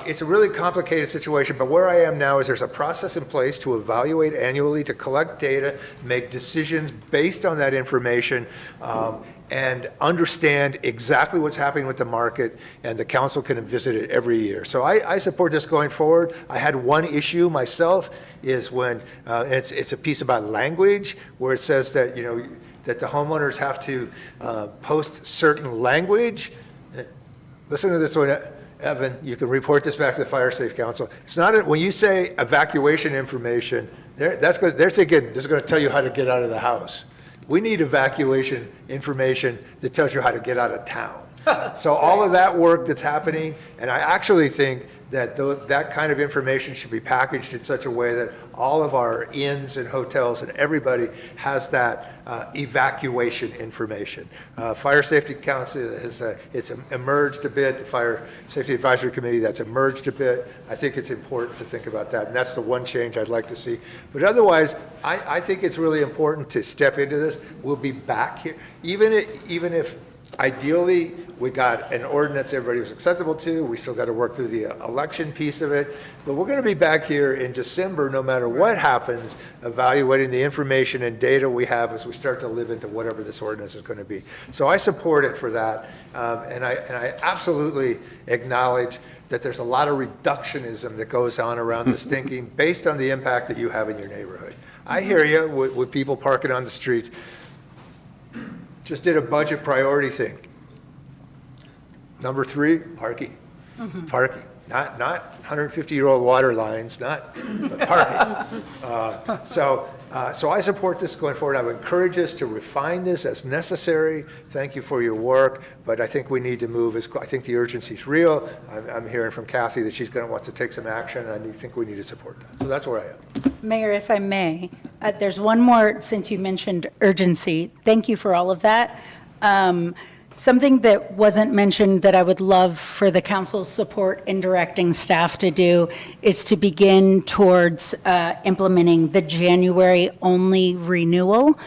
it's a really complicated situation. But where I am now is there's a process in place to evaluate annually, to collect data, make decisions based on that information, and understand exactly what's happening with the market, and the council can visit it every year. So I support this going forward. I had one issue myself, is when, it's a piece about language, where it says that, that the homeowners have to post certain language. Listen to this one, Evan, you can report this back to the Fire Safe Council. It's not, when you say evacuation information, they're thinking this is going to tell you how to get out of the house. We need evacuation information that tells you how to get out of town. So all of that work that's happening, and I actually think that that kind of information should be packaged in such a way that all of our inns and hotels and everybody has that evacuation information. Fire Safety Council it's emerged a bit, the Fire Safety Advisory Committee, that's emerged a bit. I think it's important to think about that, and that's the one change I'd like to see. But otherwise, I think it's really important to step into this. We'll be back here, even if ideally, we got an ordinance everybody was acceptable to. We still got to work through the election piece of it. But we're going to be back here in December, no matter what happens, evaluating the information and data we have as we start to live into whatever this ordinance is going to be. So I support it for that. And I absolutely acknowledge that there's a lot of reductionism that goes on around this thinking based on the impact that you have in your neighborhood. I hear you with people parking on the streets. Just did a budget priority thing. Number 3, parking. Parking, not 150-year-old water lines, but parking. So I support this going forward. I would encourage us to refine this as necessary. Thank you for your work, but I think we need to move. I think the urgency is real. I'm hearing from Kathy that she's going to want to take some action, and I think we need to support that. So that's where I am. Mayor, if I may, there's one more, since you mentioned urgency. Thank you for all of that. Something that wasn't mentioned that I would love for the council's support in directing staff to do is to begin towards implementing the January-only renewal.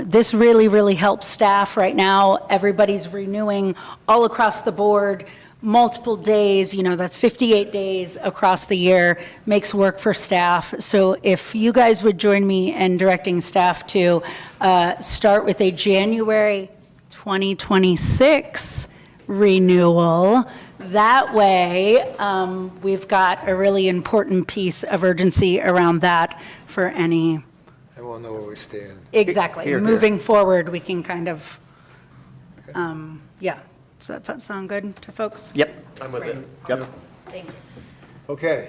This really, really helps staff right now. Everybody's renewing all across the board, multiple days, that's 58 days across the year, makes work for staff. So if you guys would join me in directing staff to start with a January 2026 renewal, that way we've got a really important piece of urgency around that for any. And we'll know where we stand. Exactly. Here, here. Moving forward, we can kind of, yeah. Does that sound good to folks? Yep. I'm with it. Yep. Thank you. Okay.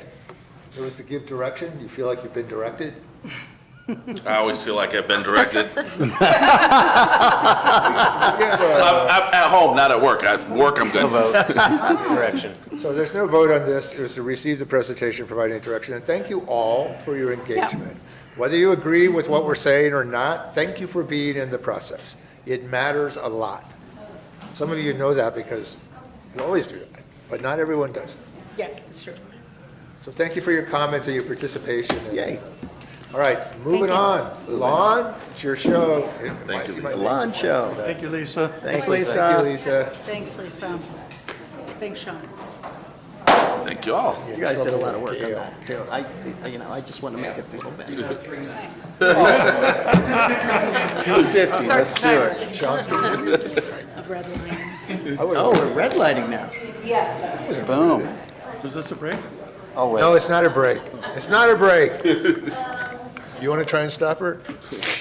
It was to give direction. Do you feel like you've been directed? I always feel like I've been directed. I'm at home, not at work. At work, I'm good. Direction. So there's no vote on this. It was to receive the presentation, providing direction. And thank you all for your engagement. Whether you agree with what we're saying or not, thank you for being in the process. It matters a lot. Some of you know that because you always do that, but not everyone does. Yeah, it's true. So thank you for your comments and your participation. Yay. All right, moving on. Lon, it's your show. Thank you, The lawn show. Thank you, Lisa. Thanks, Thank Lisa. you, Lisa. Thanks, Lisa. Thanks, Sean. Thank you all. You guys did a lot of work on that, too. I just want to make it a little better. 250, let's do it. Sean's Of red line. Oh, we're red lighting now. Yeah. Boom. Was this a break? Oh, wait. No, it's not a break. It's not a break. You want to try and stop her? Just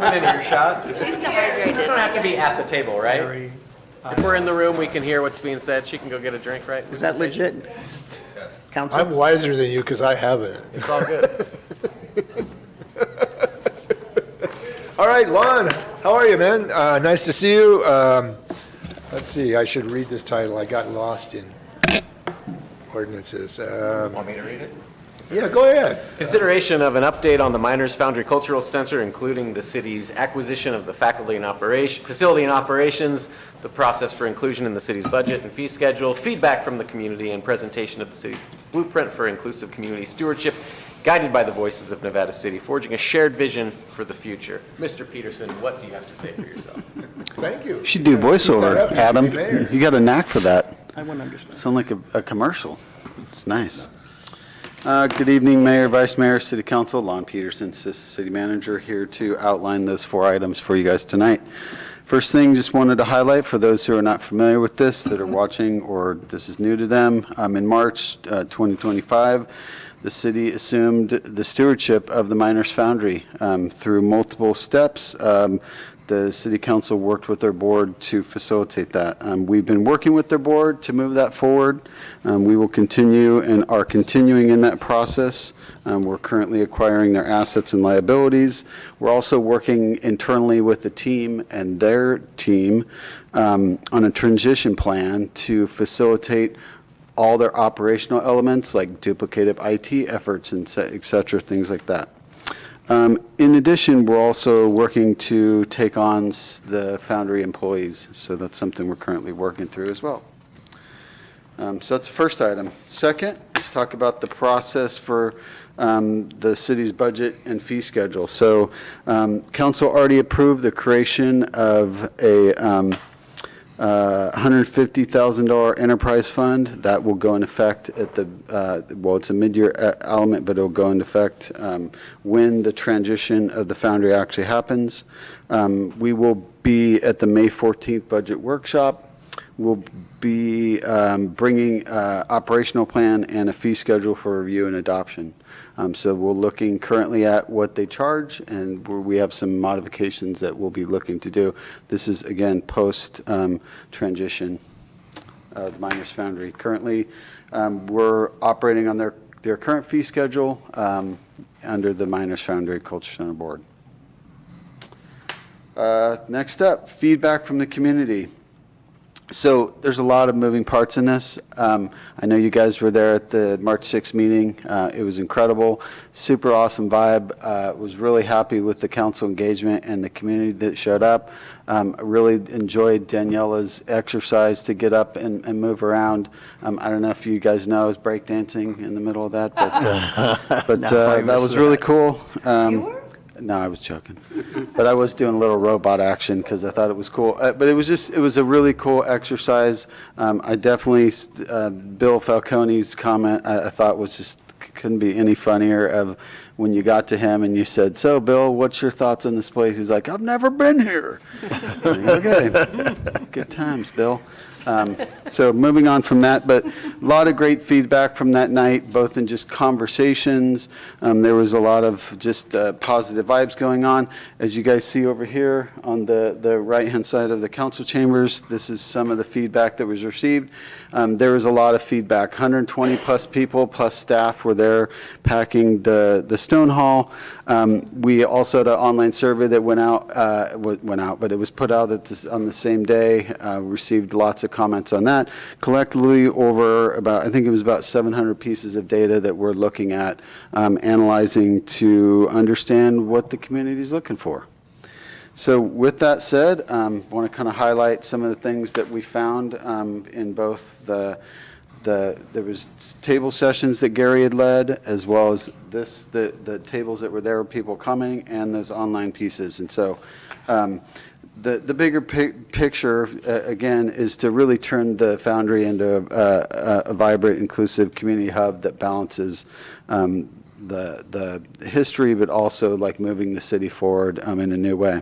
went into your shot. She's dehydrated. We don't have to be at the table, right? If we're in the room, we can hear what's being said. She can go get a drink, right? Is that legit? Council? I'm wiser than you because I haven't. It's all good. All right, Lon, how are you, man? Nice to see you. Let's see, I should read this title. I got lost in ordinances. Want me to read it? Yeah, go ahead. Consideration of an update on the Miners Foundry Cultural Center, including the city's acquisition of the facility and operations, the process for inclusion in the city's budget and fee schedule, feedback from the community, and presentation of the city's blueprint for inclusive community stewardship, guided by the voices of Nevada City, forging a shared vision for the future. Mr. Peterson, what do you have to say for yourself? Thank you. You should do voiceover, Adam. You got a knack for that. I wouldn't understand. Sound like a commercial. It's nice. Good evening, Mayor, Vice Mayor, City Council. Lon Peterson, Assistant City Manager, here to outline those 4 items for you guys tonight. First thing, just wanted to highlight for those who are not familiar with this, that are watching, or this is new to them, in March 2025, the city assumed the stewardship of the Miners Foundry through multiple steps. The City Council worked with their board to facilitate that. We've been working with their board to move that forward. We will continue and are continuing in that process. We're currently acquiring their assets and liabilities. We're also working internally with the team and their team on a transition plan to facilitate all their operational elements like duplicative IT efforts and et cetera, things like that. In addition, we're also working to take on the Foundry employees, so that's something we're currently working through as well. So that's the first item. Second, let's talk about the process for the city's budget and fee schedule. So council already approved the creation of a $150,000 enterprise fund that will go in effect at the, well, it's a mid-year element, but it'll go into effect when the transition of the Foundry actually happens. We will be at the May 14th budget workshop. We'll be bringing operational plan and a fee schedule for review and adoption. So we're looking currently at what they charge, and we have some modifications that we'll be looking to do. This is, again, post-transition of the Miners Foundry. Currently, we're operating on their current fee schedule under the Miners Foundry Culture Center Board. Next up, feedback from the community. So there's a lot of moving parts in this. I know you guys were there at the March 6th meeting. It was incredible, super awesome vibe. Was really happy with the council engagement and the community that showed up. I really enjoyed Daniela's exercise to get up and move around. I don't know if you guys know, I was breakdancing in the middle of that, but that was really cool. No, I was joking. But I was doing a little robot action because I thought it was cool. But it was a really cool exercise. I definitely, Bill Falcone's comment, I thought was just, couldn't be any funnier of when you got to him and you said, "So, Bill, what's your thoughts on this place?" He's like, "I've never been here." Okay, good times, Bill. So moving on from that, but a lot of great feedback from that night, both in just conversations. There was a lot of just positive vibes going on. As you guys see over here on the right-hand side of the council chambers, this is some of the feedback that was received. There was a lot of feedback. 120 plus people plus staff were there packing the Stone Hall. We also had an online survey that went out, but it was put out on the same day. Received lots of comments on that. Collectively, over about, I think it was about 700 pieces of data that we're looking at, analyzing to understand what the community is looking for. So with that said, I want to kind of highlight some of the things that we found in both there was table sessions that Gary had led, as well as the tables that were there with people coming, and those online pieces. And so the bigger picture, again, is to really turn the Foundry into a vibrant, inclusive community hub that balances the history, but also like moving the city forward in a new way.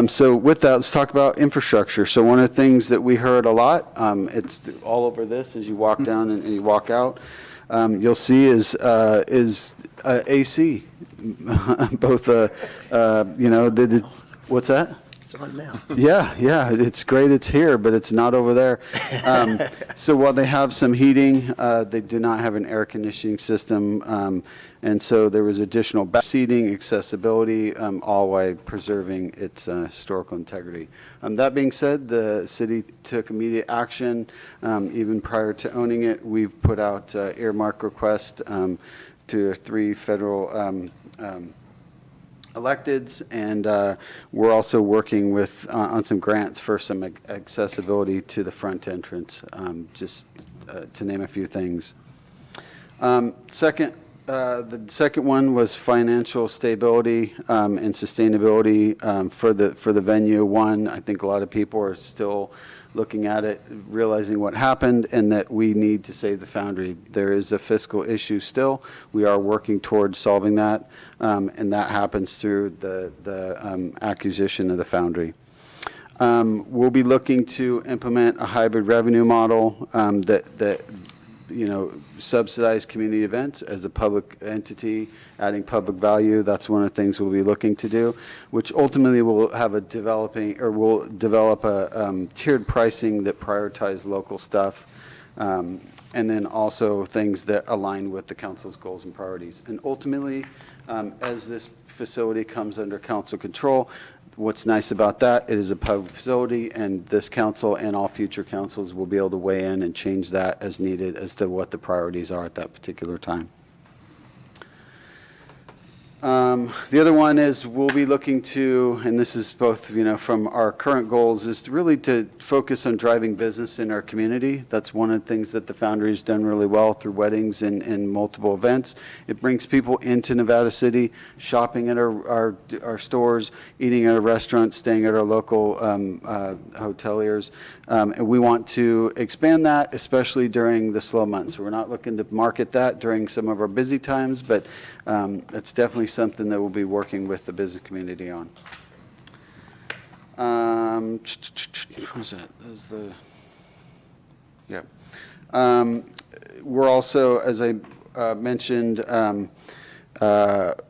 So with that, let's talk about infrastructure. So one of the things that we heard a lot, it's all over this as you walk down and you walk out, you'll see is AC, both, what's that? It's on now. Yeah, it's great it's here, but it's not over there. So while they have some heating, they do not have an air conditioning system. And so there was additional seating, accessibility, all while preserving its historical integrity. That being said, the city took immediate action. Even prior to owning it, we've put out earmark request to 3 federal electeds, and we're also working with on some grants for some accessibility to the front entrance, just to name a few things. The second one was financial stability and sustainability for the venue. One, I think a lot of people are still looking at it, realizing what happened, and that we need to save the Foundry. There is a fiscal issue still. We are working towards solving that, and that happens through the acquisition of the Foundry. We'll be looking to implement a hybrid revenue model that subsidize community events as a public entity, adding public value. That's one of the things we'll be looking to do, which ultimately will have will develop a tiered pricing that prioritize local stuff, and then also things that align with the council's goals and priorities. And ultimately, as this facility comes under council control, what's nice about that, it is a public facility, and this council and all future councils will be able to weigh in and change that as needed as to what the priorities are at that particular time. The other one is we'll be looking to, and this is both, from our current goals, is to really to focus on driving business in our community. That's one of the things that the Foundry has done really well through weddings and multiple events. It brings people into Nevada City, shopping at our stores, eating at a restaurant, staying at our local hoteliers. And we want to expand that, especially during the slow months. We're not looking to market that during some of our busy times, but it's definitely something that we'll be working with the business community on. What was that? That was the, yeah. We're also, as I mentioned,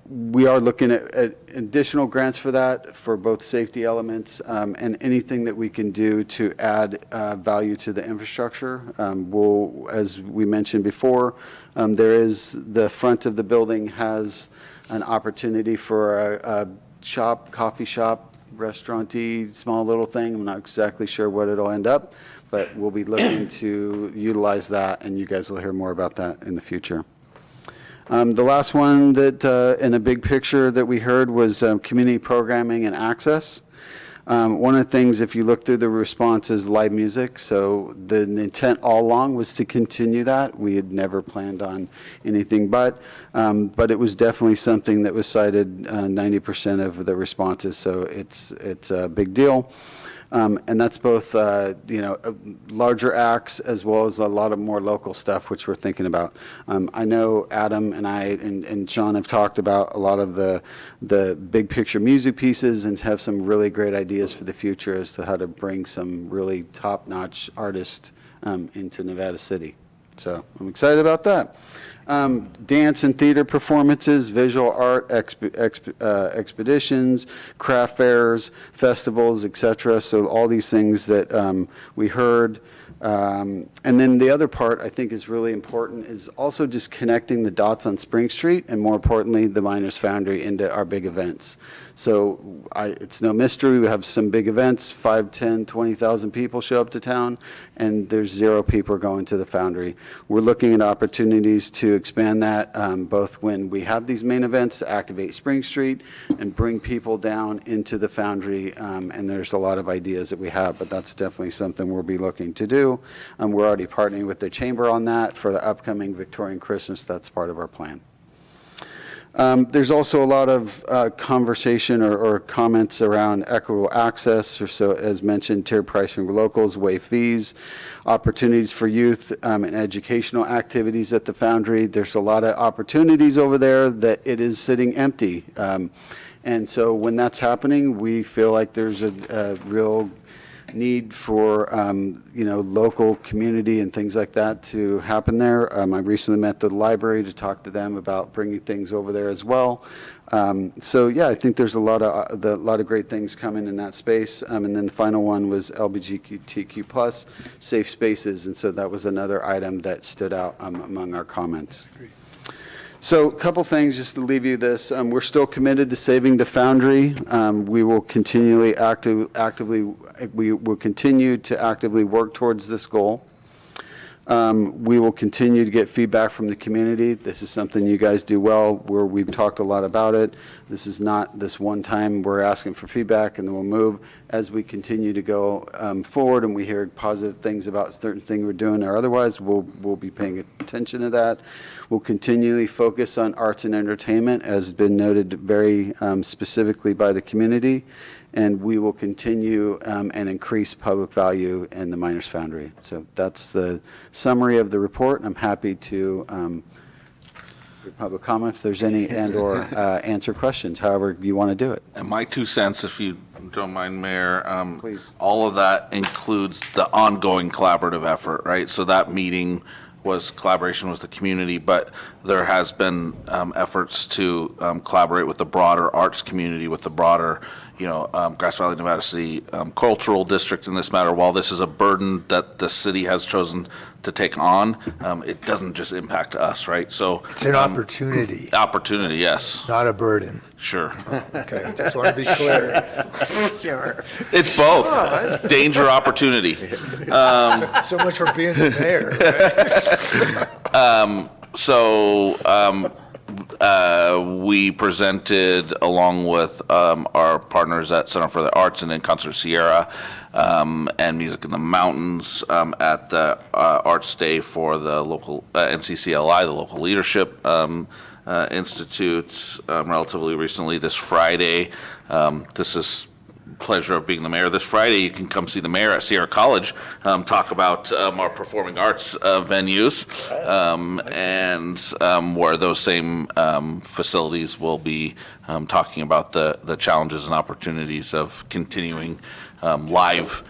we are looking at additional grants for that, for both safety elements and anything that we can do to add value to the infrastructure. As we mentioned before, there is the front of the building has an opportunity for a shop, coffee shop, restaurant-y, small little thing. I'm not exactly sure what it'll end up, but we'll be looking to utilize that, and you guys will hear more about that in the future. The last one that, in a big picture that we heard was community programming and access. One of the things, if you look through the responses, live music. So the intent all along was to continue that. We had never planned on anything but it was definitely something that was cited 90% of the responses. So it's a big deal. And that's both, larger acts as well as a lot of more local stuff, which we're thinking about. I know Adam and I and Sean have talked about a lot of the big picture music pieces and have some really great ideas for the future as to how to bring some really top-notch artists into Nevada City. So I'm excited about that. Dance and theater performances, visual art expeditions, craft fairs, festivals, etc. So all these things that we heard. And then the other part I think is really important is also just connecting the dots on Spring Street and, more importantly, the Miners Foundry into our big events. So it's no mystery. We have some big events, 5, 10, 20,000 people show up to town, and there's 0 people going to the Foundry. We're looking at opportunities to expand that, both when we have these main events to activate Spring Street and bring people down into the Foundry, and there's a lot of ideas that we have, but that's definitely something we'll be looking to do. We're already partnering with the Chamber on that for the upcoming Victorian Christmas. That's part of our plan. There's also a lot of conversation or comments around equitable access, or so as mentioned, tiered pricing for locals, waive fees, opportunities for youth and educational activities at the Foundry. There's a lot of opportunities over there that it is sitting empty. And so when that's happening, we feel like there's a real need for local community and things like that to happen there. I recently met the library to talk to them about bringing things over there as well. So yeah, I think there's a lot of great things coming in that space. And then the final one was LGBTQ+ safe spaces, and so that was another item that stood out among our comments. So a couple things just to leave you this. We're still committed to saving the Foundry. We will continue to actively work towards this goal. We will continue to get feedback from the community. This is something you guys do well, where we've talked a lot about it. This is not this one time we're asking for feedback and then we'll move. As we continue to go forward and we hear positive things about certain things we're doing or otherwise, we'll be paying attention to that. We'll continually focus on arts and entertainment, as has been noted very specifically by the community. And we will continue and increase public value in the Miners Foundry. So that's the summary of the report. I'm happy to do public comment if there's any, and/or answer questions, however you want to do it. And my 2 cents, if you don't mind, Mayor, Please. all of that includes the ongoing collaborative effort, right? So that meeting was collaboration with the community, but there has been efforts to collaborate with the broader arts community, with the broader, Grass Valley, Nevada City cultural district in this matter. While this is a burden that the city has chosen to take on, it doesn't just impact us, right? So It's an opportunity, opportunity, yes, not a burden. sure. Okay, just want to be clear. Sure. It's both, danger, opportunity. So much for being the mayor, right? We presented, along with our partners at Center for the Arts and In Concert Sierra and Music in the Mountains at the Arts Day for the local NCCLI, the Local Leadership Institute, relatively recently this Friday. This is pleasure of being the mayor. This Friday, you can come see the mayor at Sierra College talk about our performing arts venues, and where those same facilities will be talking about the challenges and opportunities of continuing live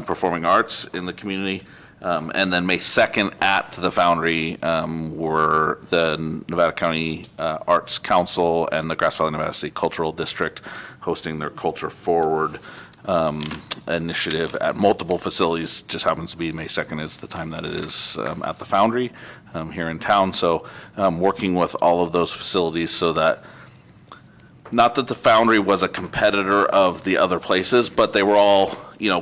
performing arts in the community. And then May 2nd at the Foundry were the Nevada County Arts Council and the Grass Valley, Nevada City Cultural District hosting their Culture Forward initiative at multiple facilities. Just happens to be May 2nd is the time that it is at the Foundry here in town. So working with all of those facilities so that, not that the Foundry was a competitor of the other places, but they were all,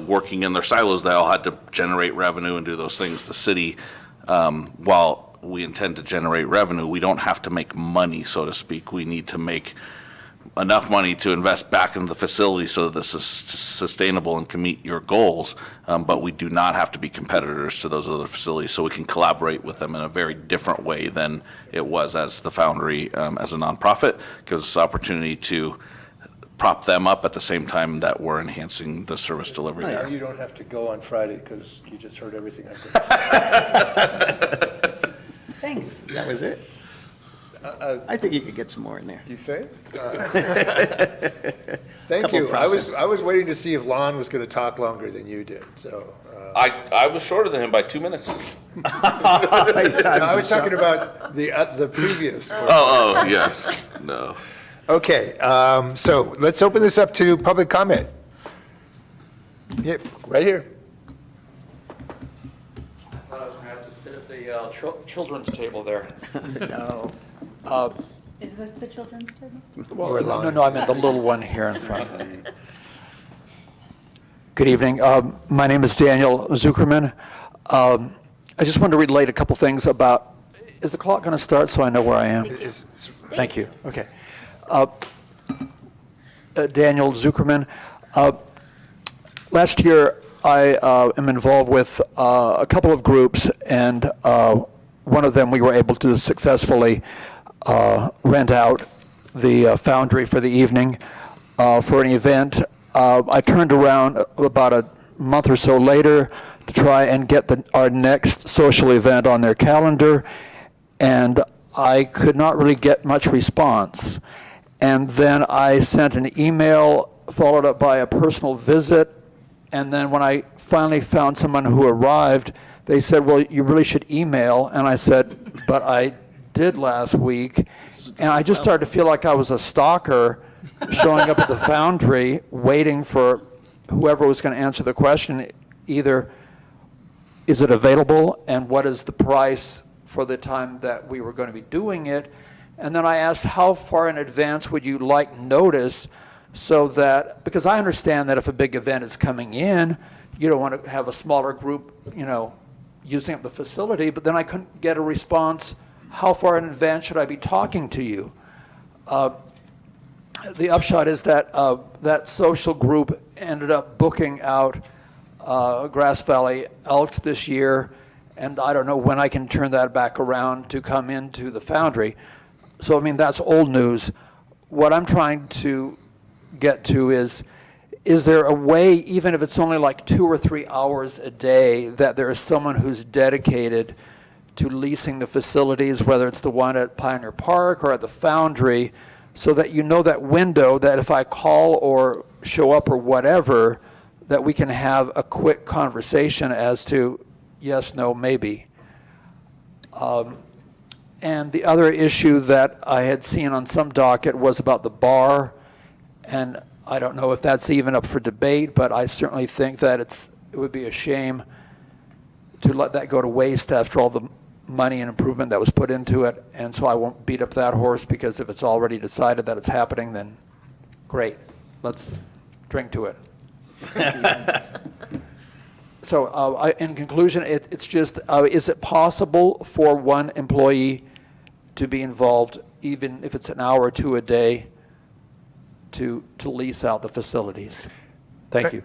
working in their silos. They all had to generate revenue and do those things. The city, while we intend to generate revenue, we don't have to make money, so to speak. We need to make enough money to invest back into the facility so that this is sustainable and can meet your goals, but we do not have to be competitors to those other facilities, so we can collaborate with them in a very different way than it was as the Foundry as a nonprofit. Gives us the opportunity to prop them up at the same time that we're enhancing the service delivery Now there. you don't have to go on Friday because you just heard everything I'm going to say. Thanks. That was it? I think you could get some more in there. You think? Thank Couple you. process. I was waiting to see if Lon was going to talk longer than you did, so. I was shorter than him by 2 minutes. I was talking about the previous. Oh, yes, no. Okay, so let's open this up to public comment. Yep, right here. I was going to have to sit at the children's table there. No. Is this the children's table? Or Lon. No, I meant the little one here in front. Good evening. My name is Daniel Zuckerman. I just wanted to relate a couple things about, is the clock going to start so I know where I am? Thank you. Okay. Daniel Zuckerman. Last year, I am involved with a couple of groups, and one of them we were able to successfully rent out the Foundry for the evening for an event. I turned around about a month or so later to try and get our next social event on their calendar, and I could not really get much response. And then I sent an email followed up by a personal visit, and then when I finally found someone who arrived, they said, well, you really should email. And I said, but I did last week. And I just started to feel like I was a stalker showing up at the Foundry, waiting for whoever was going to answer the question, either is it available and what is the price for the time that we were going to be doing it. And then I asked, how far in advance would you like notice, so that, because I understand that if a big event is coming in, you don't want to have a smaller group, using up the facility, but then I couldn't get a response, how far in advance should I be talking to you? The upshot is that that social group ended up booking out Grass Valley Elks this year, and I don't know when I can turn that back around to come into the Foundry. So, I mean, that's old news. What I'm trying to get to is there a way, even if it's only like 2 or 3 hours a day, that there is someone who's dedicated to leasing the facilities, whether it's the one at Pioneer Park or at the Foundry, so that you know that window that if I call or show up or whatever, that we can have a quick conversation as to yes, no, maybe. And the other issue that I had seen on some docket was about the bar, and I don't know if that's even up for debate, but I certainly think that it would be a shame to let that go to waste after all the money and improvement that was put into it. And so I won't beat up that horse, because if it's already decided that it's happening, then great, let's drink to it. So in conclusion, it's just, is it possible for one employee to be involved, even if it's an hour or two a day, to lease out the facilities? Thank you.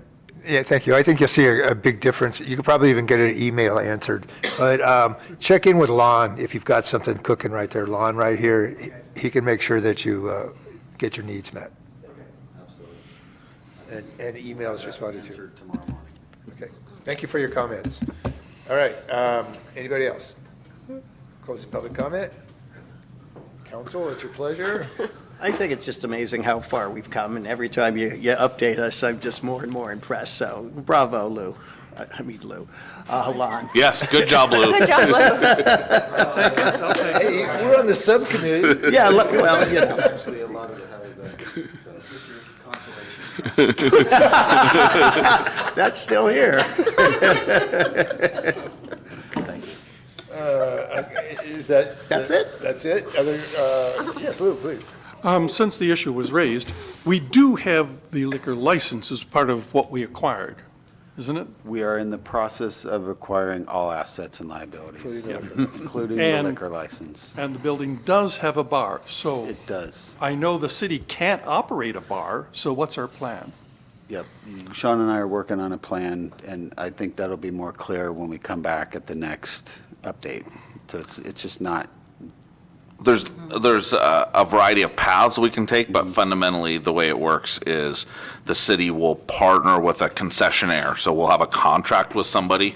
Yeah, thank you. I think you'll see a big difference. You could probably even get an email answered. But check in with Lon if you've got something cooking right there. Lon right here, he can make sure that you get your needs met. And emails responded to. Okay. Thank you for your comments. All right. Anybody else? Closing public comment? Council, it's your pleasure. I think it's just amazing how far we've come, and every time you update us, I'm just more and more impressed. So bravo, Lou. I mean, Lou. Lon. Yes, good job, Lou. Good job, Lou. Hey, we're on the subcommittee. Yeah, well, you know. Actually, a lot of it had this is your consolation. That's still here. Is that? That's it? That's it? Other, yes, Lou, please. Since the issue was raised, we do have the liquor license as part of what we acquired, isn't it? We are in the process of acquiring all assets and liabilities, including the And- liquor license. And the building does have a bar, so It does. I know the city can't operate a bar, so what's our plan? Yep. Sean and I are working on a plan, and I think that'll be more clear when we come back at the next update. So it's just not, There's a variety of paths we can take, but fundamentally, the way it works is the city will partner with a concessionaire. So we'll have a contract with somebody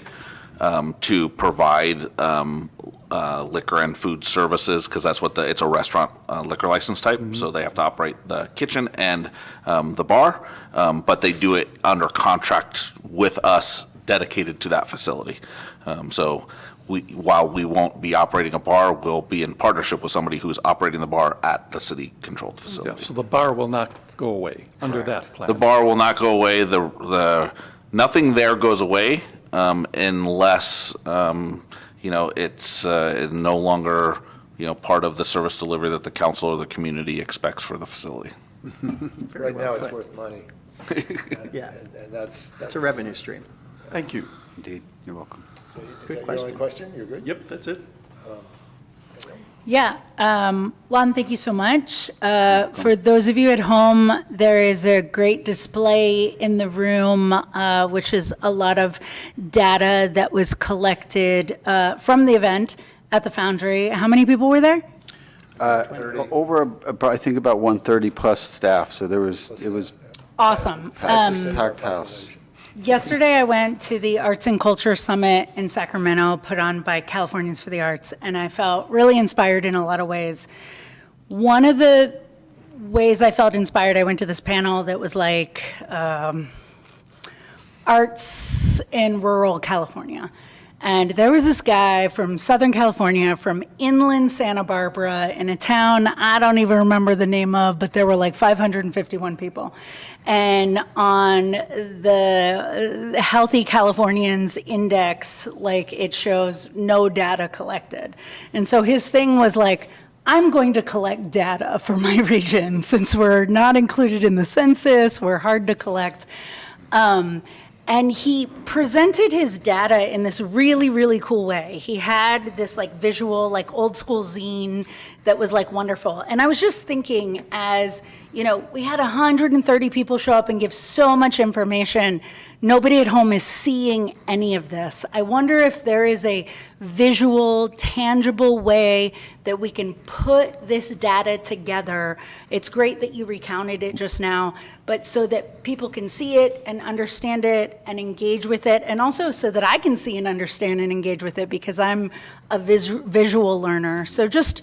to provide liquor and food services, because that's what it's a restaurant liquor license type. So they have to operate the kitchen and the bar, but they do it under contract with us dedicated to that facility. So while we won't be operating a bar, we'll be in partnership with somebody who's operating the bar at the city-controlled Yeah, facility. so the bar will not go away under that plan. The bar will not go away. Nothing there goes away unless it's no longer part of the service delivery that the council or the community expects for the facility. Right now, it's worth money. Yeah. And that's It's a revenue stream. Thank you. indeed, you're welcome. So is that your only question? You're good? Yep, that's it. Yeah, Lon, thank you so much. For those of you at home, there is a great display in the room, which is a lot of data that was collected from the event at the Foundry. How many people were there? I think about 130 plus staff, so it was Awesome. packed house. Yesterday, I went to the Arts and Culture Summit in Sacramento, put on by Californians for the Arts, and I felt really inspired in a lot of ways. One of the ways I felt inspired, I went to this panel that was like arts in rural California. And there was this guy from Southern California, from inland Santa Barbara, in a town I don't even remember the name of, but there were like 551 people. And on the Healthy Californians Index, like it shows no data collected. And so his thing was like, I'm going to collect data for my region since we're not included in the census, we're hard to collect. And he presented his data in this really, really cool way. He had this like visual, like old school zine that was like wonderful. And I was just thinking, as you know, we had 130 people show up and give so much information. Nobody at home is seeing any of this. I wonder if there is a visual, tangible way that we can put this data together. It's great that you recounted it just now, but so that people can see it and understand it and engage with it, and also so that I can see and understand and engage with it, because I'm a visual learner. So just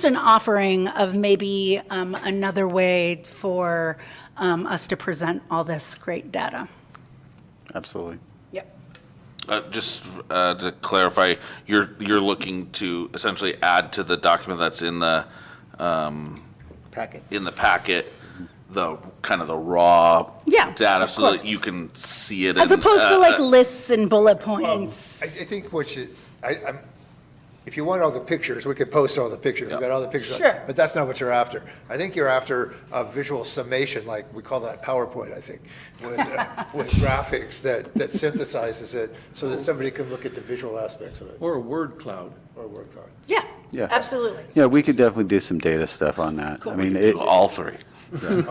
an offering of maybe another way for us to present all this great data. Absolutely. Yep. Just to clarify, you're looking to essentially add to the document that's in the Packet. the kind of the raw Yeah, data of so course. that you can see it. As in, opposed to like lists and bullet points. I think what you, if you want all the pictures, we could post all the pictures. We've got all the pictures. Sure. But that's not what you're after. I think you're after a visual summation, like we call that PowerPoint, I think, with graphics that synthesizes it so that somebody can look at the visual aspects of it. Or a word cloud. Or a word cloud. Yeah, Yeah. absolutely. Yeah, we could definitely do some data stuff on that. I mean, it, all three. Don't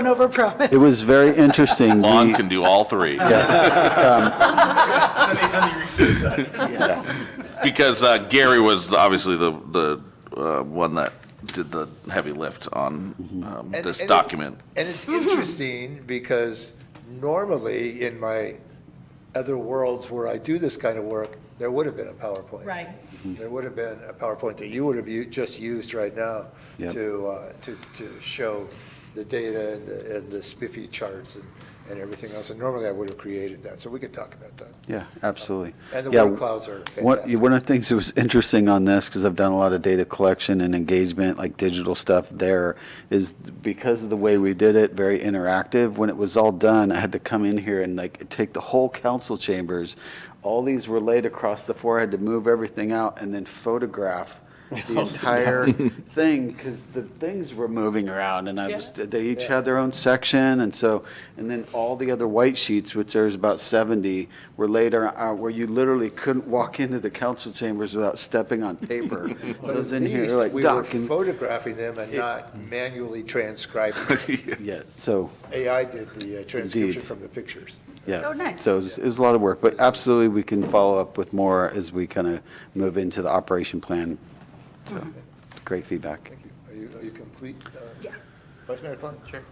overpromise. It was very interesting. Lon can do all three. Because Gary was obviously the one that did the heavy lift on this document. And it's interesting because normally in my other worlds where I do this kind of work, there would have been a PowerPoint. Right. There would have been a PowerPoint that you would have just used right now Yep. to show the data and the spiffy charts and everything else. And normally I would have created that, so we could talk about that. Yeah, absolutely. And the Yeah, word clouds are One fantastic. of the things that was interesting on this, because I've done a lot of data collection and engagement, like digital stuff there, is because of the way we did it, very interactive. When it was all done, I had to come in here and like take the whole council chambers, all these were laid across the floor, I had to move everything out and then photograph the entire thing, because the things were moving around, and they each had their own section, and then all the other white sheets, which there's about 70, were laid out where you literally couldn't walk into the council chambers without stepping on paper. So I was in here like, we were Doc, and photographing them and not manually transcribing them. yeah, so, AI did the transcription Indeed. from the pictures. yeah. Oh, nice. So it was a lot of work, but absolutely, we can follow up with more as we kind of move into the operation plan. So, great feedback. Are you complete? Yeah. Vice Mayor Klein? Sure.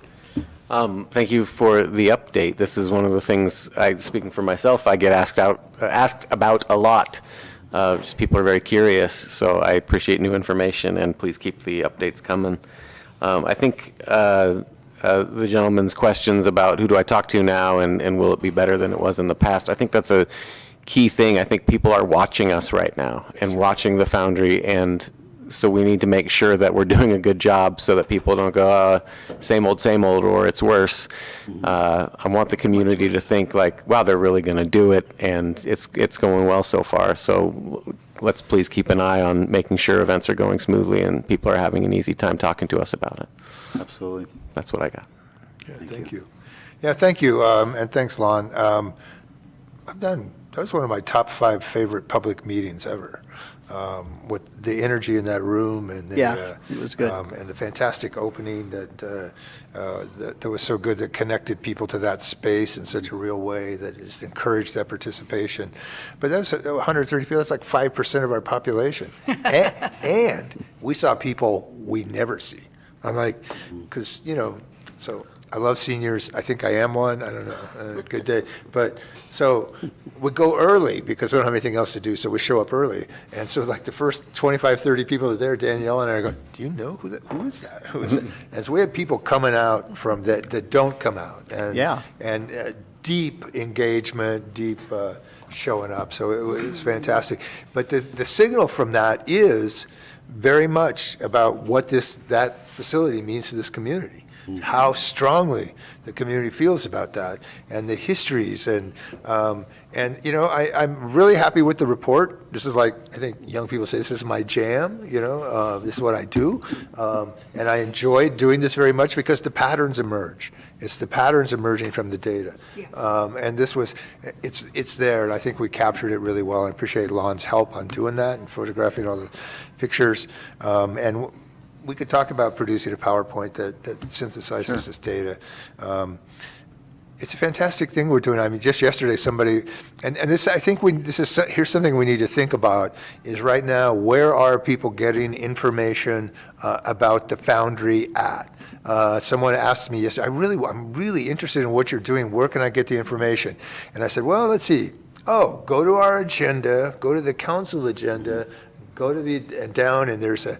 Thank you for the update. This is one of the things, speaking for myself, I get asked about a lot. Just people are very curious, so I appreciate new information, and please keep the updates coming. I think the gentleman's questions about who do I talk to now and will it be better than it was in the past, I think that's a key thing. I think people are watching us right now and watching the Foundry, and so we need to make sure that we're doing a good job so that people don't go, same old, or it's worse. I want the community to think like, wow, they're really going to do it, and it's going well so far. So let's please keep an eye on making sure events are going smoothly and people are having an easy time talking to us about it. Absolutely. That's what I got. Yeah, thank you. Yeah, thank you, and thanks, Lon. That was one of my top 5 favorite public meetings ever, with the energy in that room and the, it was good. And the fantastic opening that was so good, that connected people to that space in such a real way, that just encouraged that participation. But that was 130 people. That's like 5% of our population, and we saw people we never see. I'm like, because so. I love seniors. I think I am one. I don't know. Good day. But so we go early because we don't have anything else to do. So we show up early. And so like the first 25, 30 people that are there, Danielle and I are going, do you know who is that? Who is that? And so we have people coming out from that don't come out. And, and deep engagement, deep showing up. So it was fantastic. But the signal from that is very much about what that facility means to this community. how strongly the community feels about that, and the histories, and you know, I'm really happy with the report. This is like, I think young people say, this is my jam, you know, this is what I do, and I enjoy doing this very much because the patterns emerge. It's the patterns emerging from the data. And this was, it's there, and I think we captured it really well. I appreciate Lon's help on doing that and photographing all the pictures. And we could talk about producing a PowerPoint that synthesizes this data. It's a fantastic thing we're doing. I mean, just yesterday, somebody, and this, I think here's something we need to think about, is right now, where are people getting information about the Foundry at? Someone asked me yesterday, I'm really interested in what you're doing. Where can I get the information? And I said, well, let's see. Oh, go to our agenda, go to the council agenda, go to the, down, and there's a,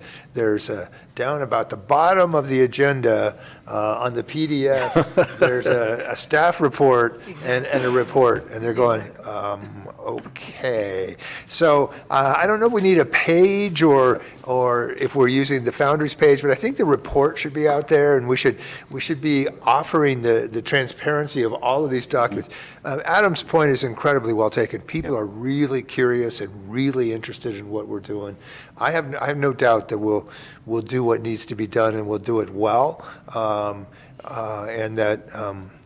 down about the bottom of the agenda on the PDF, there's a staff report and a report, and they're going, okay. So I don't know if we need a page or if we're using the Foundry's page, but I think the report should be out there, and we should be offering the transparency of all of these documents. Adam's point is incredibly well taken. People are really curious and really interested in what we're doing. I have no doubt that we'll do what needs to be done, and we'll do it well, and that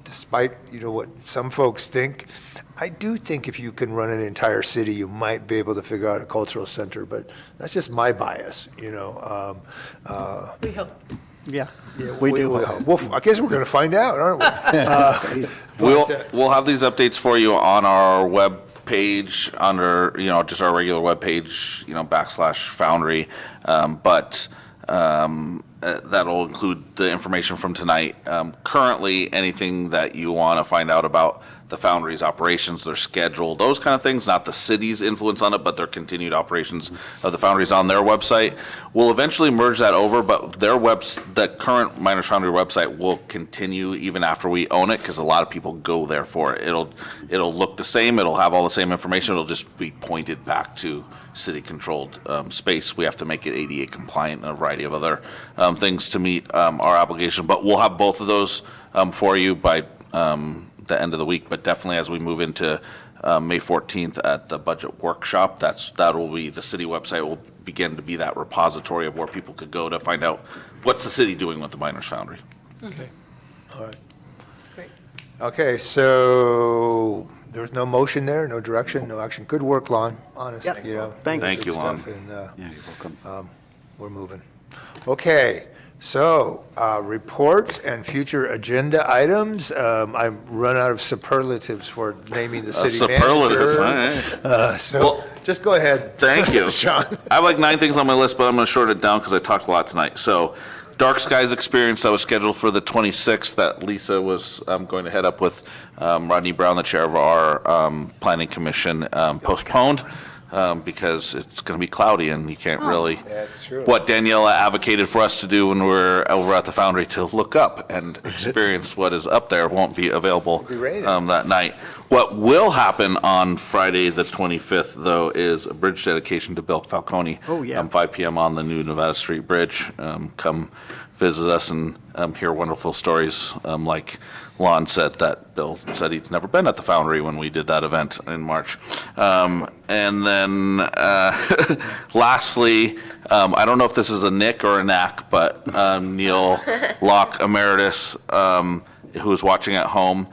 despite, you know, what some folks think, I do think if you can run an entire city, you might be able to figure out a cultural center, but that's just my bias, you know. We hope. Yeah, we do. Well, I guess we're going to find out, aren't we? We'll have these updates for you on our web page under, you know, just our regular web page, you know, /Foundry. That'll include the information from tonight. Currently, anything that you want to find out about the Foundry's operations, their schedule, those kind of things, not the city's influence on it, but their continued operations of the Foundry's on their website. We'll eventually merge that over, but the current Miners Foundry website will continue even after we own it, because a lot of people go there for it. It'll look the same, it'll have all the same information, it'll just be pointed back to city-controlled space. We have to make it ADA compliant and a variety of other things to meet our obligation, but we'll have both of those for you by the end of the week, but definitely as we move into May 14th at the budget workshop, that will be, the city website will begin to be that repository of where people could go to find out what's the city doing with the Miners Foundry. Okay. All right. Great. Okay, so there's no motion there, no direction, no action. Good work, Lon, honestly, Yep. you know. Thank you, Lon. And, Yeah, you're welcome. we're moving. Okay, so reports and future agenda items. I've run out of superlatives for naming the city Superlatives, manager. all right. So Well, just go ahead. Thank you. Sean. I have like 9 things on my list, but I'm going to short it down because I talked a lot tonight. So, Dark Skies experience that was scheduled for the 26th that Lisa was going to head up with Rodney Brown, the chair of our planning commission, postponed because it's going to be cloudy and you can't really. That's true. What Daniela advocated for us to do when we're over at the Foundry to look up and experience what is up there won't be available that night. What will happen on Friday, the 25th, though, is a bridge dedication to Bill Falcone. Oh, yeah. 5 p.m. on the new Nevada Street Bridge. Come visit us and hear wonderful stories like Lon said, that Bill said he'd never been at the Foundry when we did that event in March. And then lastly, I don't know if this is a Nick or a Knack, but Neil Locke Emeritus, who is watching at home,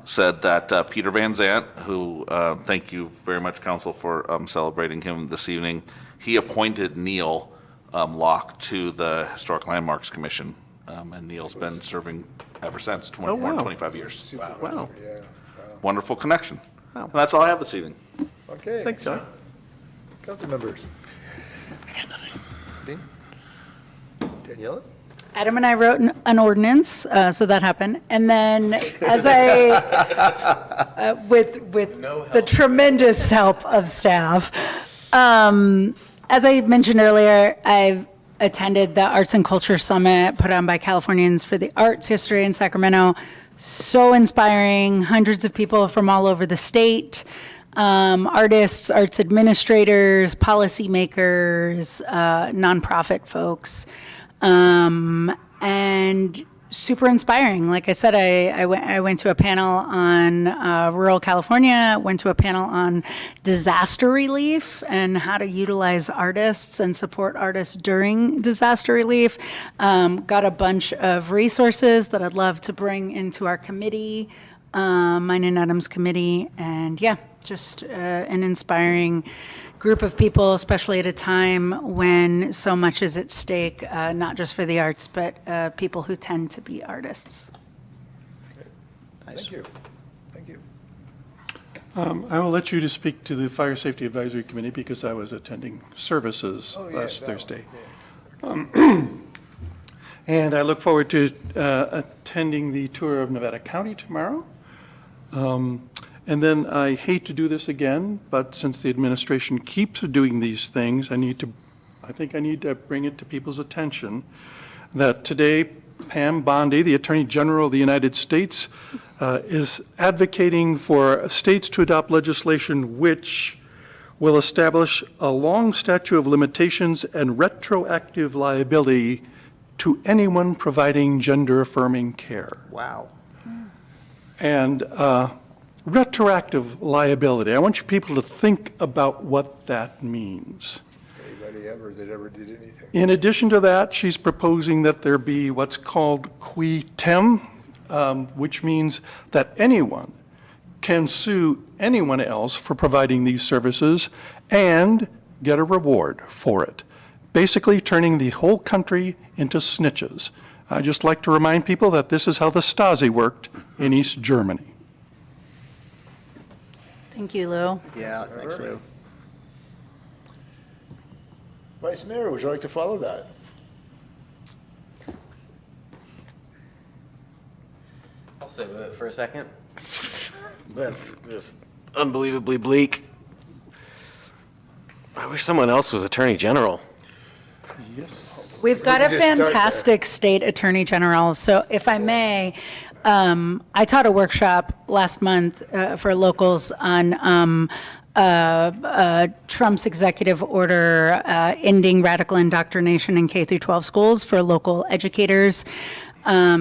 said that Peter Van Zandt, who, thank you very much, Council, for celebrating him this evening, he appointed Neil Locke to the Historic Landmarks Commission, and Neil's been serving ever since, more than 25 years. Wow. Yeah. Wonderful connection. Wow. And that's all I have this evening. Okay. Thanks, Sean. Council members. I got nothing. Daniela? Adam and I wrote an ordinance, so that happened. And then as I, with the tremendous help of staff, as I mentioned earlier, I've attended the Arts and Culture Summit put on by Californians for the Arts History in Sacramento. So inspiring, hundreds of people from all over the state, artists, arts administrators, policymakers, nonprofit folks. And super inspiring. Like I said, I went to a panel on rural California, went to a panel on disaster relief and how to utilize artists and support artists during disaster relief. Got a bunch of resources that I'd love to bring into our committee, mine and Adam's committee, and yeah, just an inspiring group of people, especially at a time when so much is at stake, not just for the arts, but people who tend to be artists. Thank you. Thank you. I will let you to speak to the Fire Safety Advisory Committee because I was attending services last Thursday. And I look forward to attending the tour of Nevada County tomorrow. And then I hate to do this again, but since the administration keeps doing these things, I think I need to bring it to people's attention that today Pam Bondi, the Attorney General of the United States, is advocating for states to adopt legislation which will establish a long statute of limitations and retroactive liability to anyone providing gender-affirming care. Wow. And retroactive liability. I want you people to think about what that means. Anybody ever that ever did anything? In addition to that, she's proposing that there be what's called qui tem, which means that anyone can sue anyone else for providing these services and get a reward for it, basically turning the whole country into snitches. I just like to remind people that this is how the Stasi worked in East Germany. Thank you, Lou. Yeah, thanks, Lou. Vice Mayor, would you like to follow that? I'll sit with it for a second. That's just unbelievably bleak. I wish someone else was Attorney General. Yes. We've got a We can just start there. fantastic state attorney general. So if I may, I taught a workshop last month for locals on Trump's executive order ending radical indoctrination in K through 12 schools for local educators.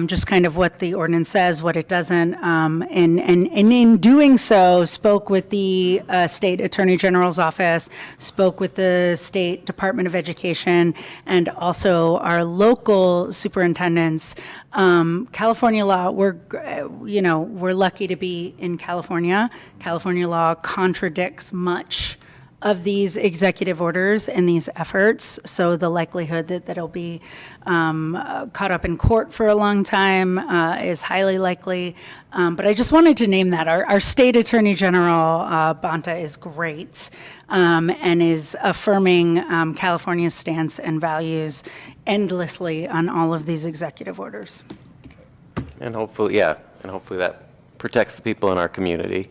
Just kind of what the ordinance says, what it doesn't, and in doing so, spoke with the State Attorney General's office, spoke with the State Department of Education, and also our local superintendents. California law, we're lucky to be in California. California law contradicts much of these executive orders and these efforts, so the likelihood that it'll be caught up in court for a long time is highly likely. But I just wanted to name that. Our State Attorney General, Bonta, is great and is affirming California's stance and values endlessly on all of these executive orders. And hopefully that protects the people in our community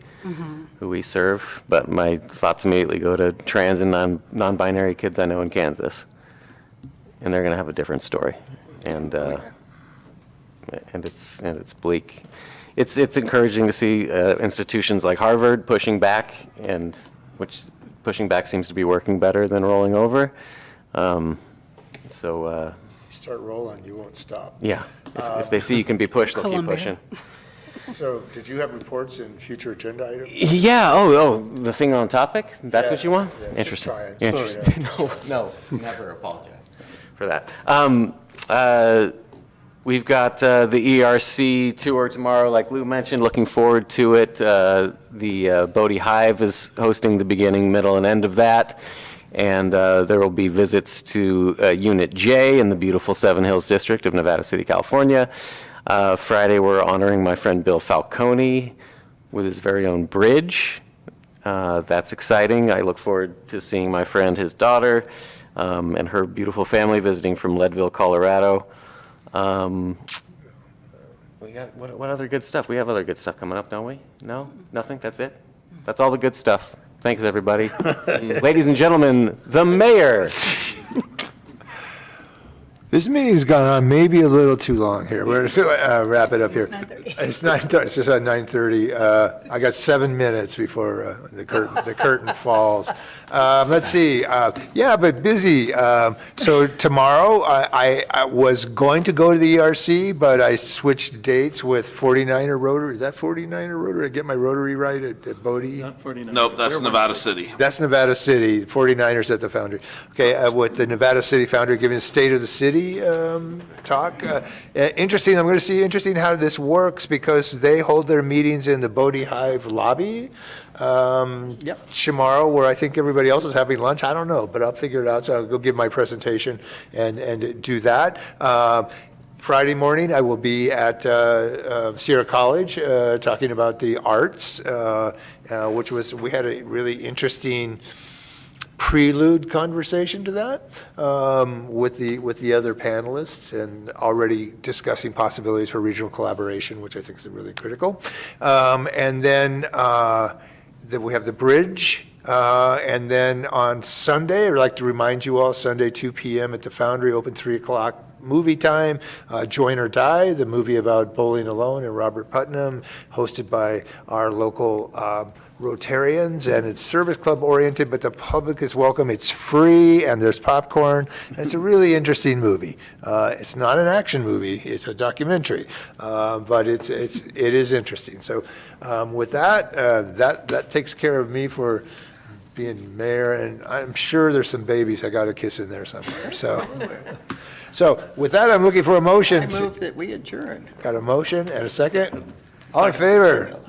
who we serve. But my thoughts immediately go to trans and non-binary kids I know in Kansas, and they're going to have a different story, and it's bleak. It's encouraging to see institutions like Harvard pushing back, and which pushing back seems to be working better than rolling over. You start rolling, you won't stop. Yeah, if they see you can be pushed, they'll keep pushing. So, did you have reports in future agenda items? Yeah. Oh, the thing on topic. That's Yeah, what you want. yeah, just Interesting. trying. Interesting. No, never apologize for that. We've got the ERC tour tomorrow, like Lou mentioned. Looking forward to it. The Bodie Hive is hosting the beginning, middle, and end of that. And there will be visits to Unit J in the beautiful Seven Hills District of Nevada City, California. Friday, we're honoring my friend Bill Falcone with his very own bridge. That's exciting. I look forward to seeing my friend, his daughter, and her beautiful family visiting from Leadville, Colorado. We got what other good stuff? We have other good stuff coming up, don't we? No? Nothing? That's it? That's all the good stuff. Thanks, everybody. Ladies and gentlemen, the mayor. This meeting's gone on maybe a little too long here. We're going to wrap it up here. It's 9:30. It's just at 9:30. I got 7 minutes before the curtain falls. Let's see. Yeah, but busy. So tomorrow, I was going to go to the ERC, but I switched dates with 49er Rotary. Is that 49er Rotary? Did I get my Rotary right at Bodie? Not 49. Nope, that's Nevada City. That's Nevada City, 49ers at the Foundry. Okay, with the Nevada City Foundry giving State of the City talk. Interesting, I'm going to see interesting how this works because they hold their meetings in the Bodie Hive lobby. Tomorrow, where I think everybody else is having lunch, I don't know, but I'll figure it out. So I'll go give my presentation and do that. Friday morning, I will be at Sierra College talking about the arts, which was, we had a really interesting prelude conversation to that with the other panelists and already discussing possibilities for regional collaboration, which I think is really critical. And then we have the bridge. And then on Sunday, I'd like to remind you all, Sunday, 2 p.m. at the Foundry, open 3 o'clock. Movie time, Join or Die, the movie about bowling alone and Robert Putnam, hosted by our local Rotarians, and it's service club oriented, but the public is welcome. It's free and there's popcorn, and it's a really interesting movie. It's not an action movie, it's a documentary, but it is interesting. So with that, that takes care of me for being mayor, and I'm sure there's some babies I got a kiss in there somewhere, So with that, I'm looking for a motion. I move that we adjourn. Got a motion and a second? All in favor?